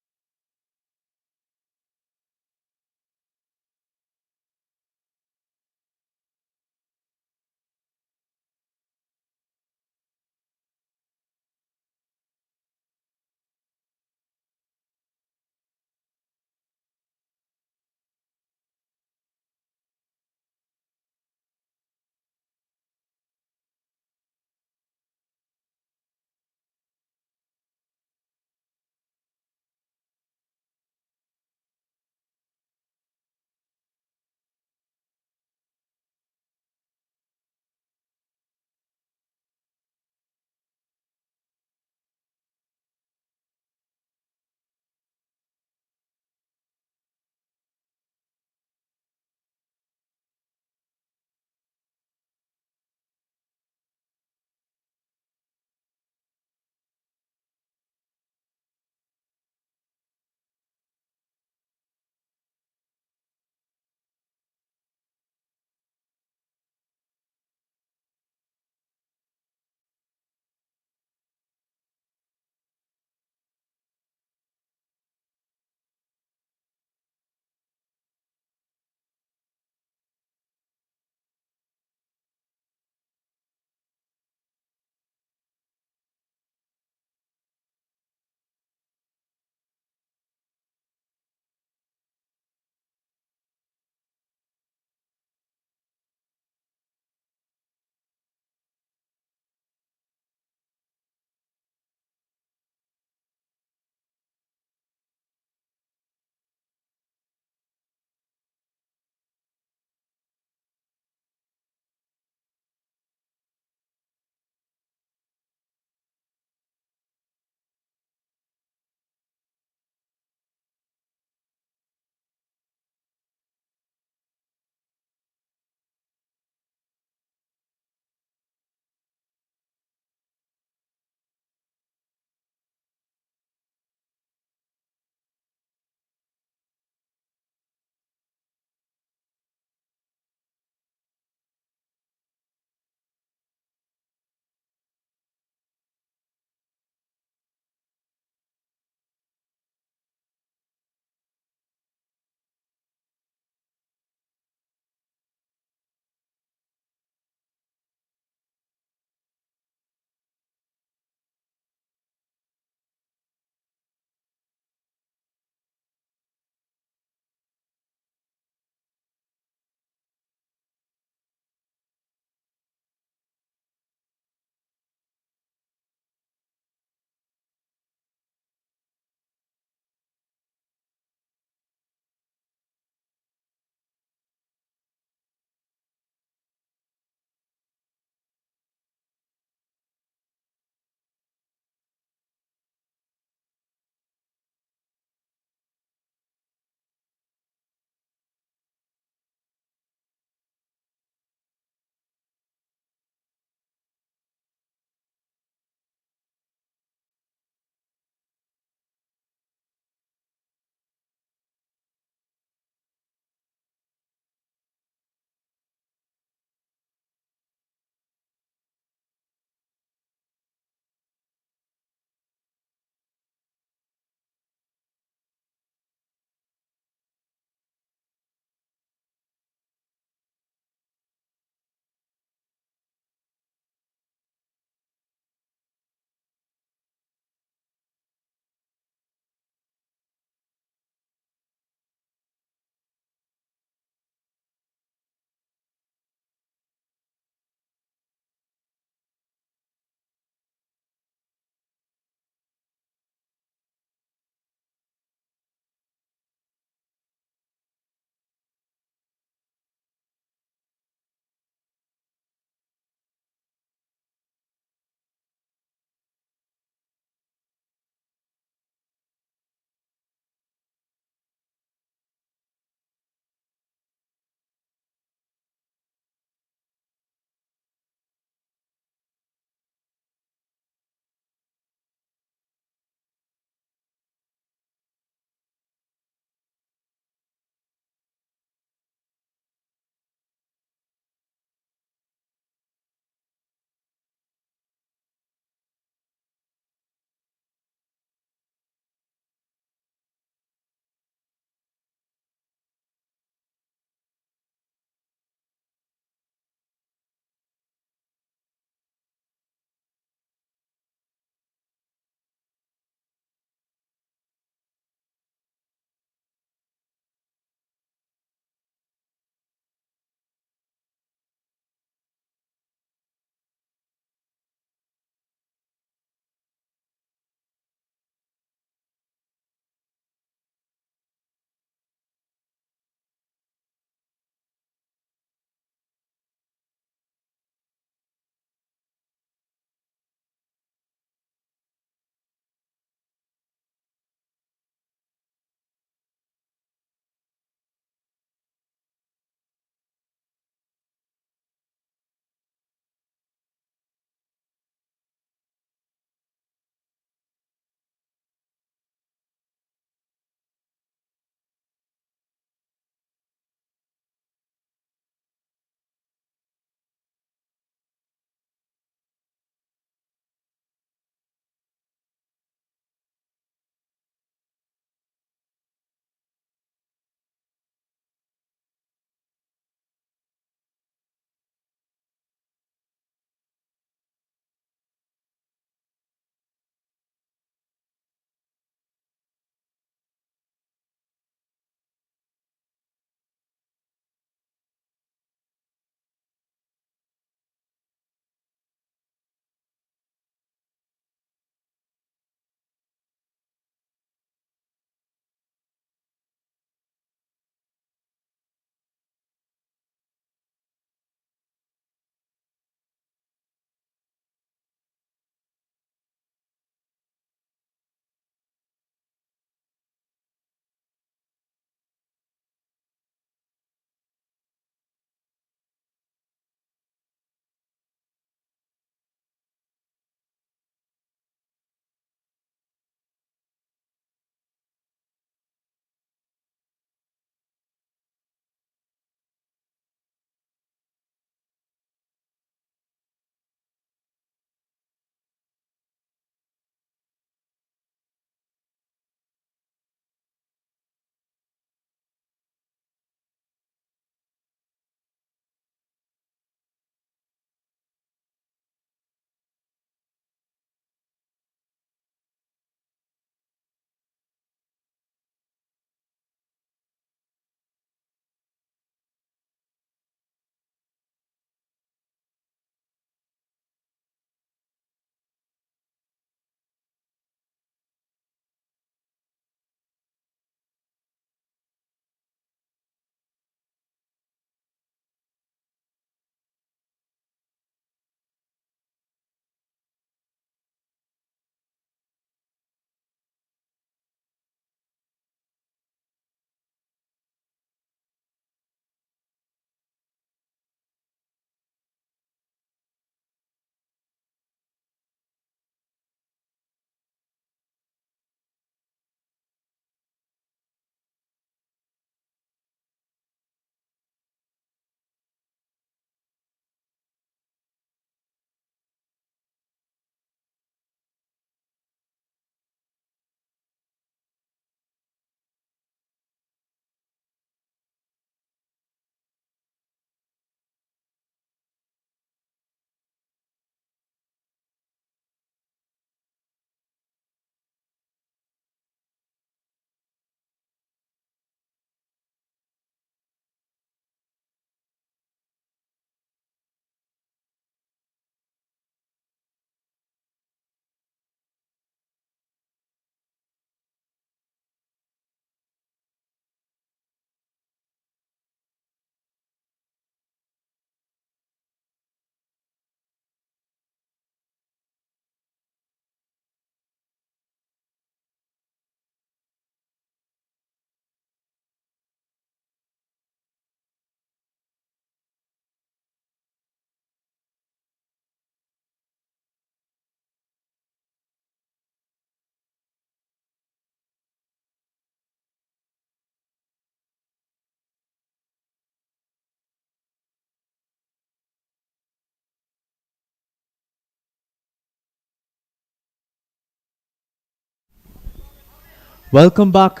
Welcome back,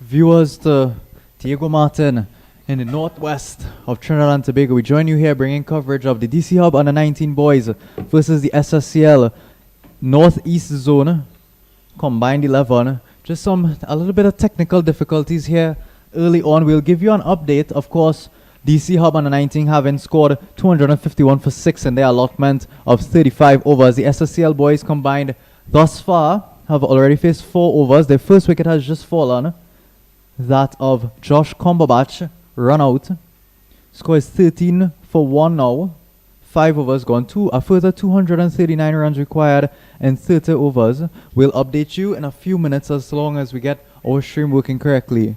viewers, to Diego Martin in the northwest of Trinidad and Tobago. We join you here bringing coverage of the DC Hub under 19 boys versus the SSCL Northeast Zone combined 11. Just a little bit of technical difficulties here early on. We'll give you an update. Of course, DC Hub under 19 having scored 251 for 6 in their allotment of 35 overs. The SSCL boys combined thus far have already faced 4 overs. Their first wicket has just fallen, that of Josh Cumberbatch, run out. Score is 13 for 1 now. 5 overs gone. A further 239 runs required in 30 overs. We'll update you in a few minutes as long as we get our stream working correctly.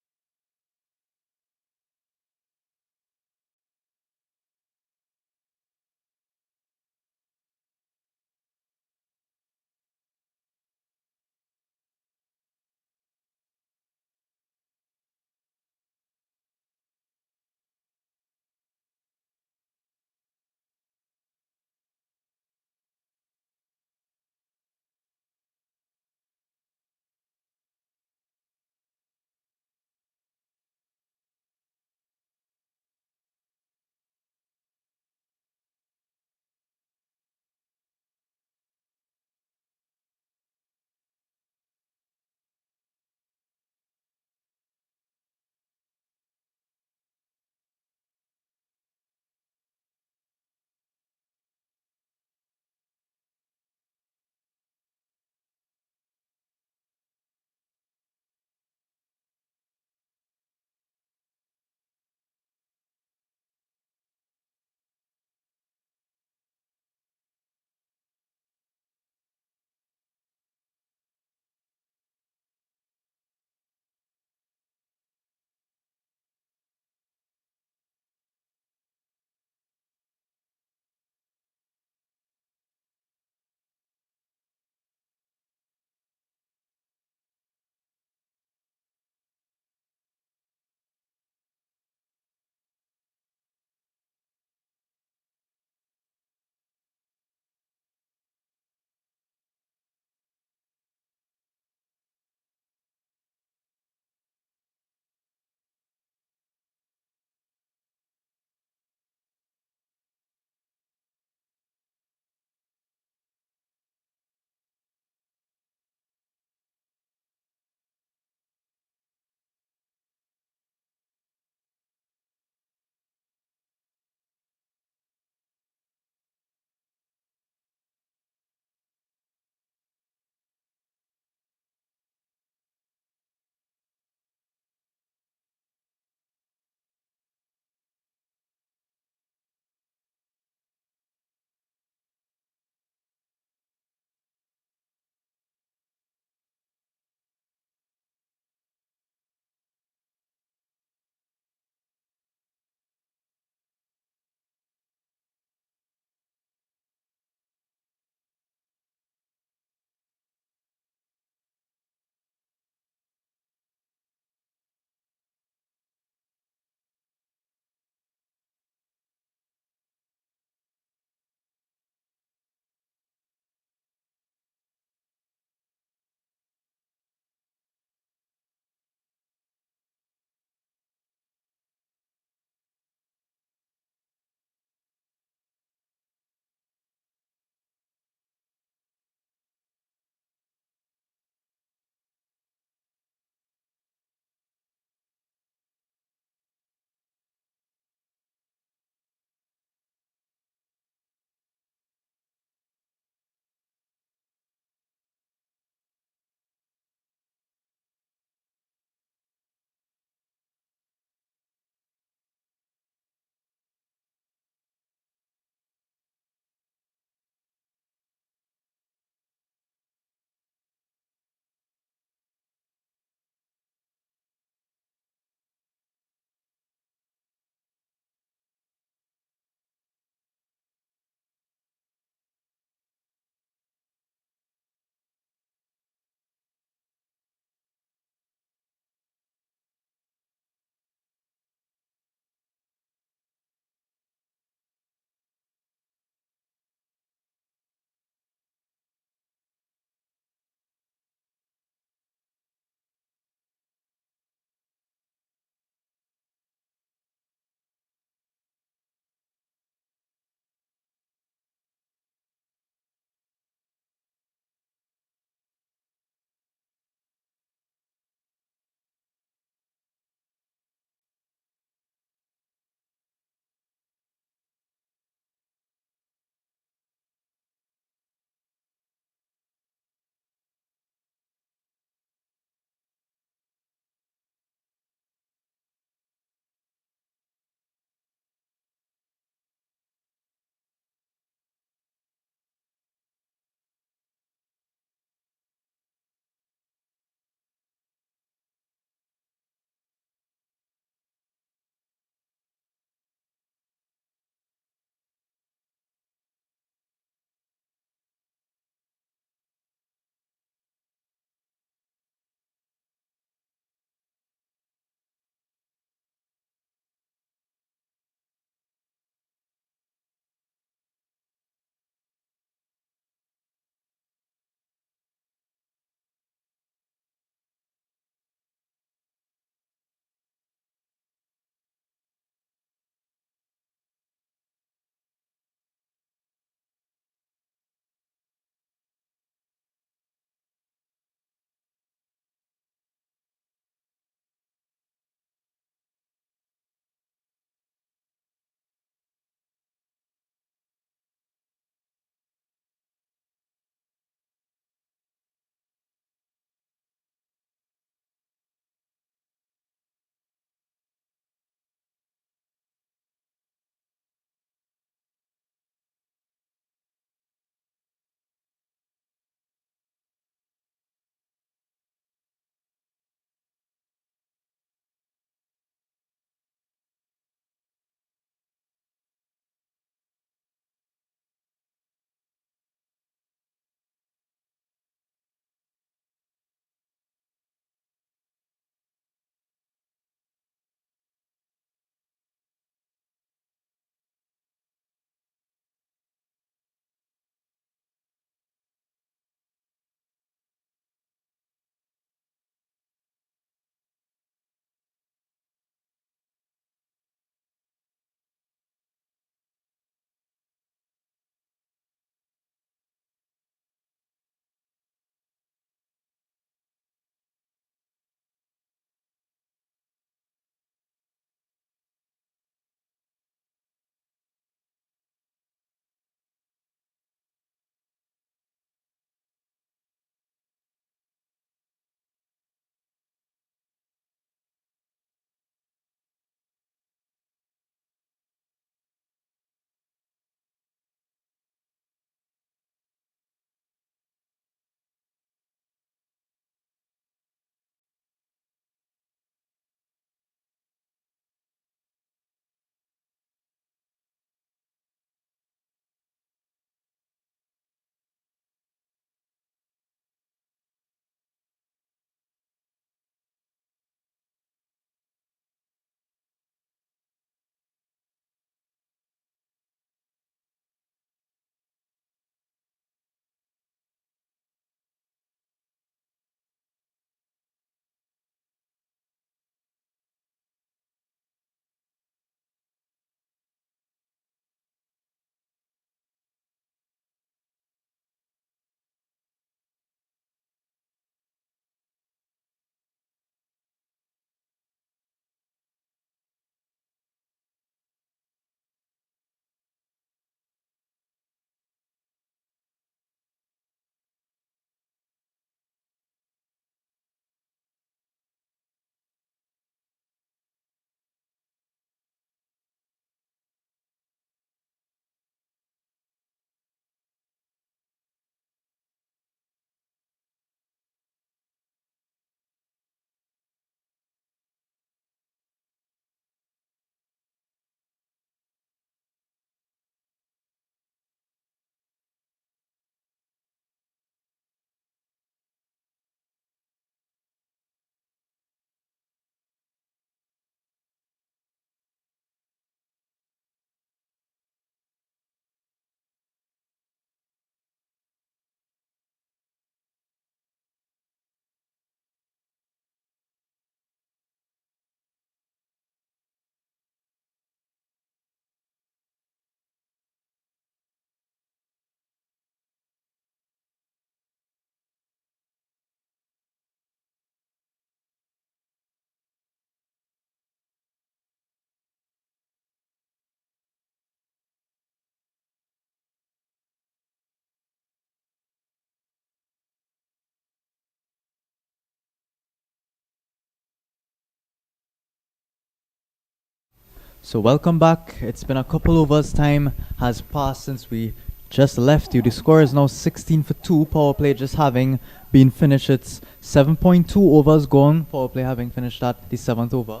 So welcome back. It's been a couple overs. Time has passed since we just left you. The score is now 16 for 2. Power play just having been finished. It's 7.2 overs gone. Power play having finished at the 7th over.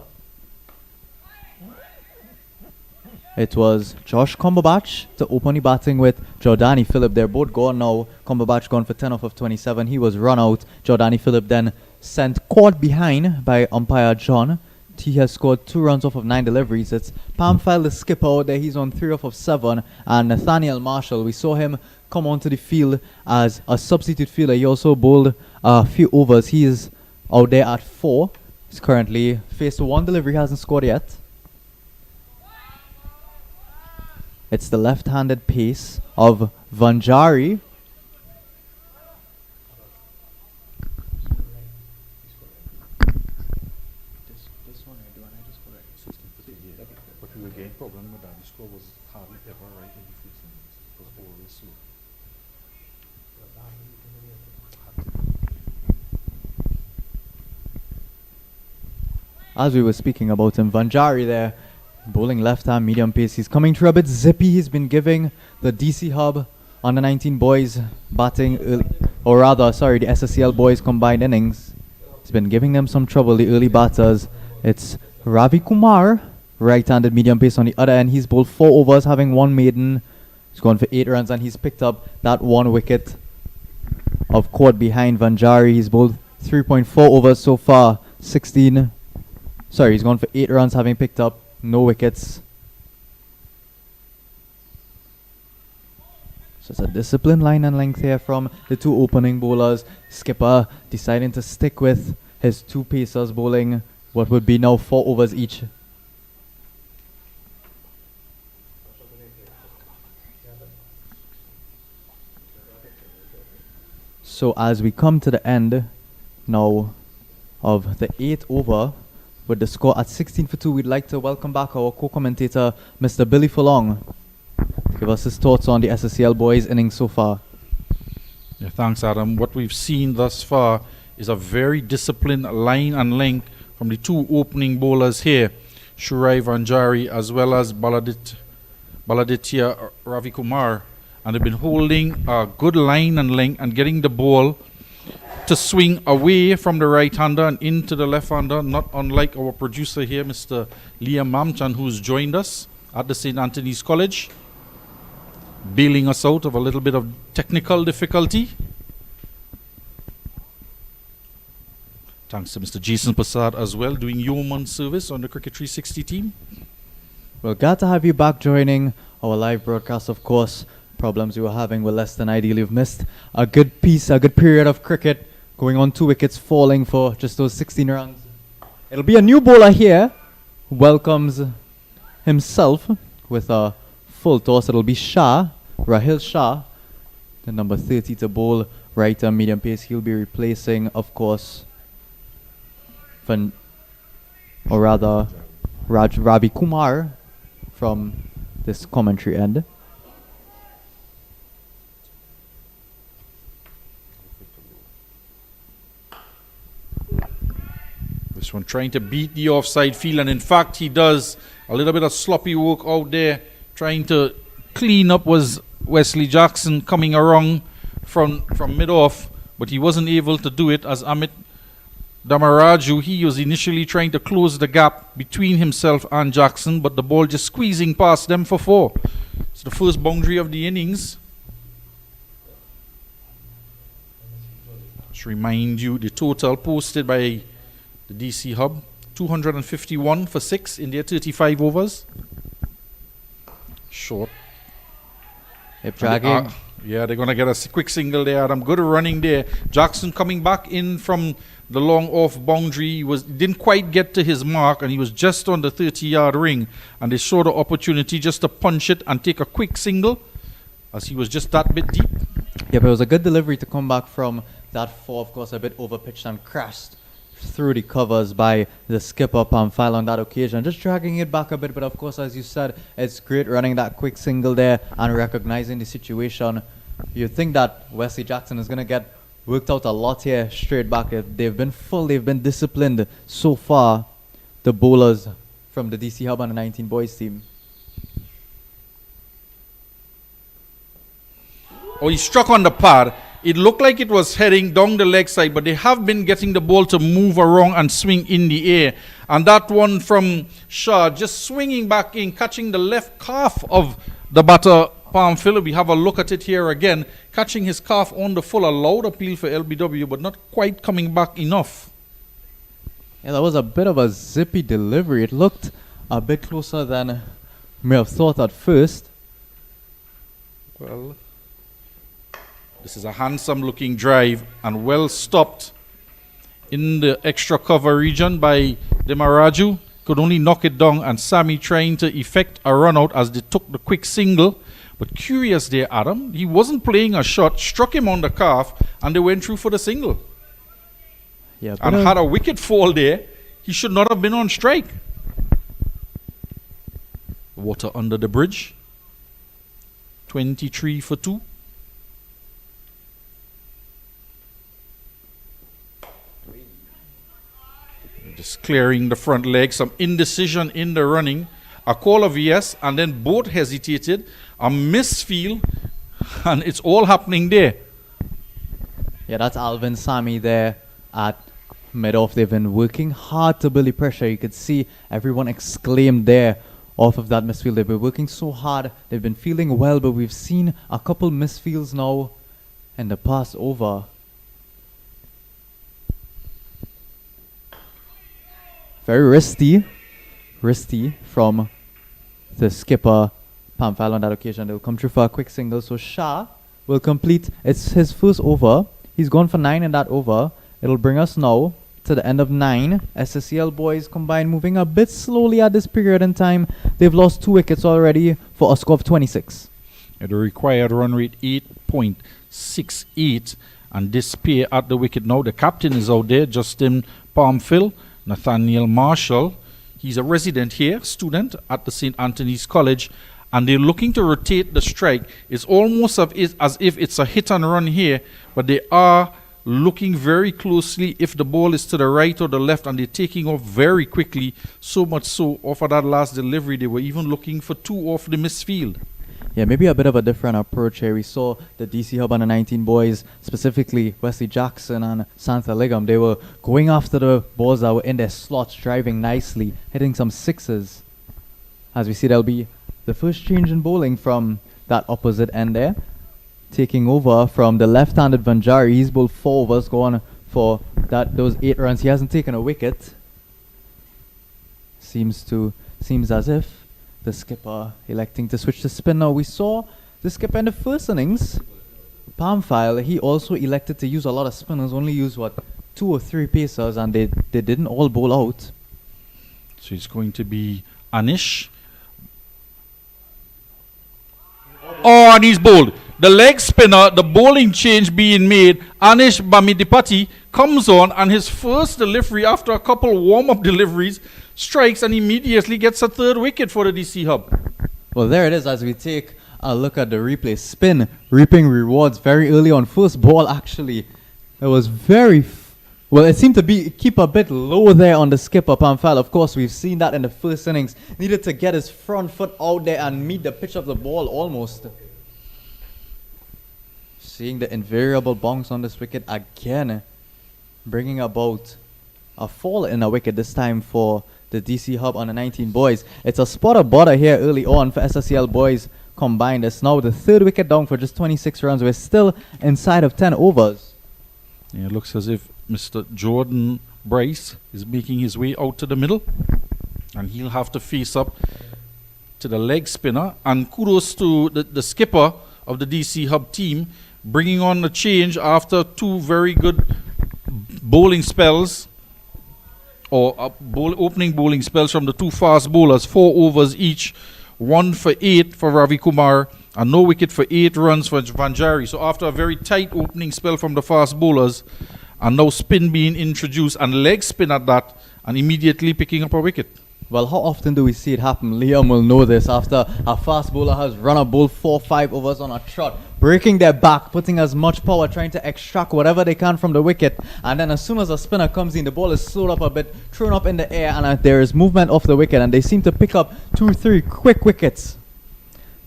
It was Josh Cumberbatch to open the batting with Jordani Phillip. They're both gone now. Cumberbatch gone for 10 off of 27. He was run out. Jordani Phillip then sent caught behind by umpire John. He has scored 2 runs off of 9 deliveries. It's Pamphile, the skipper, out there. He's on 3 off of 7. And Nathaniel Marshall, we saw him come onto the field as a substitute fielder. He also bowled a few overs. He is out there at 4. He's currently faced 1 delivery, hasn't scored yet. It's the left-handed pace of Vanjari. But we were getting problem with that. The score was hardly ever right in the first innings. It was always slow. As we were speaking about him, Vanjari there, bowling left-hand medium pace. He's coming through a bit zippy. He's been giving the DC Hub under 19 boys batting early, or rather, sorry, the SSCL boys combined innings. He's been giving them some trouble, the early batters. It's Ravi Kumar, right-handed medium pace on the other end. He's bowled 4 overs, having 1 maiden. He's gone for 8 runs, and he's picked up that 1 wicket of caught behind Vanjari. He's bowled 3.4 overs so far, 16. Sorry, he's gone for 8 runs, having picked up no wickets. So it's a disciplined line and length here from the 2 opening bowlers. Skipper deciding to stick with his 2 pacers bowling what would be now 4 overs each. So as we come to the end now of the 8th over, with the score at 16 for 2, we'd like to welcome back our co-commentator, Mr. Billy Furlong, to give us his thoughts on the SSCL boys' innings so far. Yeah, thanks, Adam. What we've seen thus far is a very disciplined line and length from the 2 opening bowlers here, Shurai Vanjari as well as Baladitya Ravikumar. And they've been holding a good line and length and getting the ball to swing away from the right-hander and into the left-hander, not unlike our producer here, Mr. Liam Mamchan, who's joined us at the St. Anthony's College, bailing us out of a little bit of technical difficulty. Thanks to Mr. Jason Passad as well, doing yeoman service on the Cricket 360 team. Well, glad to have you back joining our live broadcast. Of course, problems you were having were less than ideal. You've missed a good period of cricket, going on 2 wickets, falling for just those 16 runs. It'll be a new bowler here, who welcomes himself with a full toss. It'll be Shah, Rahil Shah, the number 30 to bowl right and medium pace. He'll be replacing, of course, Ravi Kumar from this commentary end. This one trying to beat the offside field, and in fact he does. A little bit of sloppy work out there trying to clean up was Wesley Jackson coming around from mid-off, but he wasn't able to do it as Amit Damaraju, he was initially trying to close the gap between himself and Jackson, but the ball just squeezing past them for 4. It's the first boundary of the innings. Just remind you the total posted by the DC Hub, 251 for 6 in their 35 overs. Short. They're dragging. Yeah, they're going to get a quick single there. Adam, good running there. Jackson coming back in from the long off boundary. He didn't quite get to his mark, and he was just on the 30-yard ring. And they saw the opportunity just to punch it and take a quick single, as he was just that bit deep. Yeah, but it was a good delivery to come back from that 4, of course, a bit overpitched and crashed through the covers by the skipper Pamphile on that occasion, just dragging it back a bit. But of course, as you said, it's great running that quick single there and recognizing the situation. You'd think that Wesley Jackson is going to get worked out a lot here straight back. They've been full, they've been disciplined so far, the bowlers from the DC Hub under-19 boys team. Oh, he struck on the pad. It looked like it was heading down the leg side, but they have been getting the ball to move around and swing in the air. And that one from Shah, just swinging back in, catching the left calf of the batter, Palm Phil. We have a look at it here again. Catching his calf on the full, a loud appeal for LBW, but not quite coming back enough. Yeah, that was a bit of a zippy delivery. It looked a bit closer than may have thought at first. Well, this is a handsome looking drive and well stopped in the extra cover region by Demaraju. Could only knock it down, and Sammy trying to effect a run out as they took the quick single. But curious there, Adam, he wasn't playing a shot, struck him on the calf, and they went through for the single. Yeah, and had a wicket fall there. He should not have been on strike. Water under the bridge. 23 for 2. Just clearing the front leg. Some indecision in the running. A call of yes, and then both hesitated. A misfield, and it's all happening there. Yeah, that's Alvin Sami there at mid-off. They've been working hard to build the pressure. You could see everyone exclaimed there off of that misfield. They've been working so hard. They've been fielding well, but we've seen a couple misfields now in the past over. Very risky from the skipper, Pamphile, on that occasion. They'll come through for a quick single. So Shah will complete. It's his first over. He's gone for 9 in that over. It'll bring us now to the end of 9. SSCL boys combined moving a bit slowly at this period in time. They've lost 2 wickets already for a score of 26. The required run rate 8.68, and this pair at the wicket now. The captain is out there, Justin Palmfill. Nathaniel Marshall, he's a resident here, student at the St. Anthony's College, and they're looking to rotate the strike. It's almost as if it's a hit and run here, but they are looking very closely if the ball is to the right or the left, and they're taking off very quickly, so much so off of that last delivery they were even looking for 2 off the misfield. Yeah, maybe a bit of a different approach here. We saw the DC Hub under 19 boys, specifically Wesley Jackson and Santa Ligam. They were going after the balls that were in their slots, driving nicely, hitting some sixes. As we see, there'll be the first change in bowling from that opposite end there. Taking over from the left-handed Vanjari. He's bowled 4 overs, gone for those 8 runs. He hasn't taken a wicket. Seems as if the skipper electing to switch to spin now. We saw the skipper in the first innings, Pamphile, he also elected to use a lot of spinners, only used 2 or 3 pacers, and they didn't all bowl out. So it's going to be Anish. Oh, and he's bowled. The leg spinner, the bowling change being made. Anish Bamidipati comes on, and his first delivery after a couple warm-up deliveries strikes and immediately gets a 3rd wicket for the DC Hub. Well, there it is as we take a look at the replay. Spin reaping rewards very early on. First ball, actually, it was well, it seemed to keep a bit low there on the skipper, Pamphile. Of course, we've seen that in the first innings. Needed to get his front foot out there and meet the pitch of the ball almost. Seeing the invariable bounce on this wicket again, bringing about a fall in a wicket, this time for the DC Hub under 19 boys. It's a spotter border here early on for SSCL boys combined. It's now the 3rd wicket down for just 26 runs. We're still inside of 10 overs. Yeah, it looks as if Mr. Jordan Bryce is making his way out to the middle, and he'll have to face up to the leg spinner. And kudos to the skipper of the DC Hub team, bringing on the change after 2 very good bowling spells, or opening bowling spells from the 2 fast bowlers. 4 overs each, 1 for 8 for Ravi Kumar, and no wicket for 8 runs for Vanjari. So after a very tight opening spell from the fast bowlers, and now spin being introduced, and leg spin at that, and immediately picking up a wicket. Well, how often do we see it happen? Liam will know this. After a fast bowler has run a bowl 4-5 overs on a trot, breaking their back, putting as much power, trying to extract whatever they can from the wicket. And then as soon as a spinner comes in, the ball is slowed up a bit, thrown up in the air, and there is movement off the wicket, and they seem to pick up 2-3 quick wickets.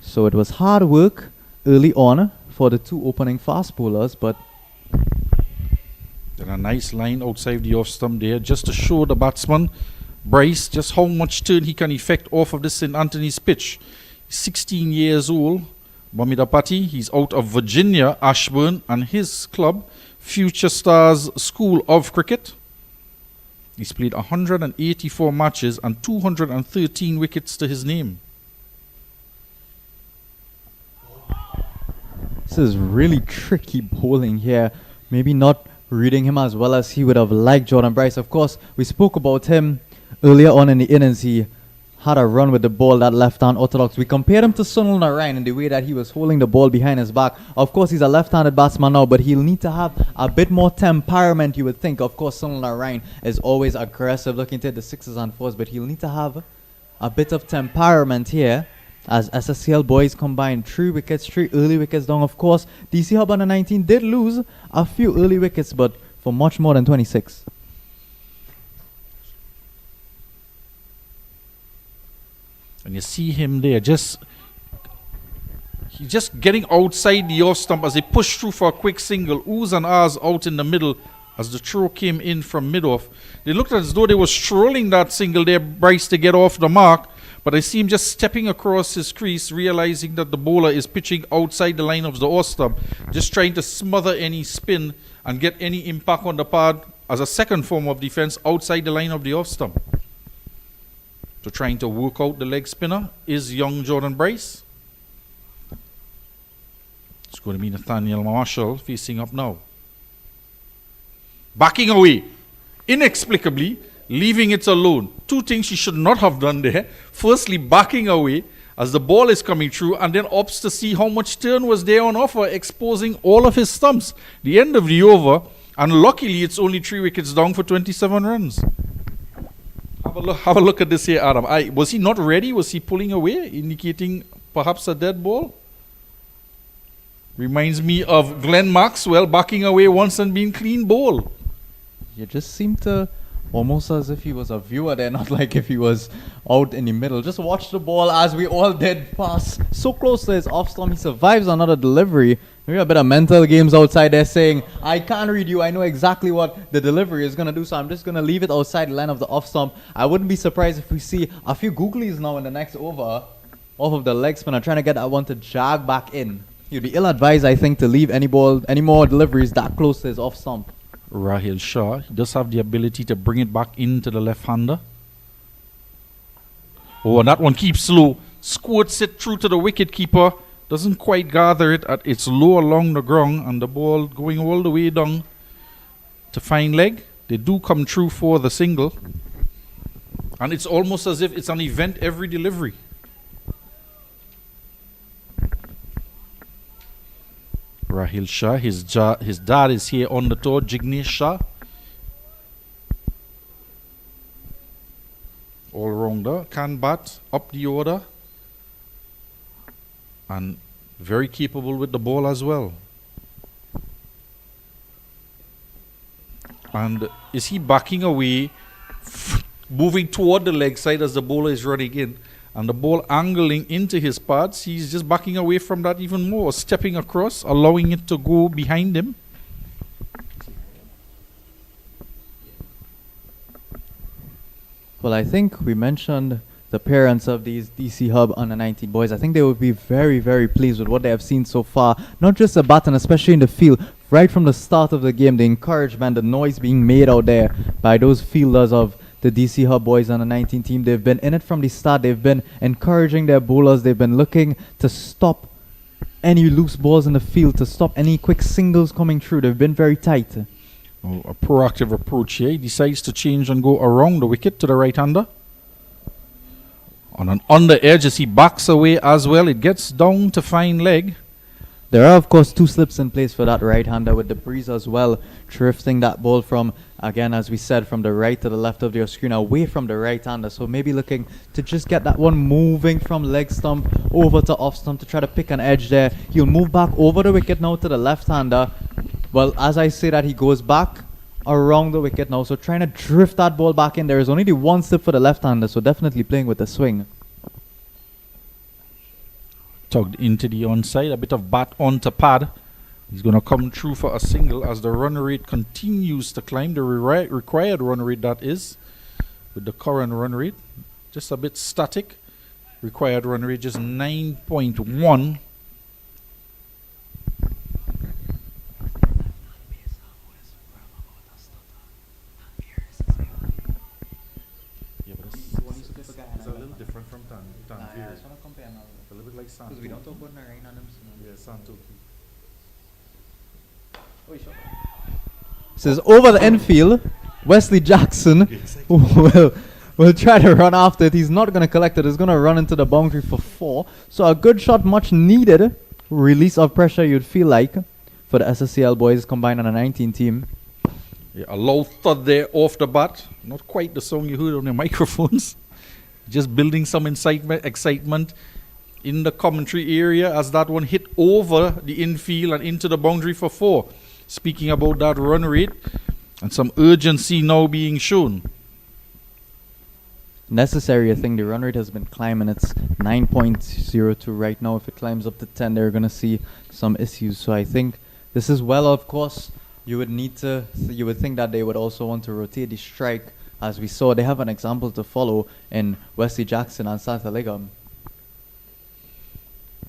So it was hard work early on for the two opening fast bowlers, but then a nice line outside the off stump there, just to show the batsman Bryce just how much turn he can effect off of this St. Anthony's pitch. 16 years old, Bamidapati. He's out of Virginia, Ashburn, and his club, Future Stars School of Cricket. He's played 184 matches and 213 wickets to his name. This is really tricky bowling here. Maybe not reading him as well as he would have liked, Jordan Bryce. Of course, we spoke about him earlier on in the innings. He had a run with the ball, that left-hand orthodox. We compared him to Sunil Narayan in the way that he was holding the ball behind his back. Of course, he's a left-handed batsman now, but he'll need to have a bit more temperament, you would think. Of course, Sunil Narayan is always aggressive, looking to hit the sixes and fours, but he'll need to have a bit of temperament here as SSCL boys combined 3 wickets, 3 early wickets down. Of course, DC Hub under 19 did lose a few early wickets, but for much more than 26. And you see him there, he's just getting outside the off stump as they push through for a quick single. Oohs and ahs out in the middle as the throw came in from mid-off. They looked as though they were strolling that single there, Bryce, to get off the mark. But I see him just stepping across his crease, realizing that the bowler is pitching outside the line of the off stump, just trying to smother any spin and get any impact on the pad as a second form of defense outside the line of the off stump. So trying to work out the leg spinner is young Jordan Bryce. It's going to be Nathaniel Marshall facing up now. Backing away, inexplicably, leaving it alone. 2 things he should not have done there. Firstly, backing away as the ball is coming through, and then opts to see how much turn was there on offer, exposing all of his stumps. The end of the over, and luckily it's only 3 wickets down for 27 runs. Have a look at this here, Adam. Was he not ready? Was he pulling away, indicating perhaps a dead ball? Reminds me of Glenn Maxwell backing away once and being clean bowled. You just seem to almost as if he was a viewer there, not like if he was out in the middle. Just watch the ball as we all did pass so close to his off stump. He survives another delivery. Maybe a bit of mental games outside there saying, I can't read you. I know exactly what the delivery is going to do, so I'm just going to leave it outside the line of the off stump. I wouldn't be surprised if we see a few googlies now in the next over off of the leg spinner, trying to get that one to jog back in. You'd be ill-advised, I think, to leave any more deliveries that close to his off stump. Rahil Shah, he does have the ability to bring it back into the left-hander. Oh, and that one keeps low. Squirts it through to the wicket keeper. Doesn't quite gather it at its low along the ground, and the ball going all the way down to fine leg. They do come through for the single. And it's almost as if it's an event every delivery. Rahil Shah, his dad is here on the tour, Jignesh Shah. All-rounder, can bat, up the order. And very capable with the ball as well. And is he backing away, moving toward the leg side as the bowler is running in? And the ball angling into his pads, he's just backing away from that even more, stepping across, allowing it to go behind him. Well, I think we mentioned the parents of these DC Hub under 19 boys. I think they would be very, very pleased with what they have seen so far. Not just the bat, and especially in the field. Right from the start of the game, the encouragement, the noise being made out there by those fielders of the DC Hub boys under 19 team. They've been in it from the start. They've been encouraging their bowlers. They've been looking to stop any loose balls in the field, to stop any quick singles coming through. They've been very tight. Oh, a proactive approach here. He decides to change and go around the wicket to the right-hander. On an under edge as he backs away as well. It gets down to fine leg. There are, of course, two slips in place for that right-hander with the breeze as well, drifting that ball from, again, as we said, from the right to the left of your screen, away from the right-hander. So maybe looking to just get that one moving from leg stump over to off stump to try to pick an edge there. He'll move back over the wicket now to the left-hander. Well, as I say that, he goes back around the wicket now, so trying to drift that ball back in. There is only the one slip for the left-hander, so definitely playing with the swing. Tugged into the onside, a bit of bat onto pad. He's going to come through for a single as the run rate continues to climb. The required run rate, that is, with the current run rate. Just a bit static. Required run rate just 9.1. Yeah, but it's a little different from Tangier. A little bit like Santo. Because we don't talk about Narayan and them. Yeah, Santo. This is over the infield. Wesley Jackson will try to run after it. He's not going to collect it. He's going to run into the boundary for 4. So a good shot, much needed. Release of pressure, you'd feel like, for the SSCL boys combined on a 19 team. Yeah, a low thud there off the bat. Not quite the song you heard on the microphones. Just building some excitement in the commentary area as that one hit over the infield and into the boundary for 4. Speaking about that run rate and some urgency now being shown. Necessary, I think the run rate has been climbing. It's 9.02 right now. If it climbs up to 10, they're going to see some issues. So I think this is well, of course, you would think that they would also want to rotate the strike. As we saw, they have an example to follow in Wesley Jackson and Santaliga.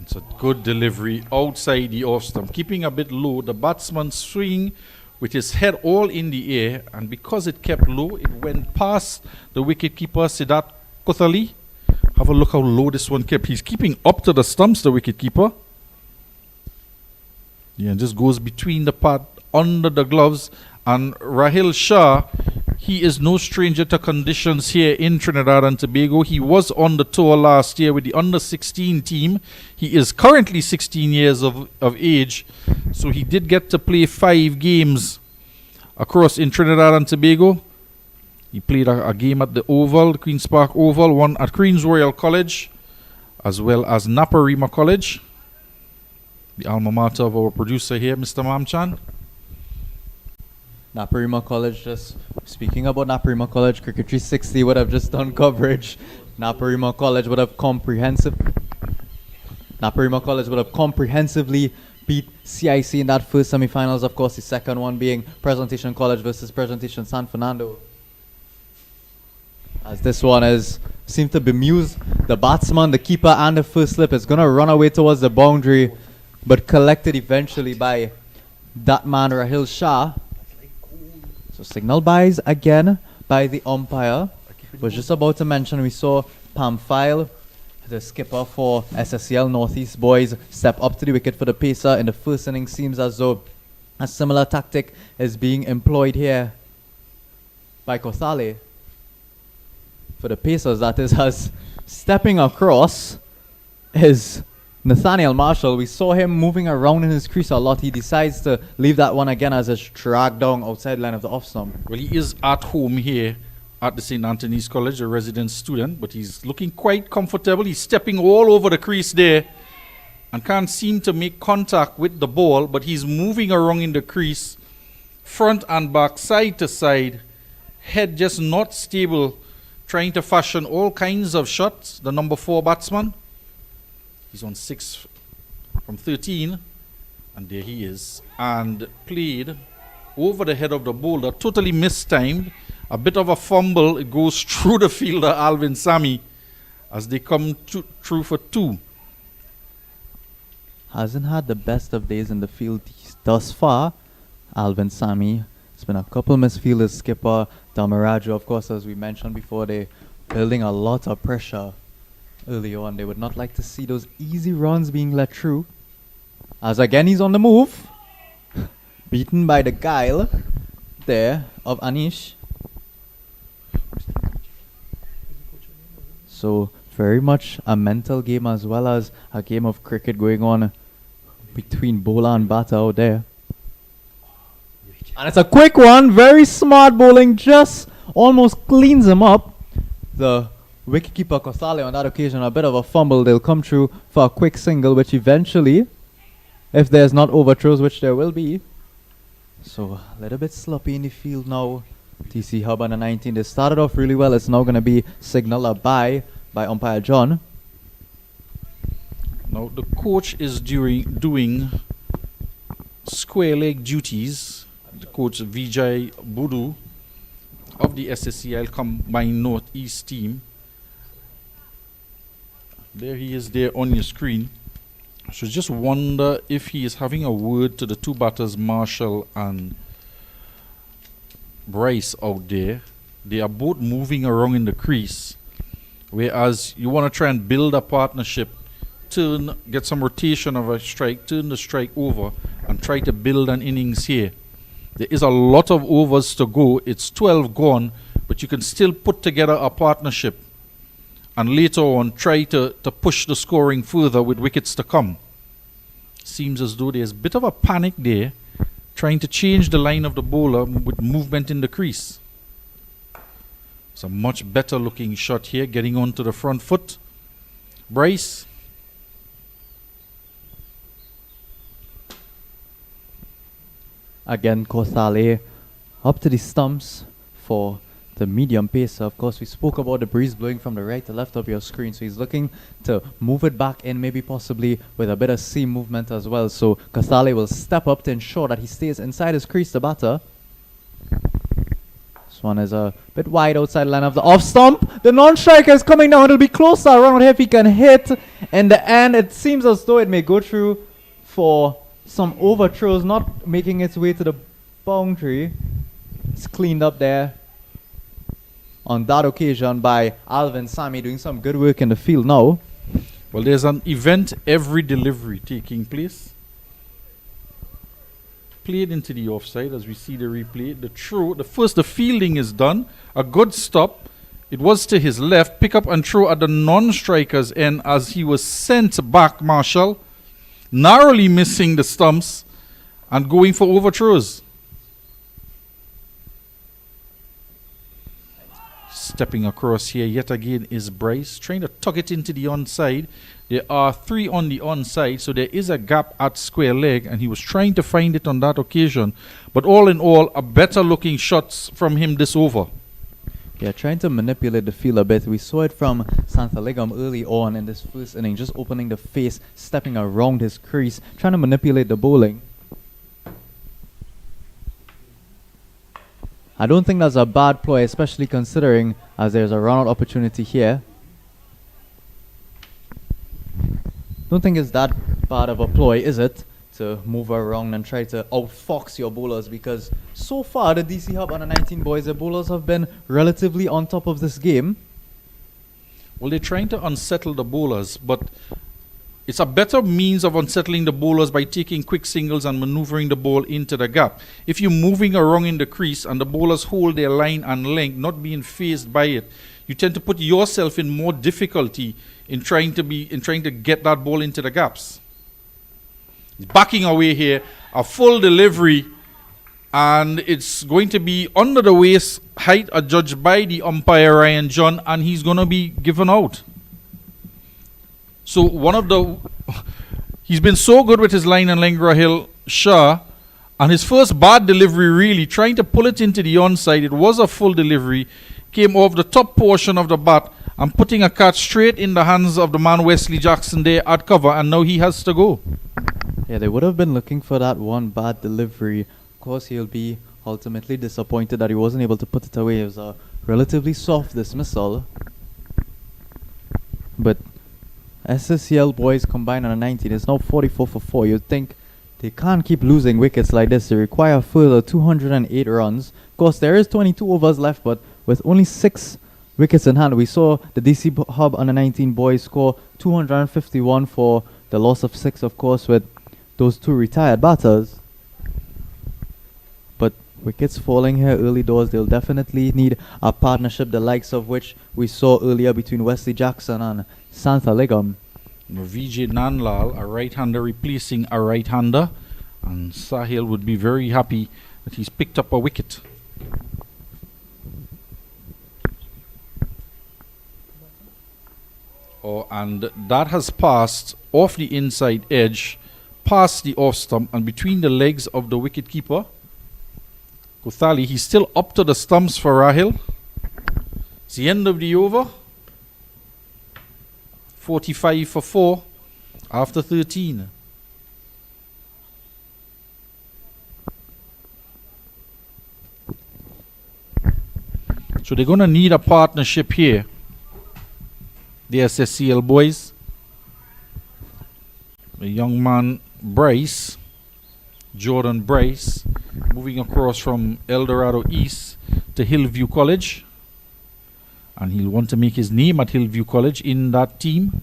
It's a good delivery outside the off stump, keeping a bit low. The batsman swing with his head all in the air, and because it kept low, it went past the wicketkeeper, Siddharth Kothali. Have a look how low this one kept. He's keeping up to the stumps, the wicketkeeper. Yeah, and just goes between the pad, under the gloves, and Rahil Shah, he is no stranger to conditions here in Trinidad and Tobago. He was on the tour last year with the under-16 team. He is currently 16 years of age, so he did get to play 5 games across in Trinidad and Tobago. He played a game at the Oval, the Queen's Park Oval, one at Queen's Royal College, as well as Naparima College, the alma mater of our producer here, Mr. Mamchan. Naparima College, just speaking about Naparima College, Cricket 360 would have just done coverage. Naparima College would have comprehensively beat CIC in that first semi-finals. Of course, the second one being Presentation College versus Presentation San Fernando. As this one seems to bemuse the batsman, the keeper, and the first slip is going to run away towards the boundary, but collected eventually by that man, Rahil Shah. So signal buys again by the umpire. Was just about to mention, we saw Pamphile, the skipper for SSCL Northeast boys, step up to the wicket for the pacer in the first inning. Seems as though a similar tactic is being employed here by Kothali. For the pacers, that is, as stepping across is Nathaniel Marshall. We saw him moving around in his crease a lot. He decides to leave that one again as it's dragged down outside line of the off stump. Well, he is at home here at the St. Anthony's College, a resident student, but he's looking quite comfortable. He's stepping all over the crease there and can't seem to make contact with the ball, but he's moving around in the crease, front and back, side to side, head just not stable, trying to fashion all kinds of shots. The number 4 batsman. He's on 6 from 13, and there he is. And played over the head of the bowler, totally mistimed. A bit of a fumble. It goes through the fielder, Alvin Sami, as they come through for 2. Hasn't had the best of days in the field thus far, Alvin Sami. It's been a couple misfielders, skipper, Damaraju, of course, as we mentioned before, they building a lot of pressure early on. They would not like to see those easy runs being let through. As again he's on the move. Beaten by the guile there of Anish. So very much a mental game as well as a game of cricket going on between bowler and batter out there. And it's a quick one. Very smart bowling. Just almost cleans him up. The wicketkeeper Costale on that occasion, a bit of a fumble. They'll come through for a quick single, which eventually, if there's not overthrows, which there will be. So a little bit sloppy in the field now. TC Hub under 19. They started off really well. It's now going to be signaled a bye by umpire John. Now the coach is doing square leg duties. The coach Vijay Budu of the SSCL Combined Northeast team. There he is there on your screen. So just wonder if he is having a word to the two batters, Marshall and Bryce out there. They are both moving around in the crease, whereas you want to try and build a partnership, get some rotation of a strike, turn the strike over and try to build an innings here. There is a lot of overs to go. It's 12 gone, but you can still put together a partnership and later on try to push the scoring further with wickets to come. Seems as though there's a bit of a panic there, trying to change the line of the bowler with movement in the crease. It's a much better looking shot here, getting onto the front foot. Bryce. Again, Costale up to the stumps for the medium pacer. Of course, we spoke about the breeze blowing from the right to left of your screen, so he's looking to move it back in, maybe possibly with a bit of seam movement as well. So Costale will step up to ensure that he stays inside his crease, the batter. This one is a bit wide outside line of the off stump. The non-striker is coming down. It'll be closer around here if he can hit. In the end, it seems as though it may go through for some overthrows, not making its way to the boundary. It's cleaned up there on that occasion by Alvin Sami, doing some good work in the field now. Well, there's an event every delivery taking place. Played into the offside as we see the replay. The fielding is done. A good stop. It was to his left. Pick up and throw at the non-striker's end as he was sent back, Marshall, narrowly missing the stumps and going for overthrows. Stepping across here yet again is Bryce, trying to tuck it into the onside. There are 3 on the onside, so there is a gap at square leg, and he was trying to find it on that occasion. But all in all, a better looking shots from him this over. Yeah, trying to manipulate the field a bit. We saw it from Santalegam early on in this first inning, just opening the face, stepping around his crease, trying to manipulate the bowling. I don't think that's a bad ploy, especially considering as there's a run-out opportunity here. Don't think it's that bad of a ploy, is it? To move around and try to outfox your bowlers, because so far the DC Hub under 19 boys, the bowlers have been relatively on top of this game. Well, they're trying to unsettle the bowlers, but it's a better means of unsettling the bowlers by taking quick singles and maneuvering the ball into the gap. If you're moving around in the crease and the bowlers hold their line and length, not being phased by it, you tend to put yourself in more difficulty in trying to get that ball into the gaps. He's backing away here, a full delivery, and it's going to be under the waist height adjudged by the umpire Ryan John, and he's going to be given out. So he's been so good with his line and length, Rahil Shah, and his first bad delivery really, trying to pull it into the onside. It was a full delivery, came off the top portion of the bat and putting a catch straight in the hands of the man Wesley Jackson there at cover, and now he has to go. Yeah, they would have been looking for that one bad delivery. Of course, he'll be ultimately disappointed that he wasn't able to put it away. It was a relatively soft dismissal. But SSCL boys combined under 19 is now 44 for 4. You'd think they can't keep losing wickets like this. They require further 208 runs. Of course, there is 22 overs left, but with only 6 wickets in hand, we saw the DC Hub under 19 boys score 251 for the loss of 6, of course, with those 2 retired batters. But wickets falling here early doors, they'll definitely need a partnership, the likes of which we saw earlier between Wesley Jackson and Santalegam. Vijay Nanlal, a right-hander replacing a right-hander, and Sahil would be very happy that he's picked up a wicket. Oh, and that has passed off the inside edge, past the off stump, and between the legs of the wicket keeper. Kothali, he's still up to the stumps for Rahil. It's the end of the over. 45 for 4 after 13. So they're going to need a partnership here, the SSCL boys. The young man Bryce, Jordan Bryce, moving across from El Dorado East to Hillview College. And he'll want to make his name at Hillview College in that team.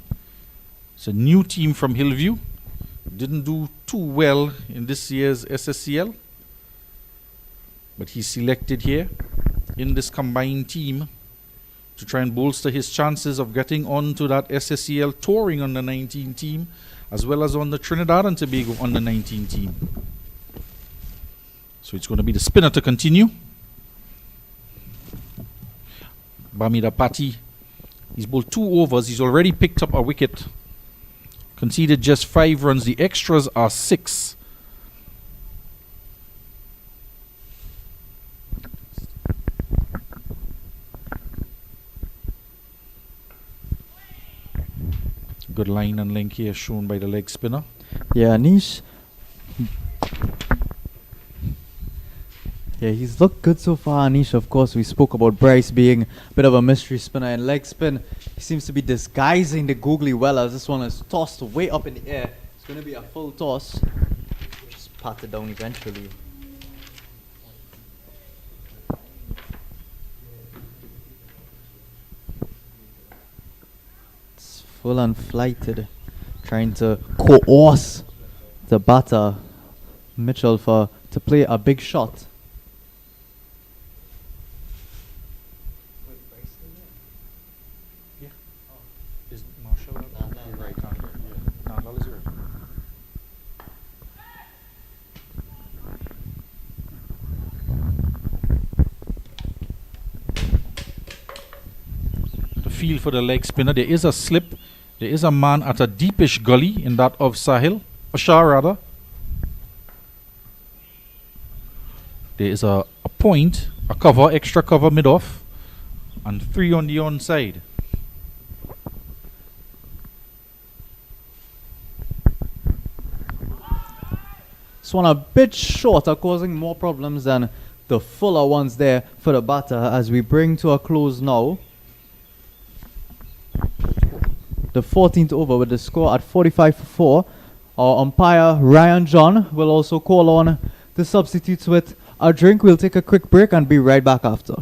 It's a new team from Hillview. Didn't do too well in this year's SSCL. But he's selected here in this combined team to try and bolster his chances of getting on to that SSCL touring under 19 team, as well as on the Trinidad and Tobago under 19 team. So it's going to be the spinner to continue. Bamida Patti, he's bowled 2 overs. He's already picked up a wicket. Conceded just 5 runs. The extras are 6. Good line and link here shown by the leg spinner. Yeah, Anish. Yeah, he's looked good so far, Anish. Of course, we spoke about Bryce being a bit of a mystery spinner, and leg spin, he seems to be disguising the googly well as this one is tossed way up in the air. It's going to be a full toss. Just pat it down eventually. It's full and flighted, trying to coerce the batter, Mitchell, to play a big shot. Is Marshall right hander? Yeah. Nandal is right. The feel for the leg spinner. There is a slip. There is a man at a deepish gully in that of Sahil. Shah rather. There is a point, a cover, extra cover mid-off, and 3 on the onside. This one a bit shorter, causing more problems than the fuller ones there for the batter as we bring to a close now. The 14th over with the score at 45 for 4. Our umpire Ryan John will also call on the substitutes with a drink. We'll take a quick break and be right back after.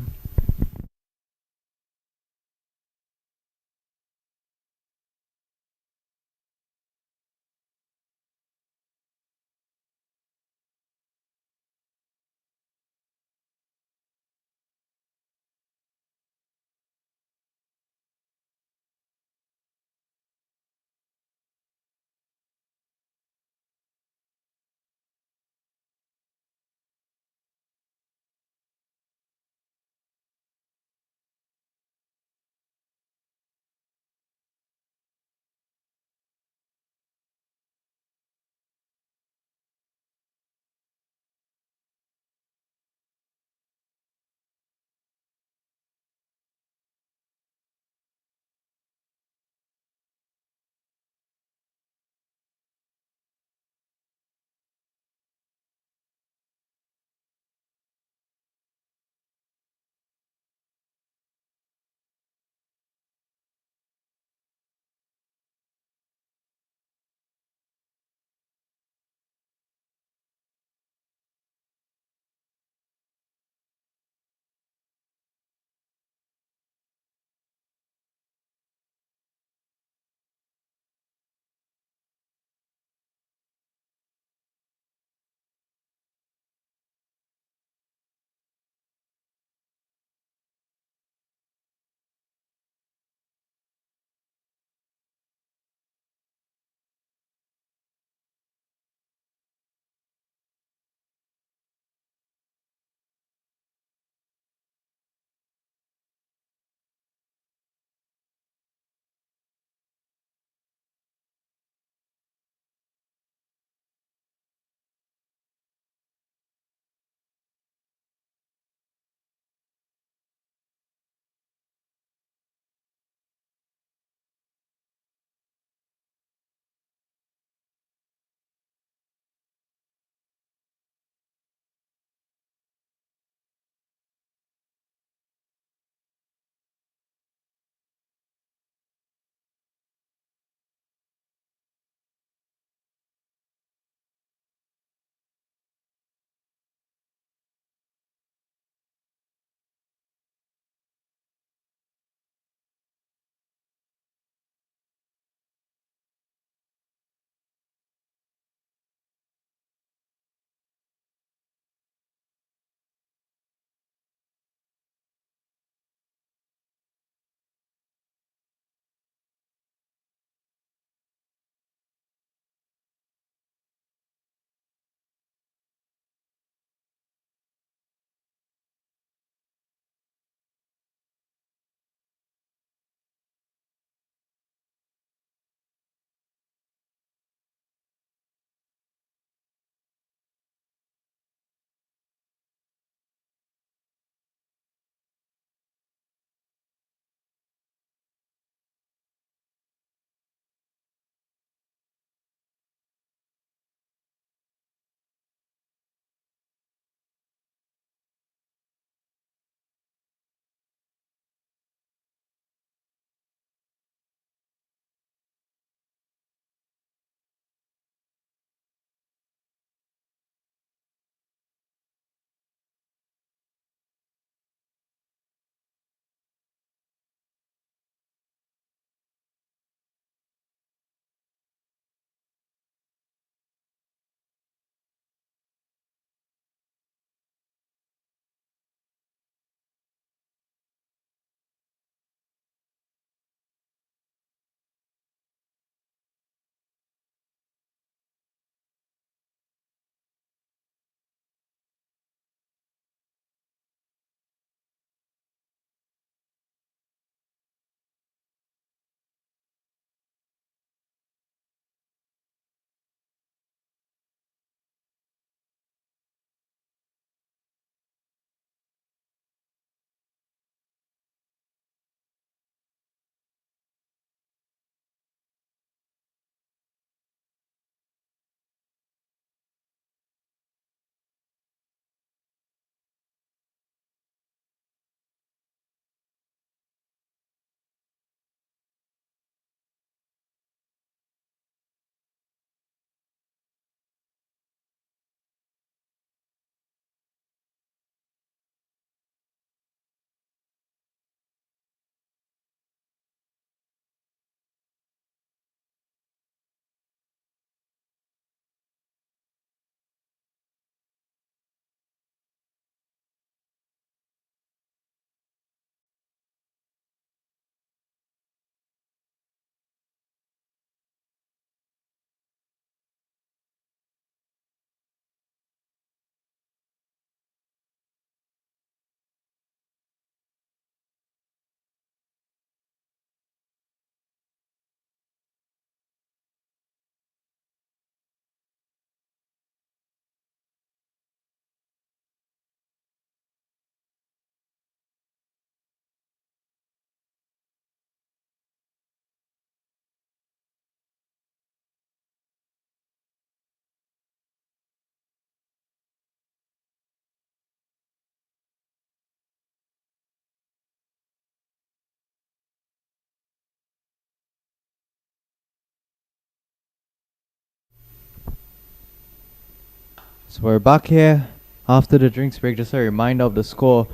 So we're back here after the drinks break. Just a reminder of the score: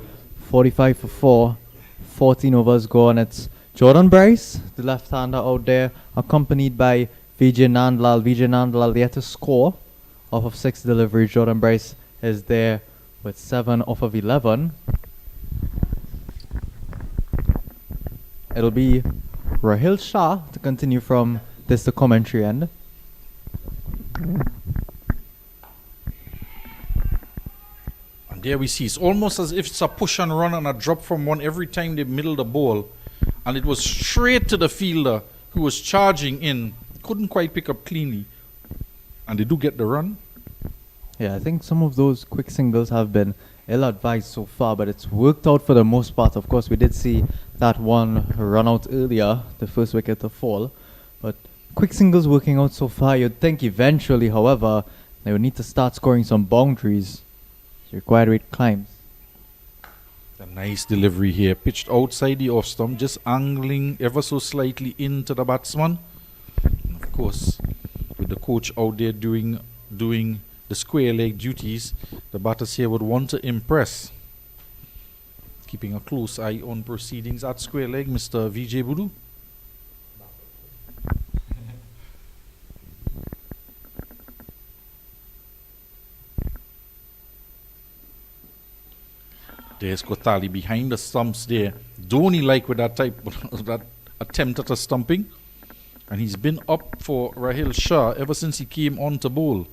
45 for 4, 14 overs gone. It's Jordan Bryce, the left-hander out there, accompanied by Vijay Nandlal. Vijay Nandlal yet to score off of 6 deliveries. Jordan Bryce is there with 7 off of 11. It'll be Rahil Shah to continue from the commentary end. And there we see, it's almost as if it's a push and run and a drop from one every time they middle the ball. And it was straight to the fielder who was charging in. Couldn't quite pick up cleanly. And they do get the run. Yeah, I think some of those quick singles have been ill-advised so far, but it's worked out for the most part. Of course, we did see that one run out earlier, the first wicket to fall. But quick singles working out so far. You'd think eventually, however, they would need to start scoring some boundaries. Required rate climbs. A nice delivery here. Pitched outside the off stump, just angling ever so slightly into the batsman. And of course, with the coach out there doing the square leg duties, the batters here would want to impress. Keeping a close eye on proceedings at square leg, Mr. Vijay Budu. There's Kotali behind the stumps there. Dhoni like with that type of that attempt at a stumping. And he's been up for Rahil Shah ever since he came on to bowl.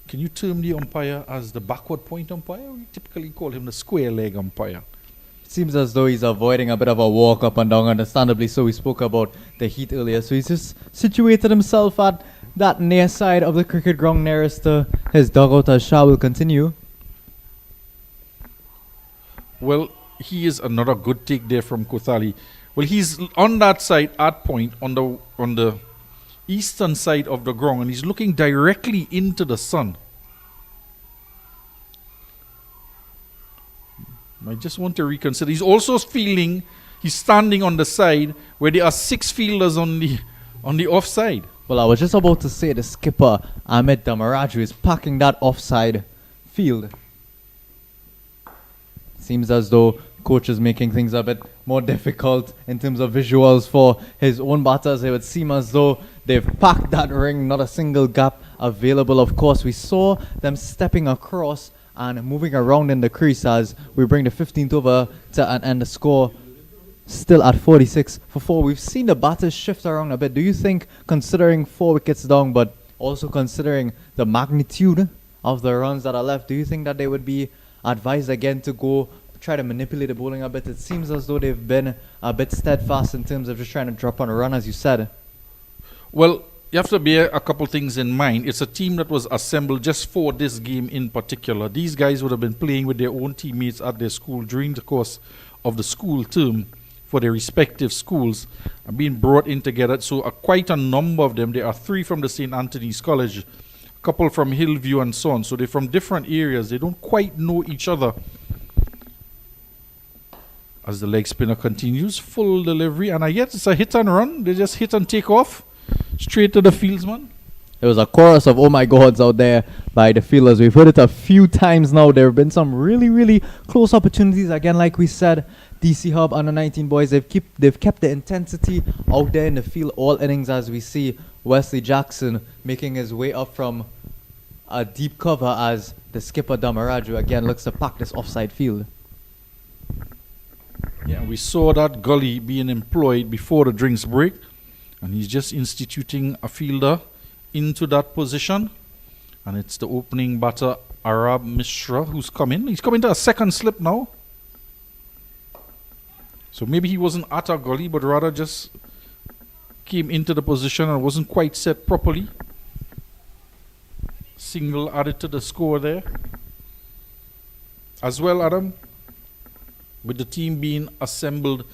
Can you term the umpire as the backward point umpire? We typically call him the square leg umpire. Seems as though he's avoiding a bit of a walk up and down, understandably so. We spoke about the heat earlier, so he's just situated himself at that near side of the cricket ground nearest to his dugout as Shah will continue. Well, he is another good take there from Kothali. Well, he's on that side at point on the eastern side of the ground, and he's looking directly into the sun. I just want to reconsider. He's also feeling he's standing on the side where there are 6 fielders on the offside. Well, I was just about to say the skipper Amit Damaraju is packing that offside field. Seems as though coach is making things a bit more difficult in terms of visuals for his own batters. It would seem as though they've packed that ring, not a single gap available. Of course, we saw them stepping across and moving around in the crease as we bring the 15th over to an end. The score still at 46 for 4. We've seen the batters shift around a bit. Do you think, considering 4 wickets down, but also considering the magnitude of the runs that are left, do you think that they would be advised again to go try to manipulate the bowling a bit? It seems as though they've been a bit steadfast in terms of just trying to drop on a run, as you said. Well, you have to bear a couple things in mind. It's a team that was assembled just for this game in particular. These guys would have been playing with their own teammates at their school during the course of the school term for their respective schools and being brought in together. So quite a number of them. There are 3 from the St. Anthony's College, a couple from Hillview and so on. So they're from different areas. They don't quite know each other. As the leg spinner continues, full delivery, and I guess it's a hit and run. They just hit and take off straight to the fieldsman. There was a chorus of oh my gods out there by the fielders. We've heard it a few times now. There have been some really, really close opportunities. Again, like we said, DC Hub under 19 boys, they've kept the intensity out there in the field all innings, as we see Wesley Jackson making his way up from a deep cover as the skipper Damaraju again looks to pack this offside field. Yeah, we saw that gully being employed before the drinks break, and he's just instituting a fielder into that position, and it's the opening batter Arab Mishra who's coming. He's coming to a second slip now, so maybe he wasn't at a gully but rather just came into the position and wasn't quite set properly. Single added to the score there as well, Adam. With the team being assembled,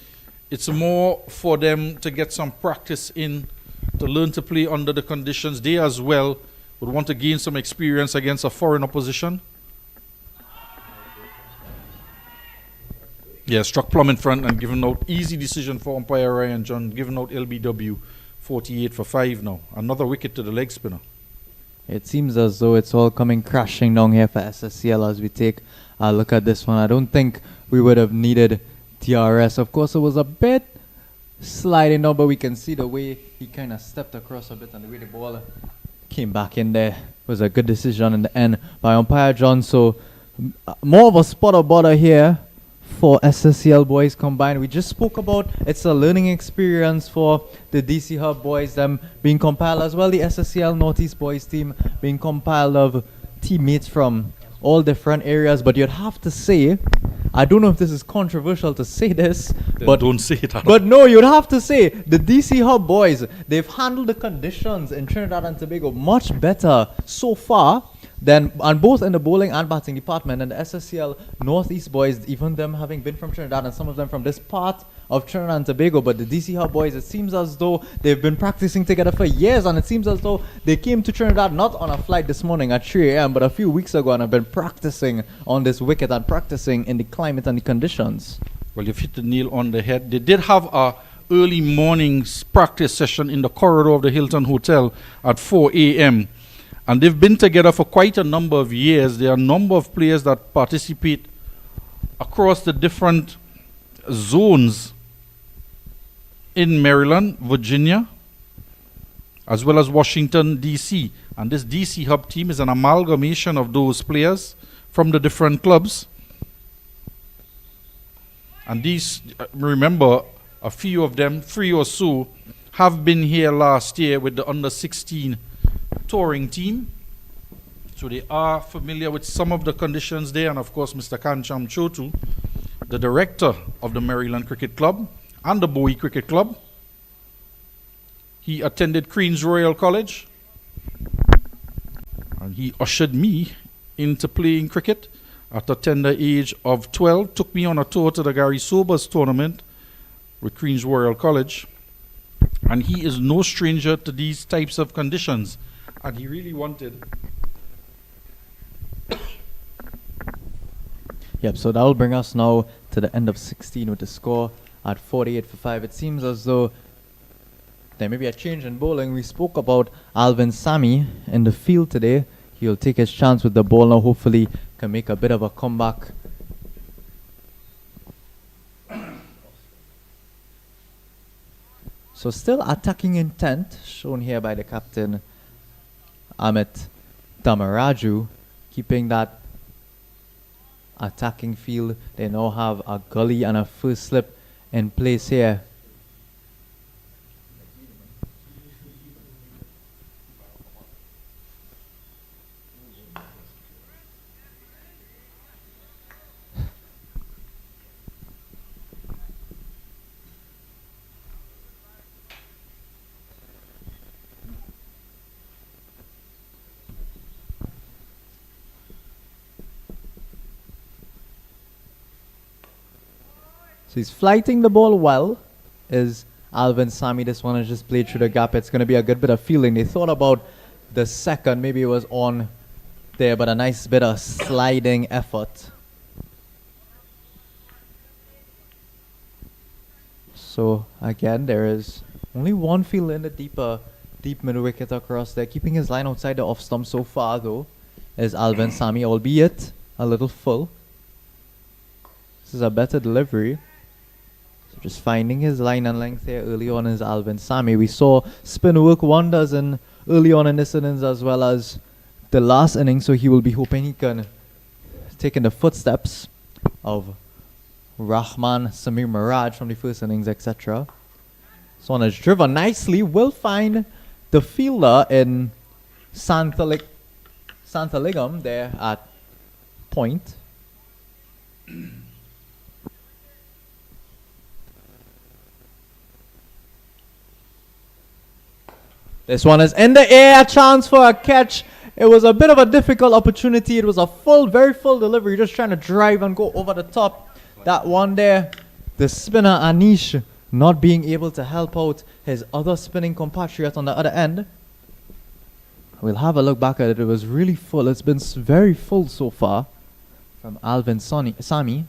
it's more for them to get some practice in, to learn to play under the conditions. They as well would want to gain some experience against a foreign opposition. Yeah, struck plumb in front and given out. Easy decision for umpire Ryan John, given out LBW 48 for 5 now. Another wicket to the leg spinner. It seems as though it's all coming crashing down here for SSCL as we take a look at this one. I don't think we would have needed DRS. Of course, it was a bit sliding down, but we can see the way he kind of stepped across a bit and the way the ball came back in there was a good decision in the end by umpire John. So more of a spot of bother here for SSCL boys combined. We just spoke about it's a learning experience for the DC Hub boys, them being compiled as well. The SSCL Northeast boys team being compiled of teammates from all different areas. But you'd have to say, I don't know if this is controversial to say this, but don't say it. But no, you'd have to say the DC Hub boys, they've handled the conditions in Trinidad and Tobago much better so far than on both in the bowling and batting department. And the SSCL Northeast boys, even them having been from Trinidad and some of them from this part of Trinidad and Tobago, but the DC Hub boys, it seems as though they've been practicing together for years, and it seems as though they came to Trinidad not on a flight this morning at 3 a.m. but a few weeks ago and have been practicing on this wicket and practicing in the climate and the conditions. Well, you've hit the nail on the head. They did have a early morning practice session in the corridor of the Hilton Hotel at 4 a.m. And they've been together for quite a number of years. There are a number of players that participate across the different zones in Maryland, Virginia, as well as Washington, D.C. And this D.C. Hub team is an amalgamation of those players from the different clubs. And these, remember, a few of them, 3 or so, have been here last year with the under-16 touring team. So they are familiar with some of the conditions there. And of course, Mr. Kancham Chotu, the director of the Maryland Cricket Club and the Bowie Cricket Club. He attended Queen's Royal College. And he ushered me into playing cricket at the tender age of 12. Took me on a tour to the Gary Sobers tournament with Queen's Royal College. And he is no stranger to these types of conditions. And he really wanted. Yep, so that will bring us now to the end of 16 with the score at 48 for 5. It seems as though there may be a change in bowling. We spoke about Alvin Sami in the field today. He'll take his chance with the ball now. Hopefully can make a bit of a comeback. So still attacking intent shown here by the captain Amit Damaraju, keeping that attacking field. They now have a gully and a first slip in place here. So he's flighting the ball well, is Alvin Sami. This one is just played through the gap. It's going to be a good bit of fielding. They thought about the second, maybe it was on there, but a nice bit of sliding effort. So again, there is only one field in the deep middle wicket across there. Keeping his line outside the off stump so far though is Alvin Sami, albeit a little full. This is a better delivery. Just finding his line and length here early on is Alvin Sami. We saw spin work wonders early on in this innings as well as the last inning, so he will be hoping he can take in the footsteps of Rahman Samir Miraj from the first innings, etc. This one is driven nicely. Will find the fielder in Santaligam there at point. This one is in the air, a chance for a catch. It was a bit of a difficult opportunity. It was a very full delivery, just trying to drive and go over the top. That one there, the spinner Anish not being able to help out his other spinning compatriot on the other end. We'll have a look back at it. It was really full. It's been very full so far from Alvin Sami.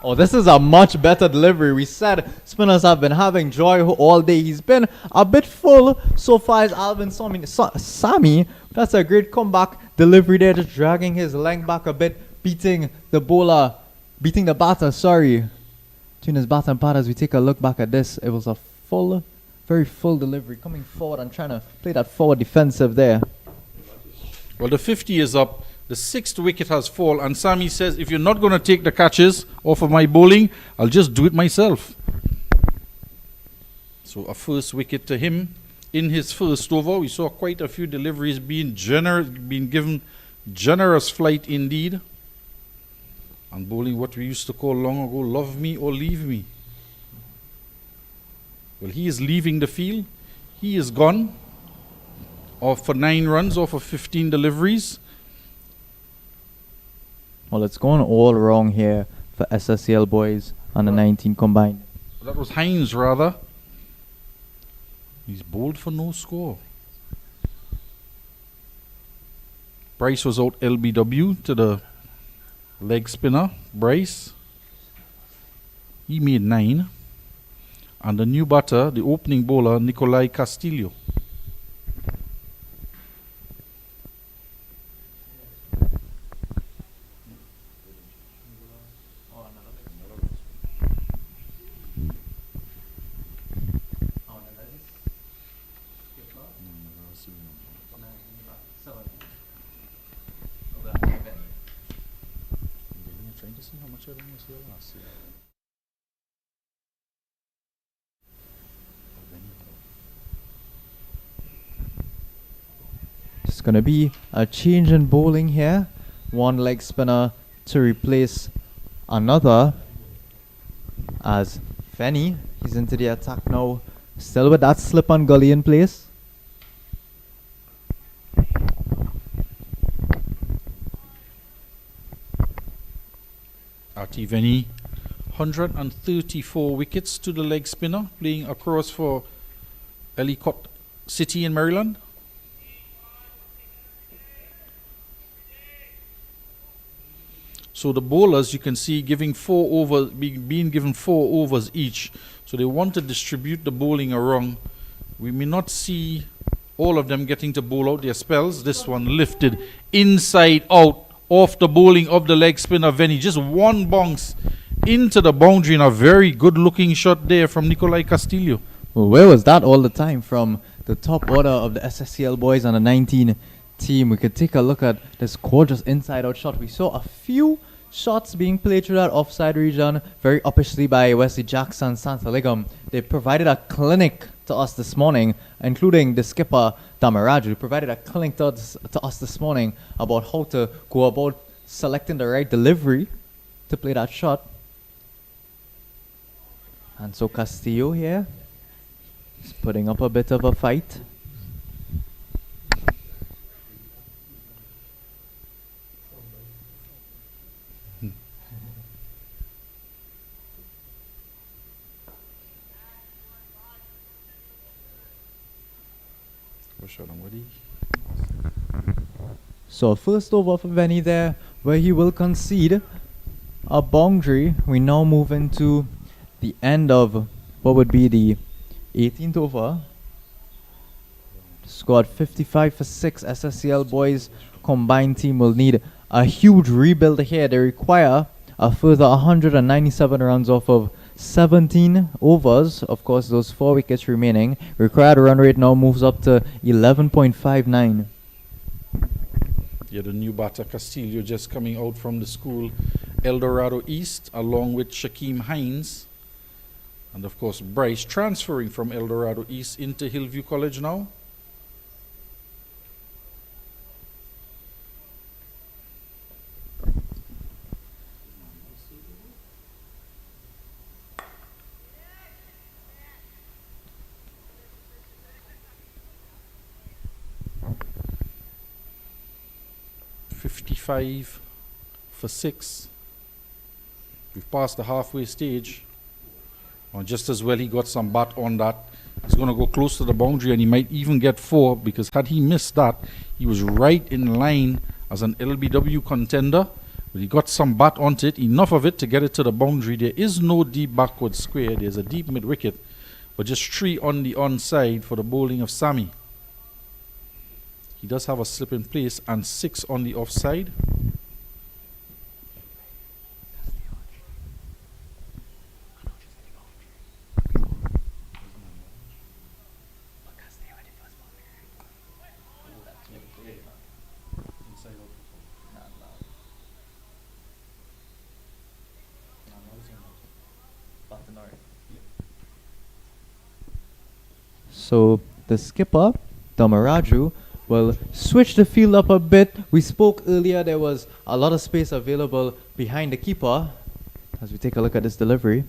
Oh, this is a much better delivery. We said spinners have been having joy all day. He's been a bit full so far as Alvin Sammy. That's a great comeback delivery there, just dragging his length back a bit, beating the batter, between his batter and pad. As we take a look back at this, it was a very full delivery, coming forward and trying to play that forward defensive there. Well, the 50 is up. The 6th wicket has fallen, and Sammy says, if you're not going to take the catches off of my bowling, I'll just do it myself. So a first wicket to him in his first over. We saw quite a few deliveries being given generous flight indeed. And bowling what we used to call long ago, love me or leave me. Well, he is leaving the field. He is gone. Off for 9 runs, off of 15 deliveries. Well, it's going all wrong here for SSCL boys under 19 combined. That was Hines, rather. He's bowled for no score. Bryce was out LBW to the leg spinner, Bryce. He made 9. And the new batter, the opening bowler, Nikolai Castillo. It's going to be a change in bowling here. One leg spinner to replace another, as Fenny, he's into the attack now, still with that slip and gully in place. Artie Venny, 134 wickets to the leg spinner, playing across for Ellicott City in Maryland. So the bowlers, you can see, giving 4 overs, being given 4 overs each. So they want to distribute the bowling around. We may not see all of them getting to bowl out their spells. This one lifted inside out off the bowling of the leg spinner Venny. Just one bounce into the boundary, and a very good looking shot there from Nikolai Castillo. Well, where was that all the time from the top order of the SSCL boys on the 19 team? We could take a look at this gorgeous inside out shot. We saw a few shots being played through that offside region very uppishly by Wesley Jackson, Santaligam. They provided a clinic to us this morning, including the skipper Damaraju. They provided a clinic to us this morning about how to go about selecting the right delivery to play that shot. And so Castillo here is putting up a bit of a fight. So first over for Venny there, where he will concede a boundary. We now move into the end of what would be the 18th over. Scored 55 for 6. SSCL boys combined team will need a huge rebuild here. They require a further 197 runs off of 17 overs. Of course, those 4 wickets remaining. Required run rate now moves up to 11.59. Yeah, the new batter Castillo just coming out from the school El Dorado East, along with Shaquem Hines. And of course, Bryce transferring from El Dorado East into Hillview College now. .55 for 6. We've passed the halfway stage. And just as well he got some bat on that. He's going to go close to the boundary, and he might even get 4, because had he missed that, he was right in line as an LBW contender But he got some bat onto it, enough of it to get it to the boundary. There is no deep backward square. There's a deep mid wicket, but just 3 on the onside for the bowling of Sammy. He does have a slip in place and 6 on the offside. So the skipper, Damaraju, will switch the field up a bit. We spoke earlier, there was a lot of space available behind the keeper. As we take a look at this delivery.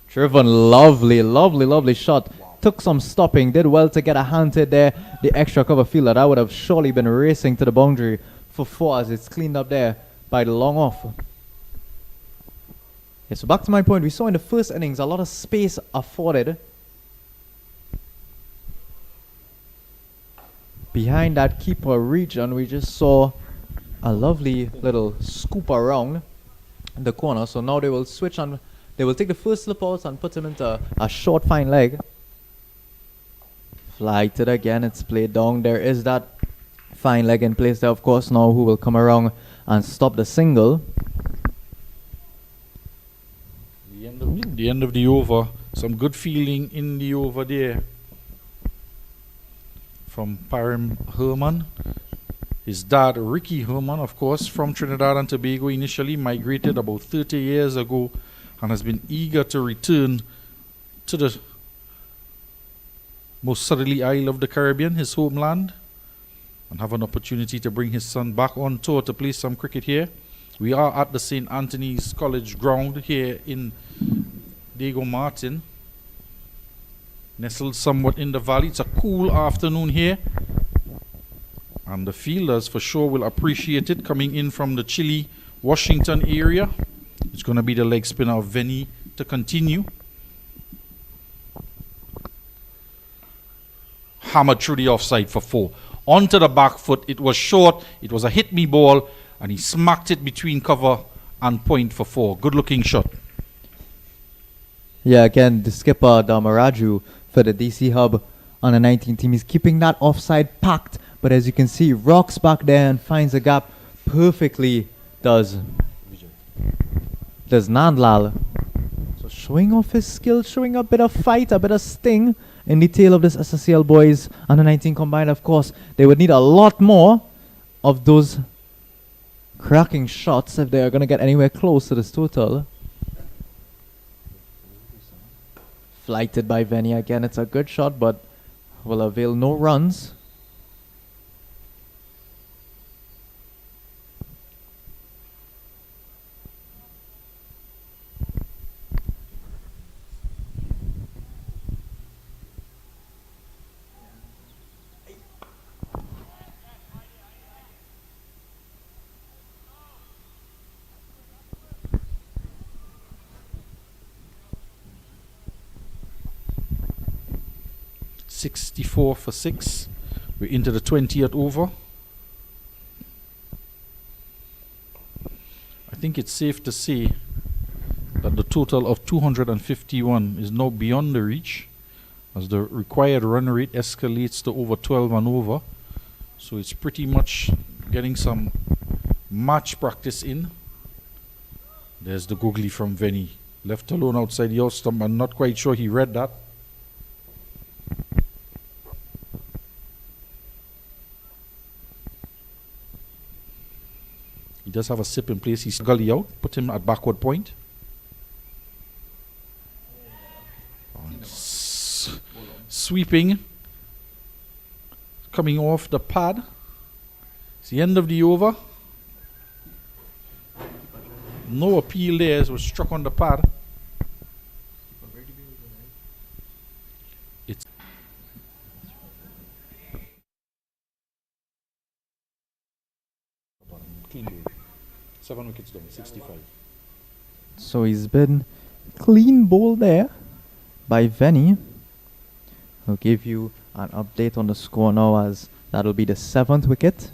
Driven, lovely shot. Wow. Took some stopping, did well to get a hand hit there. The extra cover fielder, that would have surely been racing to the boundary for 4 as it's cleaned up there by the long off. Yeah, so back to my point, we saw in the first innings a lot of space afforded behind that keeper region. We just saw a lovely little scoop around the corner. So now they will switch on. They will take the first slip out and put him into a short fine leg. Flighted again, it's played down. There is that fine leg in place there, of course, now who will come around and stop the single. The end of the over. Some good feeling in the over there from Param Herman. His dad, Ricky Herman, of course, from Trinidad and Tobago, initially migrated about 30 years ago and has been eager to return to the most southerly isle of the Caribbean, his homeland, and have an opportunity to bring his son back on tour to play some cricket here. We are at the St. Anthony's College ground here in Diego Martin, nestled somewhat in the valley. It's a cool afternoon here, and the fielders for sure will appreciate it coming in from the chilly Washington area. It's going to be the leg spinner of Venny to continue. Hammered through the offside for 4. Onto the back foot. It was short. It was a hit me ball, and he smacked it between cover and point for 4. Good looking shot. Yeah, again, the skipper, Damaraju, for the DC Hub on the 19 team, is keeping that offside packed. But as you can see, rocks back there and finds a gap perfectly. Does Nandlal. So showing off his skill, showing a bit of fight, a bit of sting in the tail of this SSCL boys under 19 combined. Of course, they would need a lot more of those cracking shots if they are going to get anywhere close to this total. Flighted by Venny again. It's a good shot, but will avail no runs. .64 for 6. We're into the 20th over. I think it's safe to say that the total of 251 is now beyond the reach as the required run rate escalates to over 12 and over. So it's pretty much getting some match practice in. There's the googly from Venny. Left alone outside the off stump. I'm not quite sure he read that. He does have a sip in place. He's gully out. Put him at backward point. Sweeping. Coming off the pad. It's the end of the over. No appeal there as was struck on the pad. It's clean ball. 7 wickets down, 65. So he's been clean ball there by Venny. I'll give you an update on the score now as that'll be the 7th wicket.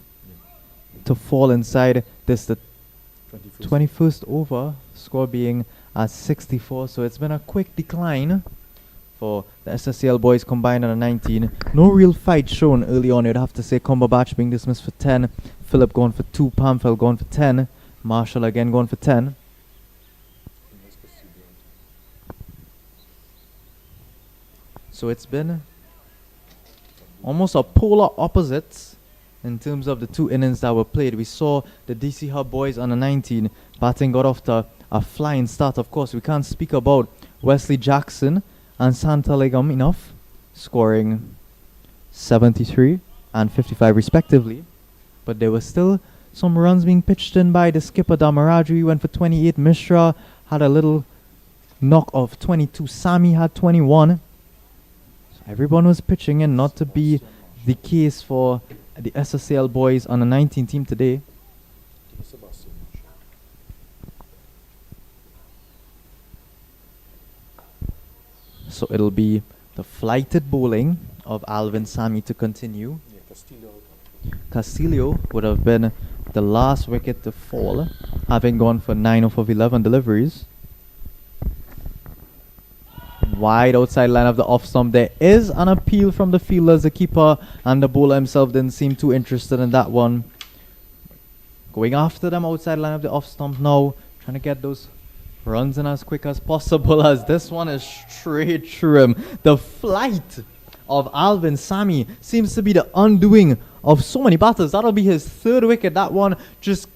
to fall inside this the 21st over, score being at 64. So it's been a quick decline for the SSCL boys combined under 19. No real fight shown early on. You'd have to say Cumberbatch being dismissed for 10, Phillip going for 2, Pamphel going for 10, Marshall again going for 10. So it's been almost a polar opposites in terms of the two innings that were played. We saw the DC Hub boys under 19 batting got off to a flying start. Of course, we can't speak about Wesley Jackson and Santalegam enough, scoring 73 and 55 respectively. But there were still some runs being pitched in by the skipper Damaraju. He went for 28. Mishra had a little knock of 22. Sami had 21. So everyone was pitching in, not to be the case for the SSCL boys on the 19 team today. So it'll be the flighted bowling of Alvin Sami to continue. Castillo would have been the last wicket to fall, having gone for 9 of 11 deliveries. Wide outside line of the off stump. There is an appeal from the fielders. The keeper and the bowler himself didn't seem too interested in that one. Going after them outside line of the off stump now, trying to get those runs in as quick as possible, as this one is straight through him. The flight of Alvin Sami seems to be the undoing of so many batters. That'll be his third wicket. That one just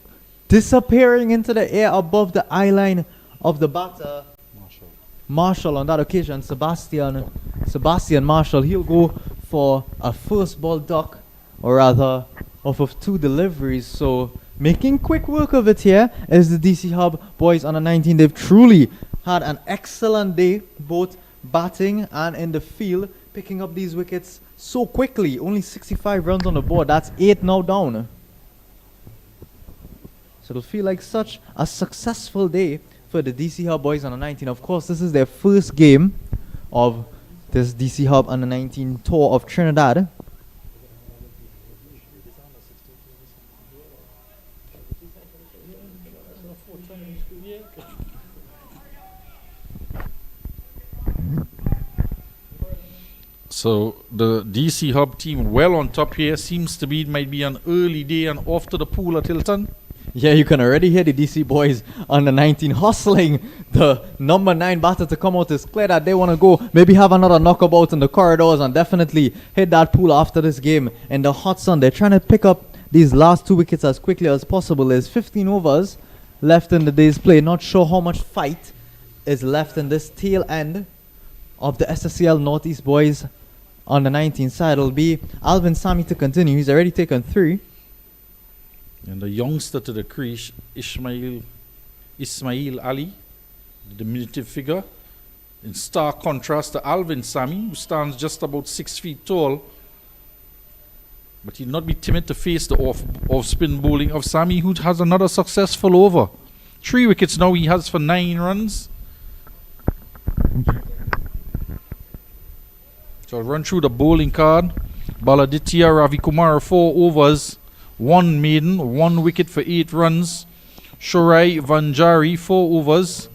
disappearing into the air above the eye line of the batter. Marshall on that occasion, Sebastian Marshall, he'll go for a first ball duck, or rather off of 2 deliveries. So making quick work of it here is the DC Hub boys under 19. They've truly had an excellent day, both batting and in the field, picking up these wickets so quickly. Only 65 runs on the board. That's 8 now down. So it'll feel like such a successful day for the DC Hub boys under 19. Of course, this is their first game of this DC Hub under 19 tour of Trinidad. So the DC Hub team well on top here. Seems to be, it might be an early day and off to the pool at Hilton. Yeah, you can already hear the DC boys under 19 hustling the number 9 batter to come out. It's clear that they want to go, maybe have another knockabout in the corridors and definitely hit that pool after this game in the hot sun. They're trying to pick up these last 2 wickets as quickly as possible. There's 15 overs left in the day's play. Not sure how much fight is left in this tail end of the SSCL Northeast boys on the 19 side. It'll be Alvin Sami to continue. He's already taken 3. And the youngster to the crease, Ismail Ali, the diminutive figure, in stark contrast to Alvin Sami, who stands just about 6 feet tall. But he'll not be timid to face the off-spin bowling of Sami, who has another successful over. 3 wickets now he has for 9 runs. So I'll run through the bowling card. Baladitya Ravikumar, 4 overs. 1 maiden, 1 wicket for 8 runs. Shorai Vanjari, 4 overs,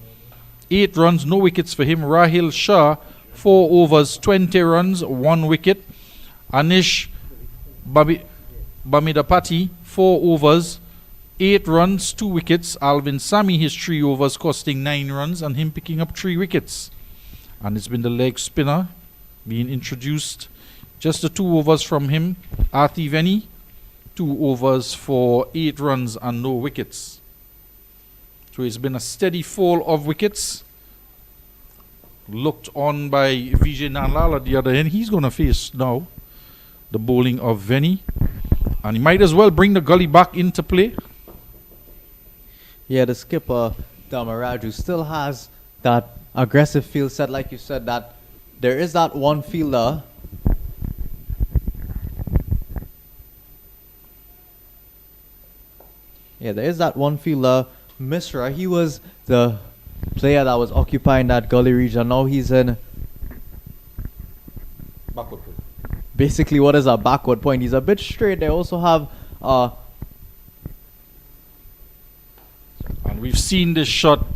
8 runs, no wickets for him. Rahil Shah, 4 overs, 20 runs, 1 wicket. Anish Bamidapati, 4 overs, 8 runs, 2 wickets. Alvin Sami, his 3 overs costing 9 runs and him picking up 3 wickets. And it's been the leg spinner being introduced. Just the 2 overs from him. Arti Veni, 2 overs for 8 runs and no wickets. So it's been a steady fall of wickets. Looked on by Vijay Nalala at the other end. He's going to face now the bowling of Veni. And he might as well bring the gully back into play. Yeah, the skipper, Damaraju, still has that aggressive field set. Like you said, that there is that one fielder Misra. He was the player that was occupying that gully region. Now he's in Backward. basically what is a backward point. He's a bit straight. They also have And we've seen this shot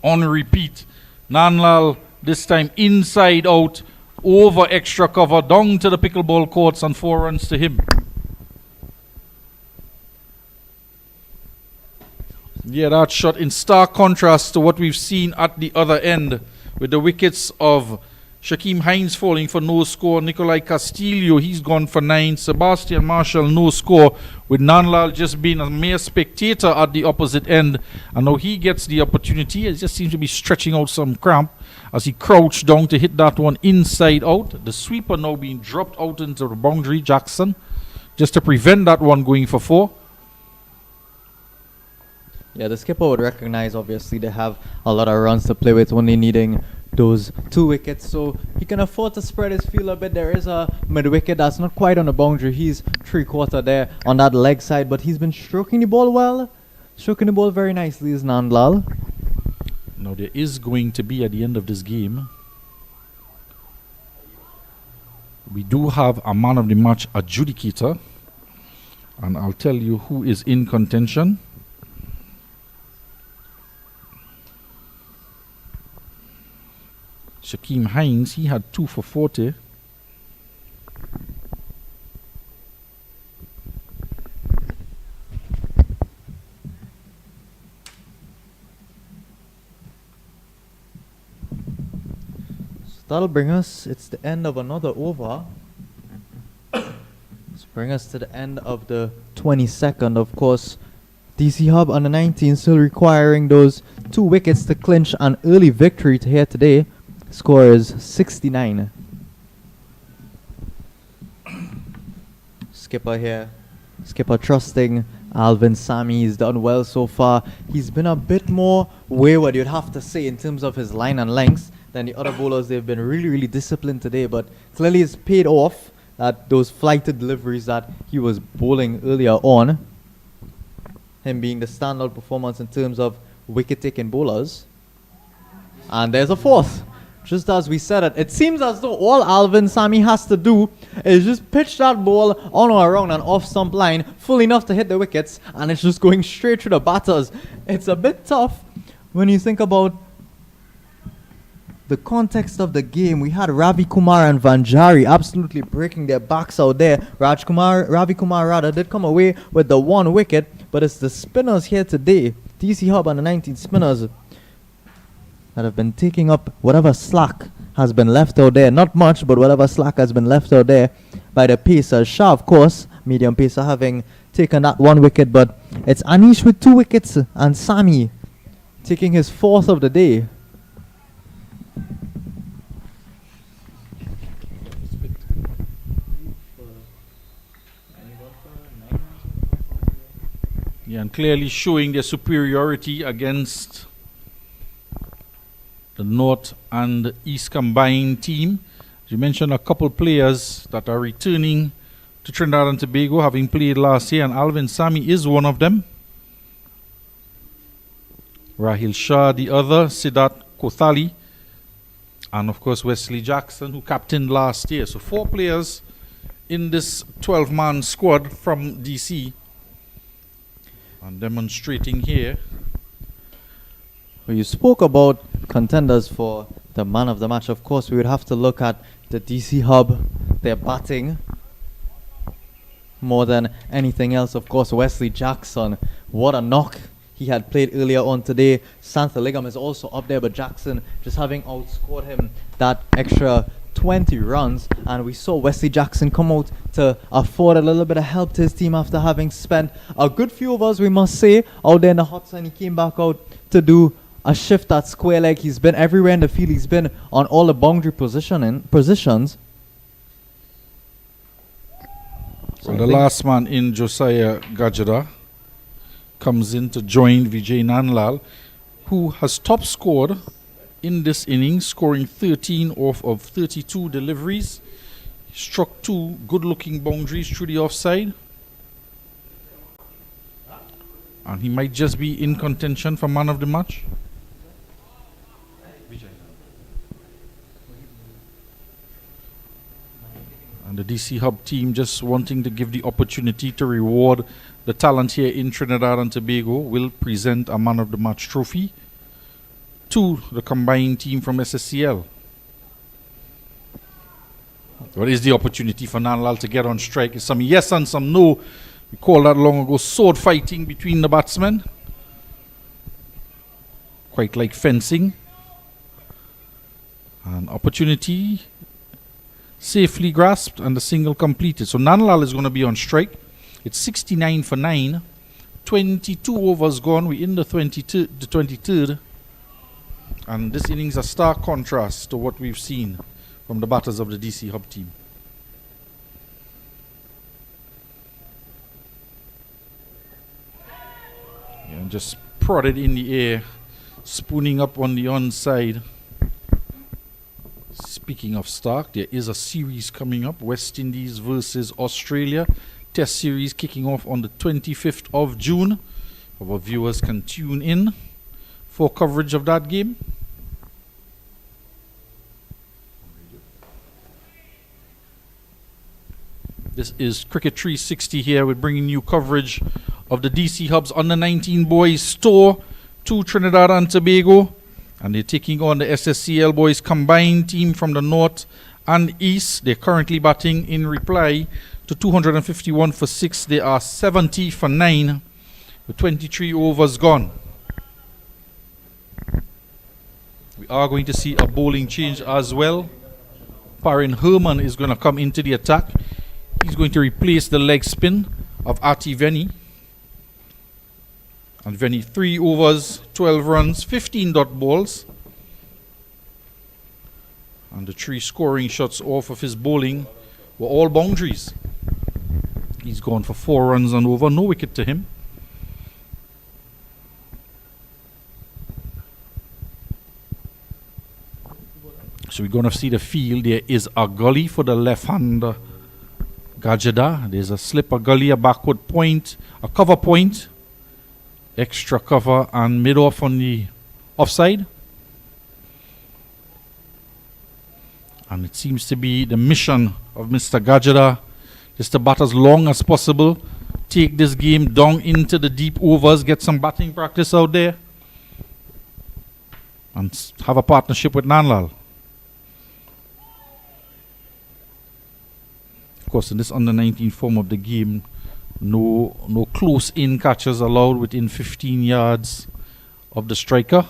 on repeat. Nanlal this time inside out, over extra cover, down to the pickleball courts and 4 runs to him. Yeah, that shot in stark contrast to what we've seen at the other end, with the wickets of Shaquem Hines falling for no score. Nikolai Castillo, he's gone for 9. Sebastian Marshall, no score, with Nanlal just being a mere spectator at the opposite end. And now he gets the opportunity. It just seems to be stretching out some cramp as he crouched down to hit that one inside out. The sweeper now being dropped out into the boundary, Jackson, just to prevent that one going for 4. Yeah, the skipper would recognize, obviously, they have a lot of runs to play with, only needing those 2 wickets, so he can afford to spread his field a bit. There is a mid-wicket that's not quite on the boundary. He's 3/4 there on that leg side, but he's been stroking the ball well. Stroking the ball very nicely is Nanlal. Now there is going to be, at the end of this game, we do have a man of the match adjudicator, and I'll tell you who is in contention. Shaquem Hines, he had 2 for 40. So that'll bring us, it's the end of another over. Let's bring us to the end of the 22nd. Of course, DC Hub under 19 still requiring those 2 wickets to clinch an early victory to here today. Score is 69. Skipper here. Skipper trusting Alvin Sami. He's done well so far. He's been a bit more wayward, you'd have to say, in terms of his line and length than the other bowlers. They've been really, really disciplined today, but clearly it's paid off that those flighted deliveries that he was bowling earlier on, him being the standout performance in terms of wicket-taking bowlers. And there's a 4th. Just as we said it seems as though all Alvin Sami has to do is just pitch that ball on or around an off-stump line full enough to hit the wickets, and it's just going straight through the batters. It's a bit tough when you think about the context of the game. We had Ravi Kumar and Vanjari absolutely breaking their backs out there. Ravi Kumar rather did come away with the 1 wicket, but it's the spinners here today, DC Hub and the 19 spinners, that have been taking up whatever slack has been left out there. Not much, but whatever slack has been left out there by the pacers. Shah, of course, medium pacer, having taken that 1 wicket, but it's Anish with 2 wickets and Sami taking his 4th of the day. Yeah, and clearly showing their superiority against the North and East combined team. You mentioned a couple players that are returning to Trinidad and Tobago, having played last year, and Alvin Sami is one of them. Rahil Shah the other, Siddharth Kothali, and of course Wesley Jackson, who captained last year. So 4 players in this 12-man squad from DC, and demonstrating here. Well, you spoke about contenders for the man of the match. Of course, we would have to look at the DC Hub, their batting, more than anything else. Of course, Wesley Jackson, what a knock he had played earlier on today. Santhaligam is also up there, but Jackson just having outscored him that extra 20 runs, and we saw Wesley Jackson come out to afford a little bit of help to his team after having spent a good few overs, we must say, out there in the hot sun. He came back out to do a shift at square leg. He's been everywhere in the field. He's been on all the boundary positions. So the last man in, Josiah Gajada, comes in to join Vijay Nanlal, who has top scored in this innings, scoring 13 off of 32 deliveries. Struck 2 good-looking boundaries through the offside. And he might just be in contention for man of the match. And the DC Hub team just wanting to give the opportunity to reward the talent here in Trinidad and Tobago will present a Man of the Match trophy to the combined team from SSCL. What is the opportunity for Nanlal to get on strike? It's some yes and some no. We called that long ago sword fighting between the batsmen. Quite like fencing. An opportunity safely grasped and the single completed. So Nanlal is going to be on strike. It's 69 for 9. 22 overs gone. We're in the 23rd. And this innings a stark contrast to what we've seen from the batters of the DC Hub team. Yeah, and just prodded in the air, spooning up on the onside. Speaking of stark, there is a series coming up, West Indies versus Australia. Test series kicking off on the 25th of June. Our viewers can tune in for coverage of that game. This is Cricket 360 here. We're bringing you coverage of the DC Hub's Under-19 boys tour to Trinidad and Tobago. And they're taking on the SSCL boys combined team from the north and east. They're currently batting in reply to 251 for 6. They are 70 for 9 with 23 overs gone. We are going to see a bowling change as well. Parin Herman is going to come into the attack. He's going to replace the leg spin of Ati Veni. And Veni 3 overs, 12 runs, 15 dot balls. And the 3 scoring shots off of his bowling were all boundaries. He's gone for 4 runs and over, no wicket to him. So we're going to see the field. There is a gully for the left-hander Gajada. There's a slip, a gully, a backward point, a cover point, extra cover, and mid-off on the offside. And it seems to be the mission of Mr. Gajada just to bat as long as possible, take this game down into the deep overs, get some batting practice out there, and have a partnership with Nanlal. Of course, in this under-19 form of the game, no close-in catches allowed within 15 yards of the striker.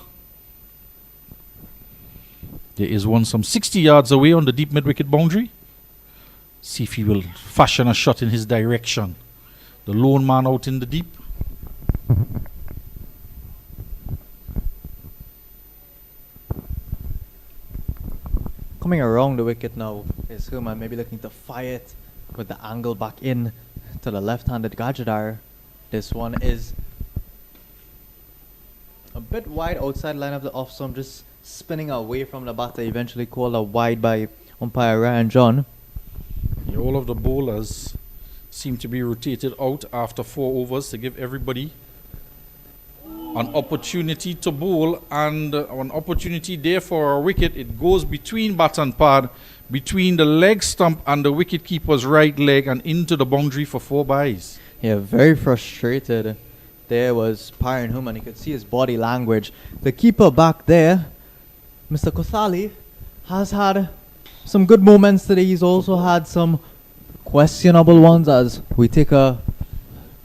There is one some 60 yards away on the deep mid-wicket boundary. See if he will fashion a shot in his direction. The lone man out in the deep. Coming around the wicket now is Herman, maybe looking to fire it with the angle back in to the left-handed Gajadar. This one is a bit wide outside line of the off stump, just spinning away from the batter, eventually called a wide by umpire Ryan John. Yeah, all of the bowlers seem to be rotated out after 4 overs to give everybody an opportunity to bowl, and an opportunity there for a wicket. It goes between bat and pad, between the leg stump and the wicket keeper's right leg, and into the boundary for 4 byes. Yeah, very frustrated. There was Parin Herman. You could see his body language. The keeper back there, Mr. Kothali, has had some good moments today. He's also had some questionable ones as we take a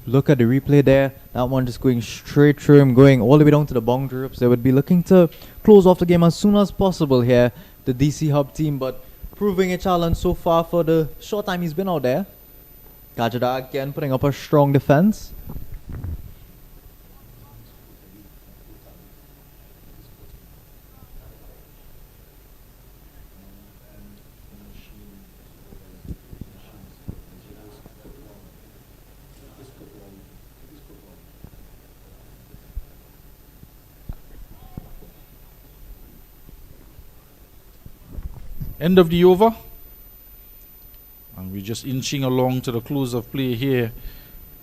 look at the replay there. That one just going straight through him, going all the way down to the boundary ropes. They would be looking to close off the game as soon as possible here, the DC Hub team, but proving a challenge so far for the short time he's been out there. Gajada again putting up a strong defense. End of the over, and we're just inching along to the close of play here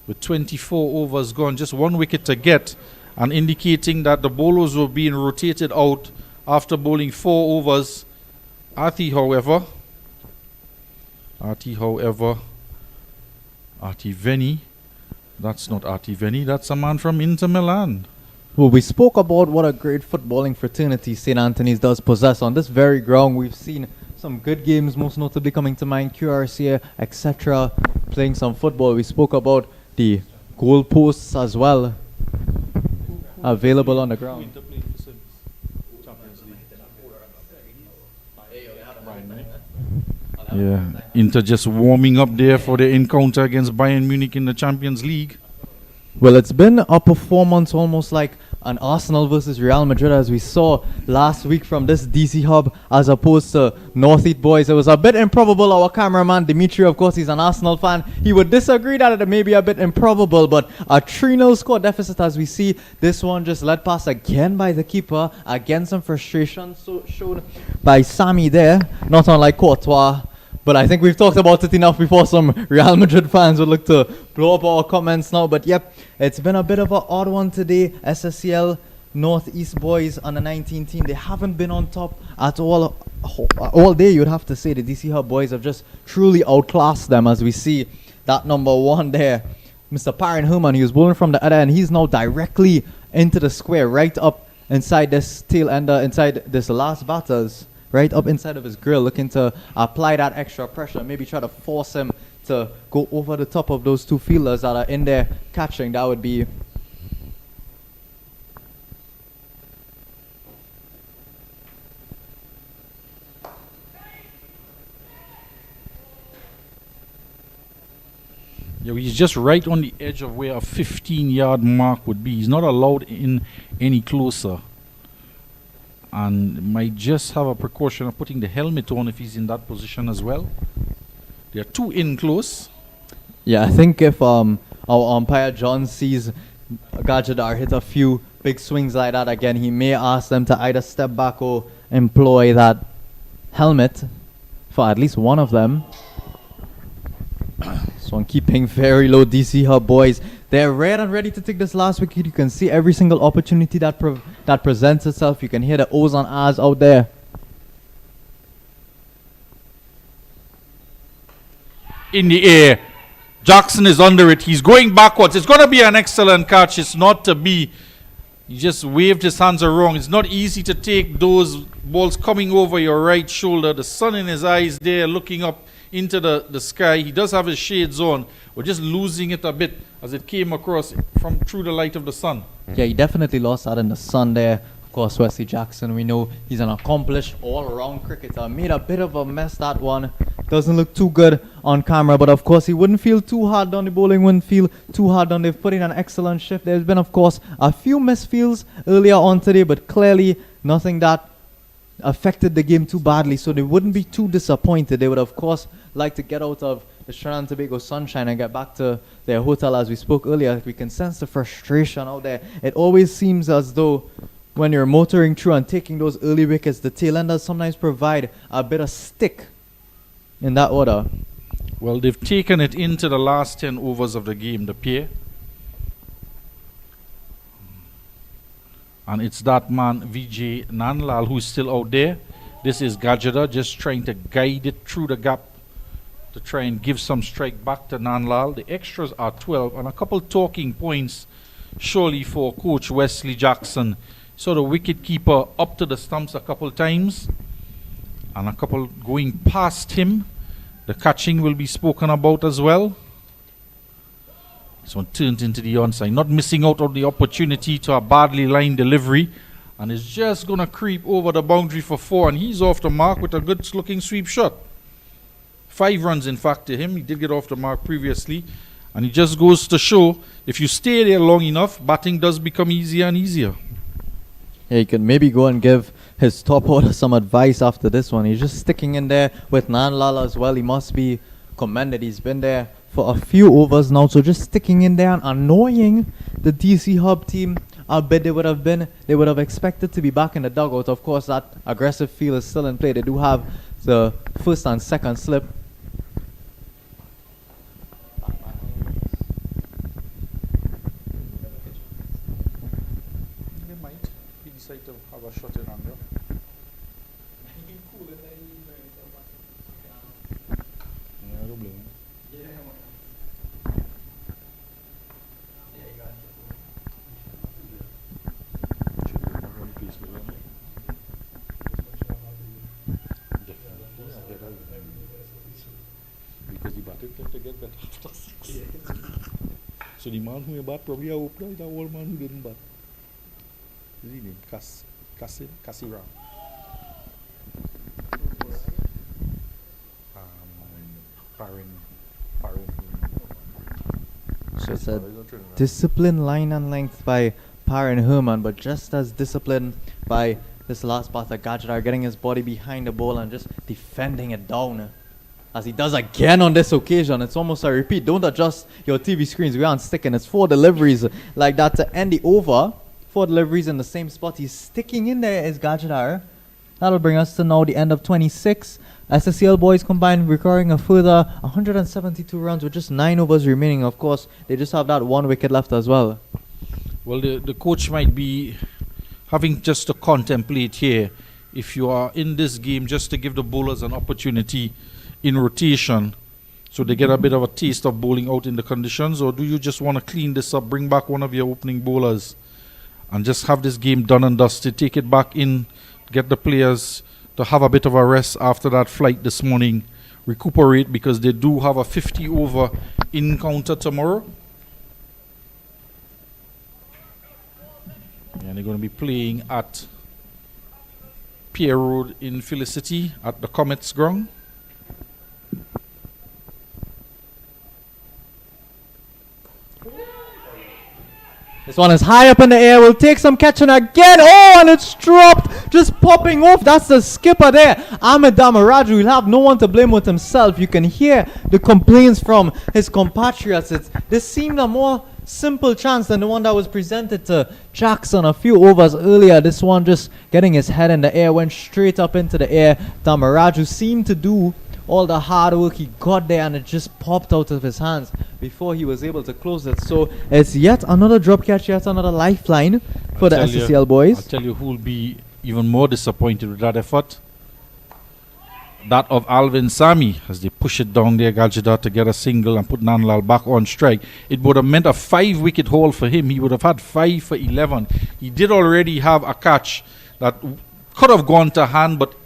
with 24 overs gone, just 1 wicket to get, and indicating that the bowlers were being rotated out after bowling 4 overs. Athi, however, Artie, however, Artie Venny, that's not Artie Venny, that's a man from Inter Milan. Well, we spoke about what a great footballing fraternity St. Anthony's does possess. On this very ground, we've seen some good games, most notably coming to mind, QRCA, etc., playing some football. We spoke about the goalposts as well, available on the ground. Yeah, Inter just warming up there for the encounter against Bayern Munich in the Champions League. Well, it's been a performance almost like an Arsenal versus Real Madrid, as we saw last week from this DC Hub, as opposed to Northeast boys. It was a bit improbable. Our cameraman, Dimitri, of course, he's an Arsenal fan. He would disagree that it may be a bit improbable, but a 3-0 score deficit, as we see. This one just led past again by the keeper. Again, some frustration showed by Sammy there, not unlike Courtois. But I think we've talked about it enough before some Real Madrid fans would look to blow up our comments now. But yep, it's been a bit of an odd one today. SSCL Northeast boys on the 19 team, they haven't been on top at all day, you'd have to say. The DC Hub boys have just truly outclassed them, as we see that number 1 there. Mr. Parent Herman, he was bowling from the other end. He's now directly into the square, right up inside this tail ender, inside this last batter's. Right up inside of his grill, looking to apply that extra pressure, maybe try to force him to go over the top of those 2 fielders that are in there catching. That would be Yeah, he's just right on the edge of where a 15-yard mark would be. He's not allowed in any closer. And might just have a precaution of putting the helmet on if he's in that position as well. There are 2 in close. Yeah, I think if our umpire John sees Gajadar hit a few big swings like that again, he may ask them to either step back or employ that helmet for at least one of them. So I'm keeping very low, DC Hub boys. They're red and ready to take this last wicket. You can see every single opportunity that presents itself. You can hear the O's and R's out there. In the air. Jackson is under it. He's going backwards. It's going to be an excellent catch. It's not to be. He just waved his hands around. It's not easy to take those balls coming over your right shoulder. The sun in his eyes there, looking up into the sky. He does have his shades on. We're just losing it a bit as it came across from through the light of the sun. Yeah, he definitely lost that in the sun there. Of course, Wesley Jackson, we know he's an accomplished all-around cricketer. Made a bit of a mess, that one. Doesn't look too good on camera, but of course he wouldn't feel too hard done. The bowling wouldn't feel too hard done. They've put in an excellent shift. There's been, of course, a few misfields earlier on today, but clearly nothing that affected the game too badly, so they wouldn't be too disappointed. They would, of course, like to get out of the Trinidad and Tobago sunshine and get back to their hotel. As we spoke earlier, we can sense the frustration out there. It always seems as though when you're motoring through and taking those early wickets, the tailenders sometimes provide a bit of stick in that order. Well, they've taken it into the last 10 overs of the game, the pair. And it's that man, Vijay Nanlal, who's still out there. This is Gajada just trying to guide it through the gap to try and give some strike back to Nanlal. The extras are 12 and a couple talking points surely for Coach Wesley Jackson. So the wicket keeper up to the stumps a couple times and a couple going past him. The catching will be spoken about as well. This one turned into the onside, not missing out on the opportunity to a badly lined delivery, and is just going to creep over the boundary for 4, and he's off the mark with a good looking sweep shot. 5 runs in fact to him. He did get off the mark previously, and it just goes to show if you stay there long enough, batting does become easier and easier. Yeah, he could maybe go and give his top order some advice after this one. He's just sticking in there with Nanlal as well. He must be commended. He's been there for a few overs now, so just sticking in there and annoying the DC Hub team a bit. They would have expected to be back in the dugout. Of course, that aggressive feel is still in play. They do have the first and second slip. They might decide to have a shot in anger. wicket after 6. So the man who bat probably a opener, the old man who didn't bat. What's his name? Cassira. So it's a disciplined line and length by Parren Herman, but just as disciplined by this last batter, Gajadhar, getting his body behind the ball and just defending it down. As he does again on this occasion. It's almost a repeat. Don't adjust your TV screens. We aren't sticking. It's 4 deliveries like that to end the over. 4 deliveries in the same spot. He's sticking in there is Gajadhar. That'll bring us to now the end of 26. SSCL boys combined recording a further 172 runs with just 9 overs remaining. Of course, they just have that 1 wicket left as well. Well, the coach might be having just to contemplate here if you are in this game just to give the bowlers an opportunity in rotation so they get a bit of a taste of bowling out in the conditions, or do you just want to clean this up, bring back one of your opening bowlers and just have this game done and dusted, take it back in, get the players to have a bit of a rest after that flight this morning, recuperate, because they do have a 50 over encounter tomorrow. And they're going to be playing at Pier Road in Felicity at the Comets ground. This one is high up in the air. We'll take some catching again. Oh, and it's dropped. Just popping off. That's the skipper there. Ahmed Damaraju will have no one to blame with himself. You can hear the complaints from his compatriots. This seemed a more simple chance than the one that was presented to Jackson a few overs earlier. This one just getting his head in the air, went straight up into the air. Damaraju seemed to do all the hard work. He got there and it just popped out of his hands before he was able to close it. So it's yet another drop catch, yet another lifeline for the SSCL boys. I'll tell you who will be even more disappointed with that effort. That of Alvin Sami, as they push it down there, Gajadhar to get a single and put Nanlal back on strike. It would have meant a 5 wicket haul for him. He would have had 5 for 11. He did already have a catch that could have gone to hand, but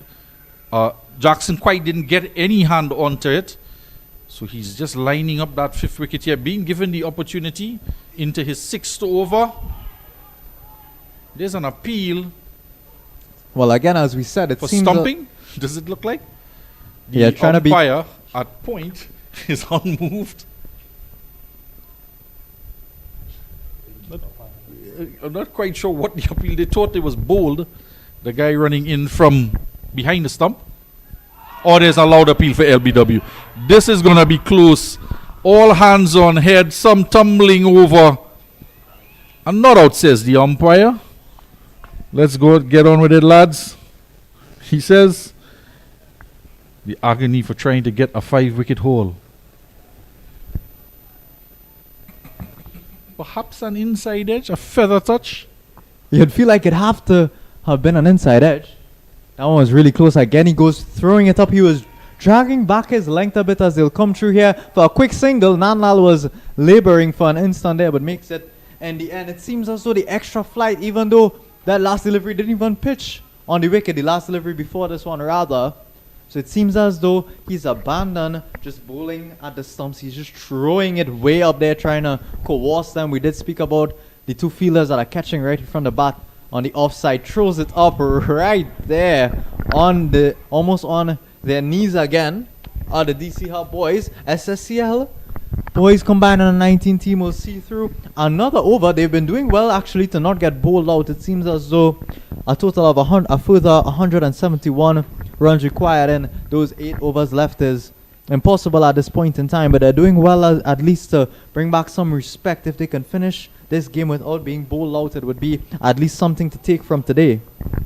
Jackson quite didn't get any hand onto it. So he's just lining up that 5th wicket here, being given the opportunity into his 6th over. There's an appeal. Well, again, as we said, it for seems stumping. Does it look like? The trying to be umpire at point is unmoved. I'm not quite sure what the appeal. They thought it was bowled. The guy running in from behind the stump. Or there's a loud appeal for LBW. This is going to be close. All hands on head. Some tumbling over. And not out, says the umpire. Let's go get on with it, lads. He says the agony for trying to get a 5 wicket haul. Perhaps an inside edge, a feather touch. You'd feel like it'd have to have been an inside edge. That one was really close. Again, he goes throwing it up. He was dragging back his length a bit as they'll come through here for a quick single. Nanlal was laboring for an instant there, but makes it in the end. It seems as though the extra flight, even though that last delivery didn't even pitch on the wicket, the last delivery before this one rather. So it seems as though he's abandoned just bowling at the stumps. He's just throwing it way up there, trying to coerce them. We did speak about the 2 fielders that are catching right in front of the bat on the offside. Throws it up right there on the almost on their knees again. Are the DC Hub boys. SSCL boys combined on a 19 team will see through another over. They've been doing well actually to not get bowled out. It seems as though a total of a further 171 runs required in those 8 overs left is impossible at this point in time, but they're doing well at least to bring back some respect. If they can finish this game without being bowled out, it would be at least something to take from today.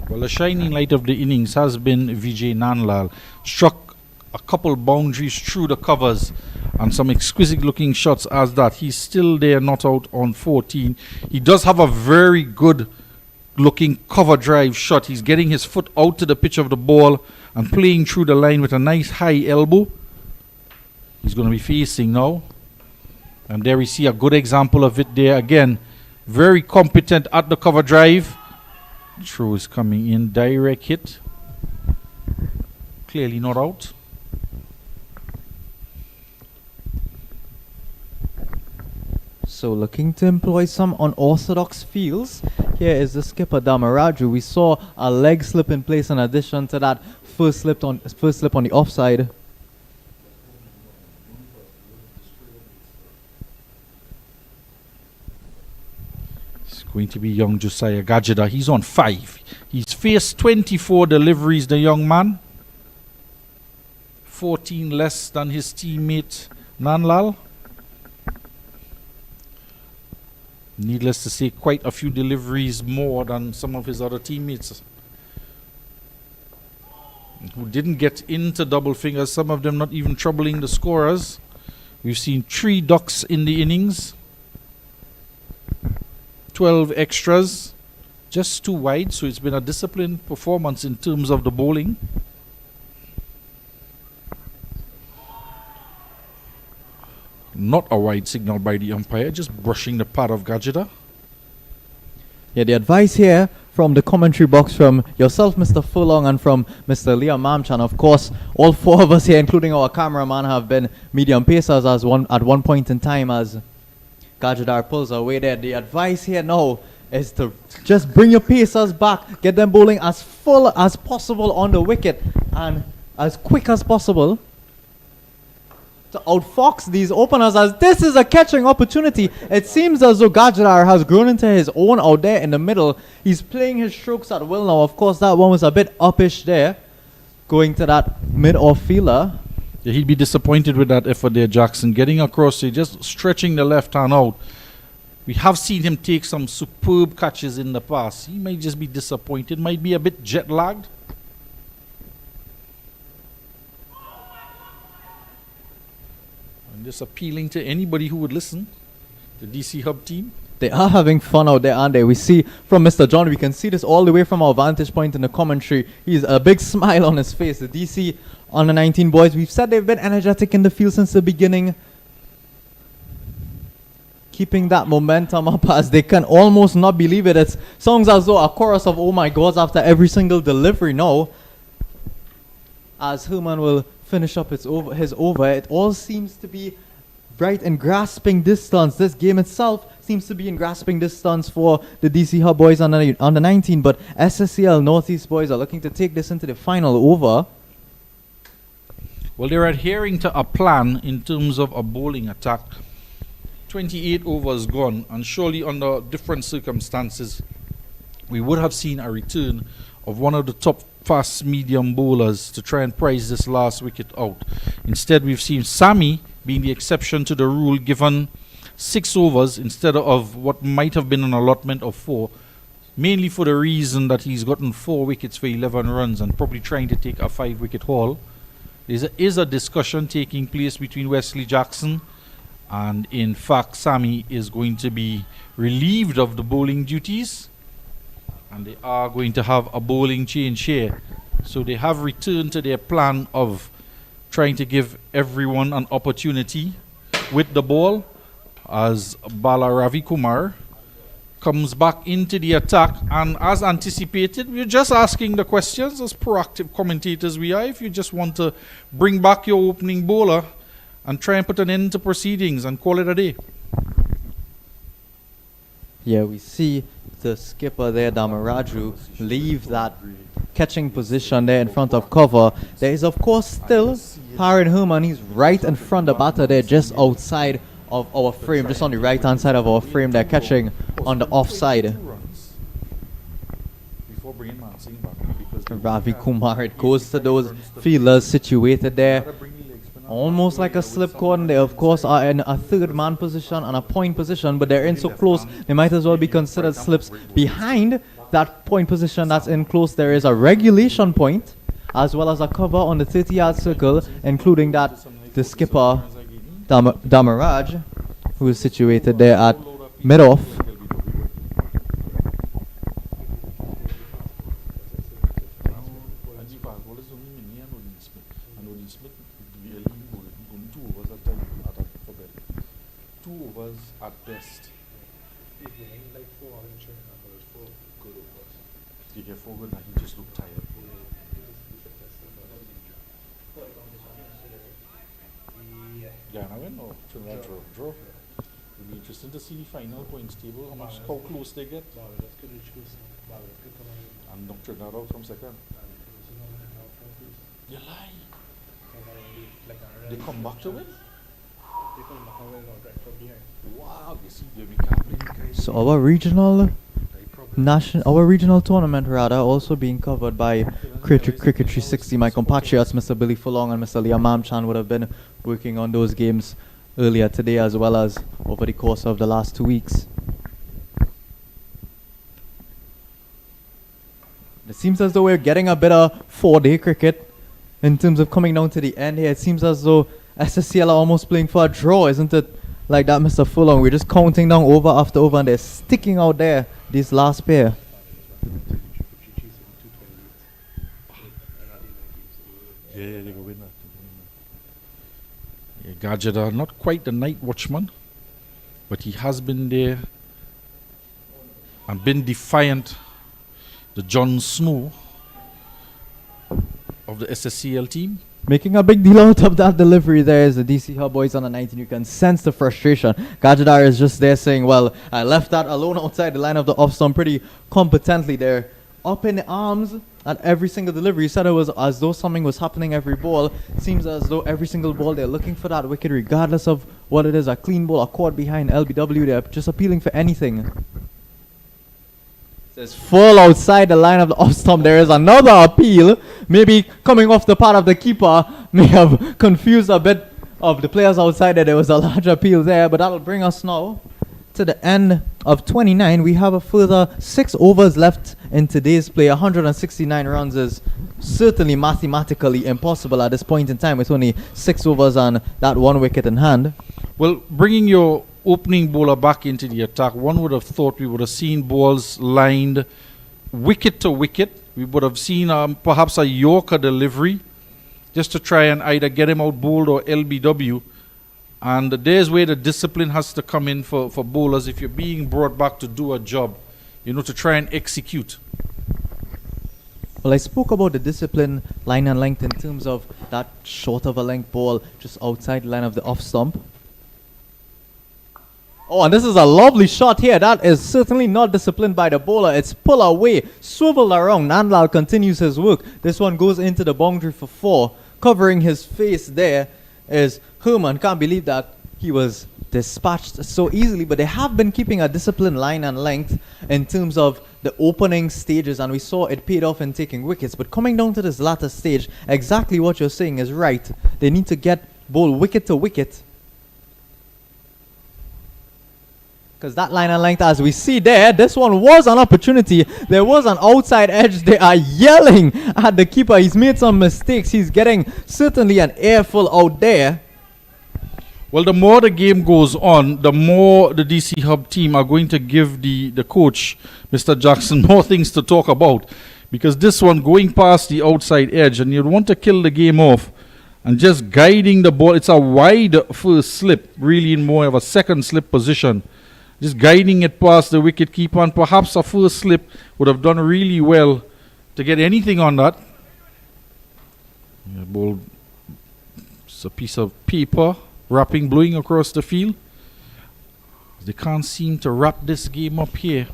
Well, the shining light of the innings has been Vijay Nanlal. Struck a couple boundaries through the covers and some exquisite looking shots as that. He's still there, not out on 14. He does have a very good looking cover drive shot. He's getting his foot out to the pitch of the ball and playing through the line with a nice high elbow. He's going to be facing now. And there we see a good example of it there again. Very competent at the cover drive. Throw is coming in. Direct hit. Clearly not out. So looking to employ some unorthodox fields. Here is the skipper Damaraju. We saw a leg slip in place in addition to that first slip on the offside. It's going to be young Josiah Gajida. He's on 5. He's faced 24 deliveries, the young man. 14 less than his teammate Nanlal. Needless to say, quite a few deliveries more than some of his other teammates who didn't get into double fingers, some of them not even troubling the scorers. We've seen 3 ducks in the innings, 12 extras, just 2 wide, so it's been a disciplined performance in terms of the bowling. Not a wide signal by the umpire, just brushing the pad of Gajida. Yeah, the advice here from the commentary box from yourself, Mr. Furlong, and from Mr. Liam Mamchan. Of course, all 4 of us here, including our cameraman, have been medium pacers at one point in time as Gajidar pulls away there. The advice here now is to just bring your pacers back, get them bowling as full as possible on the wicket and as quick as possible to outfox these openers, as this is a catching opportunity. It seems as though Gajidar has grown into his own out there in the middle. He's playing his strokes at will now. Of course, that one was a bit uppish there, going to that mid-off fielder. Yeah, he'd be disappointed with that effort there, Jackson. Getting across here, just stretching the left hand out. We have seen him take some superb catches in the past. He might just be disappointed, might be a bit jet lagged. Just appealing to anybody who would listen. The DC Hub team. They are having fun out there, aren't they? We see from Mr. John, we can see this all the way from our vantage point in the commentary. He's a big smile on his face. The DC under 19 boys, we've said they've been energetic in the field since the beginning. Keeping that momentum up as they can almost not believe it. It sounds as though a chorus of oh my gods after every single delivery now. As Herman will finish up his over. It all seems to be right in grasping distance. This game itself seems to be in grasping distance for the DC Hub boys under 19, but SSCL Northeast boys are looking to take this into the final over. Well, they're adhering to a plan in terms of a bowling attack. 28 overs gone, and surely under different circumstances we would have seen a return of one of the top fast medium bowlers to try and prize this last wicket out. Instead, we've seen Sammy being the exception to the rule, given 6 overs instead of what might have been an allotment of 4, mainly for the reason that he's gotten 4 wickets for 11 runs and probably trying to take a 5-wicket haul. There is a discussion taking place between Wesley Jackson, and in fact Sammy is going to be relieved of the bowling duties, and they are going to have a bowling change here. So they have returned to their plan of trying to give everyone an opportunity with the ball, as Bala Ravi Kumar comes back into the attack. And as anticipated, we're just asking the questions as proactive commentators we are. If you just want to bring back your opening bowler and try and put an end to proceedings and call it a day. Yeah, we see the skipper there, Damaraju, leave that catching position there in front of cover. There is, of course, still Harry Herman. He's right in front of the batter there, just outside of our frame, just on the right-hand side of our frame. They're catching on the offside. Ravi Kumar, it goes to those fielders situated there. Almost like a slip cord. They, of course, are in a third man position and a point position, but they're in so close, they might as well be considered slips. Behind that point position that's in close, there is a regulation point, as well as a cover on the 30-yard circle, including that the skipper, Damaraj, who is situated there at mid-off. At best. He get 4 good and he just looked tired. Yeah, and I went, no, Trinidad draw. Be interesting to see the final points table, how close they get. And knock Trinidad out from second. You lie. They come back to it? Wow, you see, we can't play the guys. So our regional tournament rather also being covered by Cricket 360. My compatriots Mr. Billy Fulong and Mr. Liam Mamchan would have been working on those games earlier today as well as over the course of the last 2 weeks. It seems as though we're getting a bit of 4-day cricket in terms of coming down to the end here. It seems as though SSCL are almost playing for a draw, isn't it? Like that, Mr. Fulong. We're just counting down over after over and they're sticking out there, this last pair. Yeah, they go win that. Yeah, Gajada, not quite the night watchman, but he has been there and been defiant. The Jon Snow of the SSCL team. Making a big deal out of that delivery there is the DC Hub boys on the 19. You can sense the frustration. Gajadar is just there saying, well, I left that alone outside the line of the off stump pretty competently there. Up in the arms at every single delivery. You said it was as though something was happening every ball. Seems as though every single ball they're looking for that wicket regardless of what it is. A clean ball, a caught behind LBW. They're just appealing for anything. Says full outside the line of the off stump. There is another appeal. Maybe coming off the part of the keeper may have confused a bit of the players outside there. There was a large appeal there, but that'll bring us now to the end of 29. We have a further 6 overs left in today's play. 169 runs is certainly mathematically impossible at this point in time with only 6 overs and that 1 wicket in hand. Well, bringing your opening bowler back into the attack, one would have thought we would have seen balls lined wicket to wicket. We would have seen perhaps a Yorker delivery just to try and either get him out bowled or LBW. And there's where the discipline has to come in for bowlers if you're being brought back to do a job, to try and execute. Well, I spoke about the discipline, line and length in terms of that short of a length ball just outside the line of the off stump. Oh, and this is a lovely shot here. That is certainly not disciplined by the bowler. It's pull away, swiveled around. Nandlal continues his work. This one goes into the boundary for 4. Covering his face there is Herman. Can't believe that he was dispatched so easily. But they have been keeping a disciplined line and length in terms of the opening stages. And we saw it paid off in taking wickets. But coming down to this latter stage, exactly what you're saying is right. They need to get bowl wicket to wicket. Because that line and length, as we see there, this one was an opportunity. There was an outside edge. They are yelling at the keeper. He's made some mistakes. He's getting certainly an airful out there. Well, the more the game goes on, the more the DC Hub team are going to give the coach, Mr. Jackson, more things to talk about. Because this one going past the outside edge, and you'd want to kill the game off. And just guiding the ball. It's a wide first slip, really in more of a second slip position. Just guiding it past the wicket keeper, and perhaps a first slip would have done really well to get anything on that. Yeah, ball, it's a piece of paper wrapping, blowing across the field. They can't seem to wrap this game up here.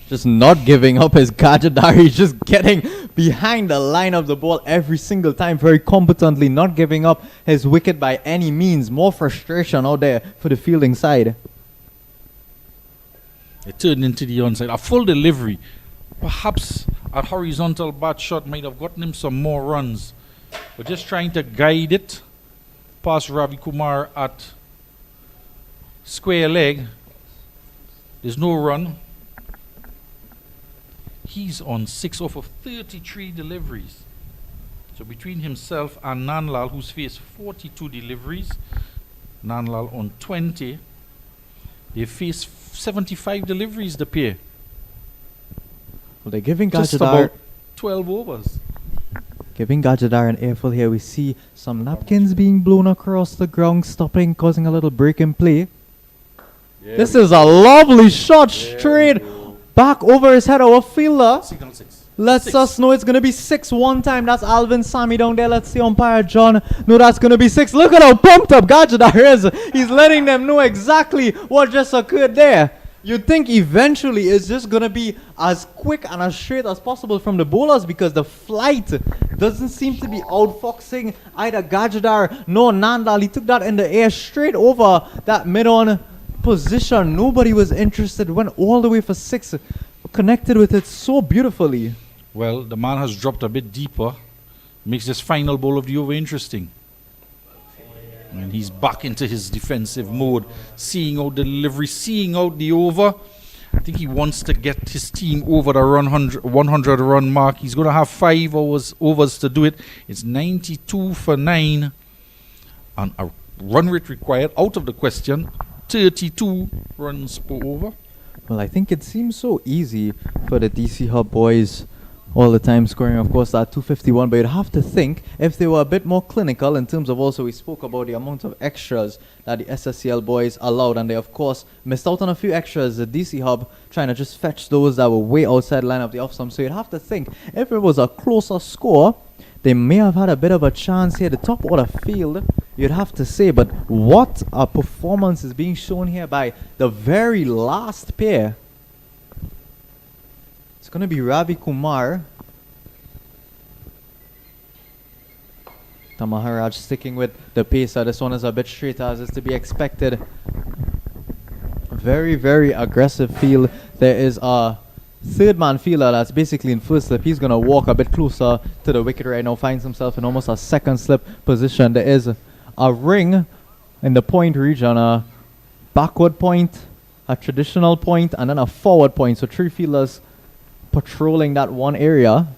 Just not giving up his Gajadar. He's just getting behind the line of the ball every single time very competently, not giving up his wicket by any means. More frustration out there for the fielding side. It turned into the onside. A full delivery. Perhaps a horizontal bat shot might have gotten him some more runs. But just trying to guide it past Ravi Kumar at square leg. There's no run. He's on 6 off of 33 deliveries. So between himself and Nanlal, who's faced 42 deliveries, Nanlal on 20, they face 75 deliveries, the pair. Well, they're giving Just Gajadar about 12 overs. Giving Gajadar an airful here. We see some napkins being blown across the ground, stopping, causing a little break in play. Yeah, this is a lovely shot straight back over his head, our fielder. Signal 6. lets Six. us know it's going to be 6 one time. That's Alvin Sammy down there. Let's see umpire John. No, that's going to be 6. Look at how pumped up Gajadar is. He's letting them know exactly what just occurred there. You'd think eventually it's just going to be as quick and as straight as possible from the bowlers because the flight doesn't seem to be outfoxing either Gajadar nor Nandal. He took that in the air straight over that mid-on position. Nobody was interested. Went all the way for 6. Connected with it so beautifully. Well, the man has dropped a bit deeper. Makes this final ball of the over interesting. And he's back into his defensive mode, seeing out the delivery, seeing out the over. I think he wants to get his team over the 100 run mark. He's going to have 5 overs to do it. It's 92 for 9. And a run rate required out of the question. 32 runs per over. Well, I think it seems so easy for the DC Hub boys all the time scoring, of course, that 251. But you'd have to think if they were a bit more clinical in terms of also we spoke about the amount of extras that the SSCL boys allowed. And they, of course, missed out on a few extras. The DC Hub trying to just fetch those that were way outside the line of the off stump. So you'd have to think if it was a closer score, they may have had a bit of a chance here. The top order field, you'd have to say. But what a performance is being shown here by the very last pair. It's going to be Ravi Kumar. Tamaharaj sticking with the pacer. This one is a bit straighter as is to be expected. Very, very aggressive field. There is a third man fielder that's basically in first slip. He's going to walk a bit closer to the wicket right now. Finds himself in almost a second slip position. There is a ring in the point region. A backward point, a traditional point, and then a forward point. So 3 fielders patrolling that one area.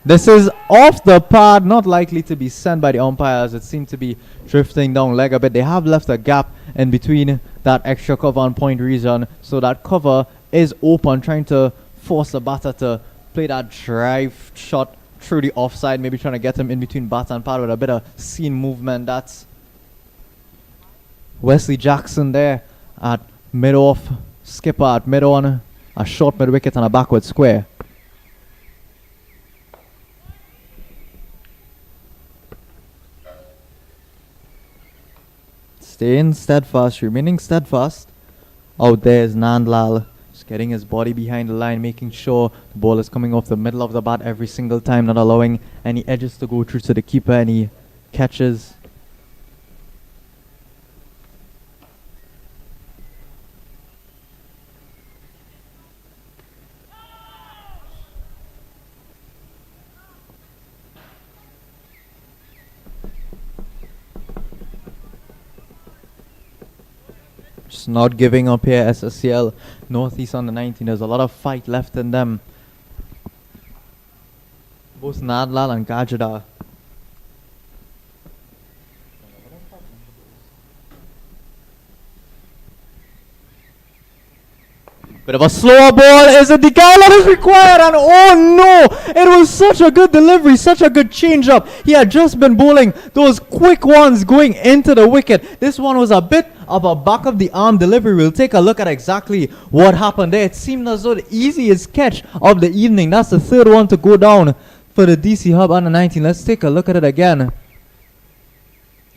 This is off the pad, not likely to be sent by the umpires. It seemed to be drifting down leg a bit. They have left a gap in between that extra cover on point region, so that cover is open, trying to force the batter to play that drive shot through the offside, maybe trying to get him in between bat and pad with a bit of seam movement. That's Wesley Jackson there at mid-off, skipper at mid-on, a short mid-wicket and a backward square. Staying steadfast, remaining steadfast. Out there is Nandlal, just getting his body behind the line, making sure the ball is coming off the middle of the bat every single time, not allowing any edges to go through to the keeper, any catches. Just not giving up here, SSCL Northeast on the 19. There's a lot of fight left in them. Both Nadlal and Gajada. Bit of a slower ball. Is it the guy that is required? And oh no! It was such a good delivery, such a good change up. He had just been bowling those quick ones going into the wicket. This one was a bit of a back of the arm delivery. We'll take a look at exactly what happened there. It seemed as though the easiest catch of the evening. That's the third one to go down for the DC Hub under 19. Let's take a look at it again.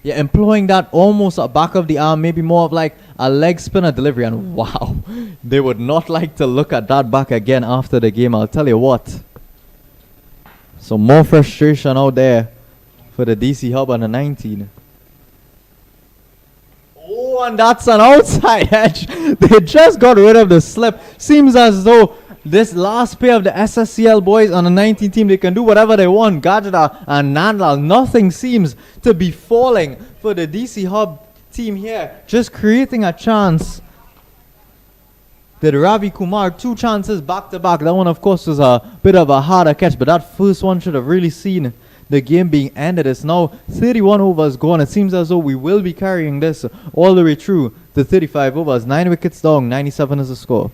Yeah, employing that almost a back of the arm, maybe more of like a leg spinner delivery. And wow, they would not like to look at that back again after the game, I'll tell you what. So more frustration out there for the DC Hub under 19. Oh, and that's an outside edge. They just got rid of the slip. Seems as though this last pair of the SSCL boys on the 19 team, they can do whatever they want. Gajada and Nandlal, nothing seems to be falling for the DC Hub team here. Just creating a chance. Did Ravi Kumar 2 chances back to back. That one, of course, was a bit of a harder catch, but that first one should have really seen the game being ended. It's now 31 overs gone. It seems as though we will be carrying this all the way through to 35 overs. 9 wickets down, 97 is the score.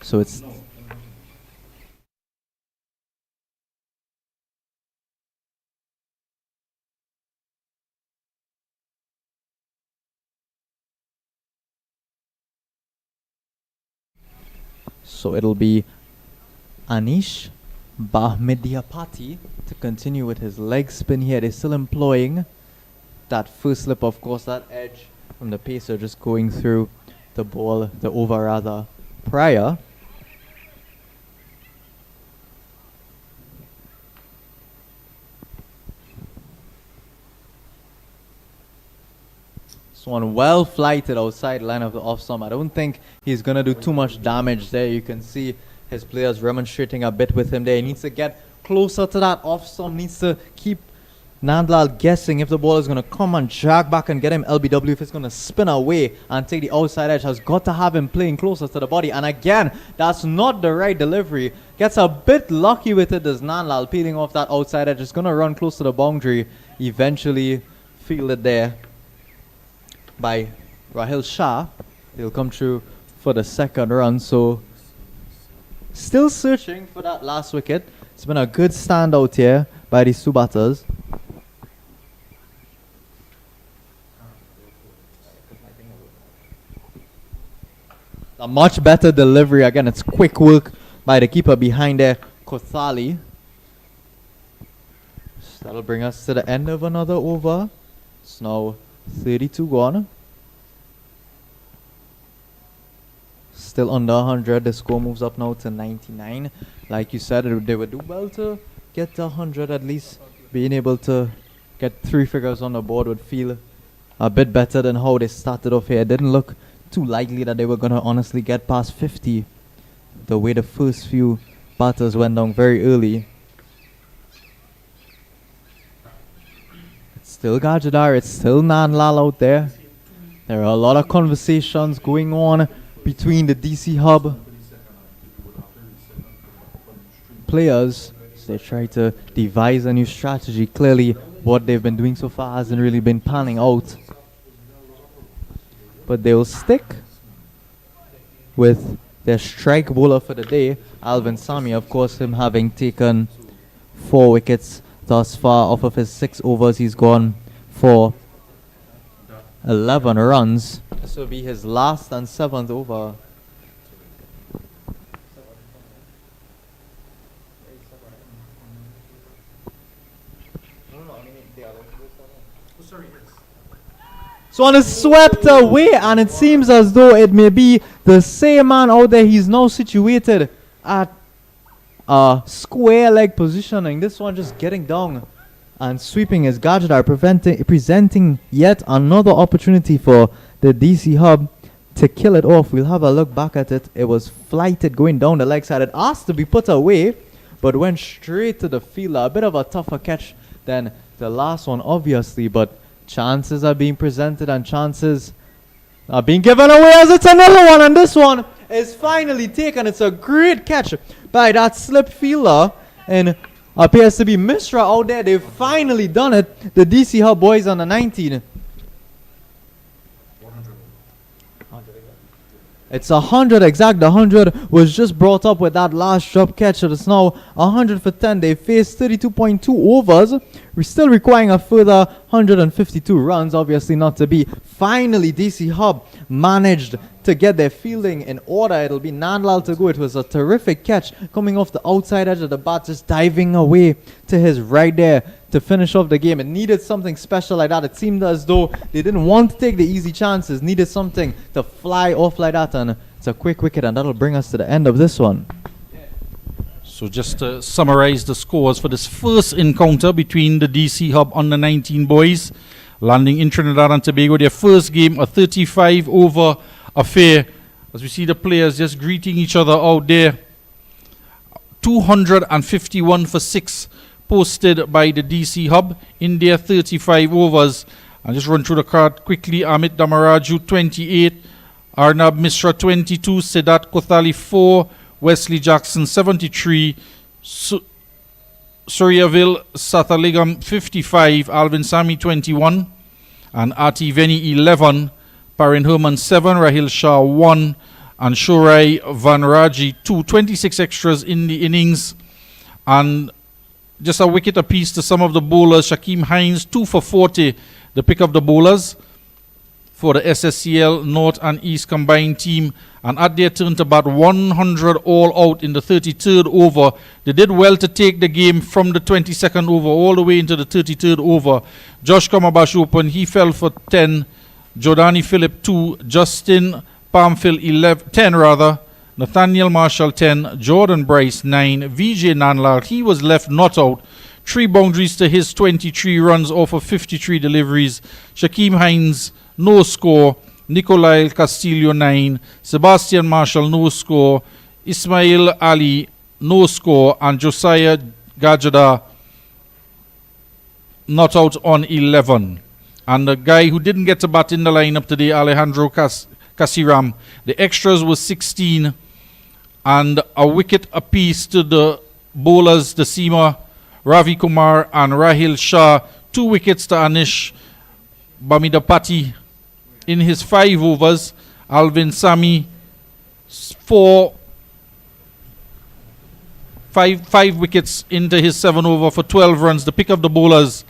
So it's so it'll be Anish Bahmediapati to continue with his leg spin here. They're still employing that first slip, of course, that edge from the pacer just going through the ball, the over rather, prior. This one well flighted outside line of the off stump. I don't think he's going to do too much damage there. You can see his players remonstrating a bit with him there. He needs to get closer to that off stump, needs to keep Nandlal guessing if the ball is going to come and drag back and get him LBW, if it's going to spin away and take the outside edge. Has got to have him playing closer to the body. And again, that's not the right delivery. Gets a bit lucky with it, does Nandlal, peeling off that outside edge. It's going to run close to the boundary. Eventually fielded there by Rahil Shah. He'll come through for the second run. So still searching for that last wicket. It's been a good standout here by these two batters. A much better delivery. Again, it's quick work by the keeper behind there, Kothali. So that'll bring us to the end of another over. It's now 32 gone. Still under 100. The score moves up now to 99. Like you said, they would do well to get to 100 at least. Being able to get 3 figures on the board would feel a bit better than how they started off here. It didn't look too likely that they were going to honestly get past 50. The way the first few batters went down very early. It's still Gajadar, it's still Nandlal out there. There are a lot of conversations going on between the DC Hub players. So they try to devise a new strategy. Clearly, what they've been doing so far hasn't really been panning out. But they will stick with their strike bowler for the day, Alvin Sami. Of course, him having taken 4 wickets thus far off of his 6 overs. He's gone for 11 runs. This will be his last and 7th over. So one is swept away, and it seems as though it may be the same man out there. He's now situated at a square leg positioning. This one just getting down and sweeping his Gajadar, presenting yet another opportunity for the DC Hub to kill it off. We'll have a look back at it. It was flighted going down the leg side. It asked to be put away, but went straight to the fielder. A bit of a tougher catch than the last one, obviously, but chances are being presented and chances are being given away as it's another one, and this one is finally taken. It's a great catch by that slip fielder, and appears to be Mishra out there. They've finally done it. The DC Hub boys on the 19. It's 100 exact. The 100 was just brought up with that last drop catch. So it's now 100 for 10. They faced 32.2 overs. We're still requiring a further 152 runs. Obviously not to be. Finally, DC Hub managed to get their fielding in order. It'll be Nandlal to go. It was a terrific catch coming off the outside edge of the bat, just diving away to his right there to finish off the game. It needed something special like that. It seemed as though they didn't want to take the easy chances. Needed something to fly off like that, and it's a quick wicket, and that'll bring us to the end of this one. So just to summarize the scores for this first encounter between the DC Hub under 19 boys landing in Trinidad and Tobago. Their first game, a 35 over affair. As we see the players just greeting each other out there. 251 for 6 posted by the DC Hub in their 35 overs. I'll just run through the card quickly. Amit Damaraju 28, Arnab Mishra 22, Siddharth Kothali 4, Wesley Jackson 73, Suryaville Sathaligam 55, Alvin Sami 21, and Ati Veni 11, Parin Herman 7, Rahil Shah 1, and Shorai Vanraji 2. 26 extras in the innings, and just a wicket apiece to some of the bowlers. Shakeem Hines 2 for 40, the pick of the bowlers for the SSCL North and East combined team, and at their turn to bat 100 all out in the 33rd over. They did well to take the game from the 22nd over all the way into the 33rd over. Josh Kamabash opened, he fell for 10, Jordani Phillip 2, Justin Palmfield 10 rather, Nathaniel Marshall 10, Jordan Bryce 9, VJ Nanlal, he was left not out. 3 boundaries to his 23 runs off of 53 deliveries. Shakeem Hines, no score. Nikolai Castillo 9, Sebastian Marshall, no score. Ismail Ali, no score. And Josiah Gajada, not out on 11. And the guy who didn't get to bat in the lineup today, Alejandro Casiram, the extras was 16, and a wicket apiece to the bowlers, the seamer Ravi Kumar and Rahil Shah. 2 wickets to Anish Bamidapati in his 5 overs. Alvin Sami 5 wickets into his 7 over for 12 runs, the pick of the bowlers.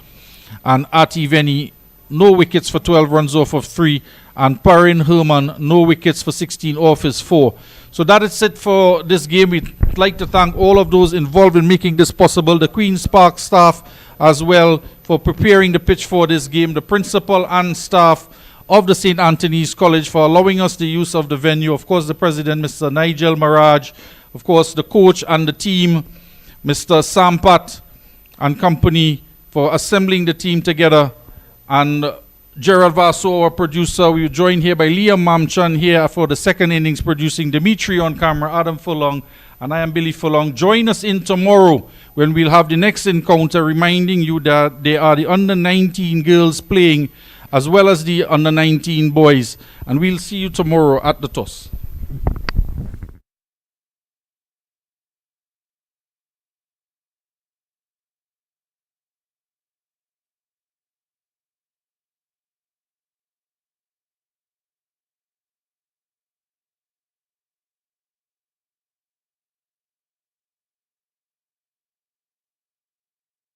And Ati Veni, no wickets for 12 runs off of 3. And Parin Herman, no wickets for 16 off his 4. So that is it for this game. We'd like to thank all of those involved in making this possible. The Queen's Park staff as well for preparing the pitch for this game. The principal and staff of the St. Anthony's College for allowing us the use of the venue. Of course, the president, Mr. Nigel Maraj. Of course, the coach and the team, Mr. Sampat and company, for assembling the team together. And Gerald Vaso, our producer. We were joined here by Liam Mamchan here for the second innings, producing Dimitri on camera, Adam Furlong, and I am Billy Furlong. Join us in tomorrow when we'll have the next encounter, reminding you that they are the under-19 girls playing as well as the under-19 boys. And we'll see you tomorrow at the toss.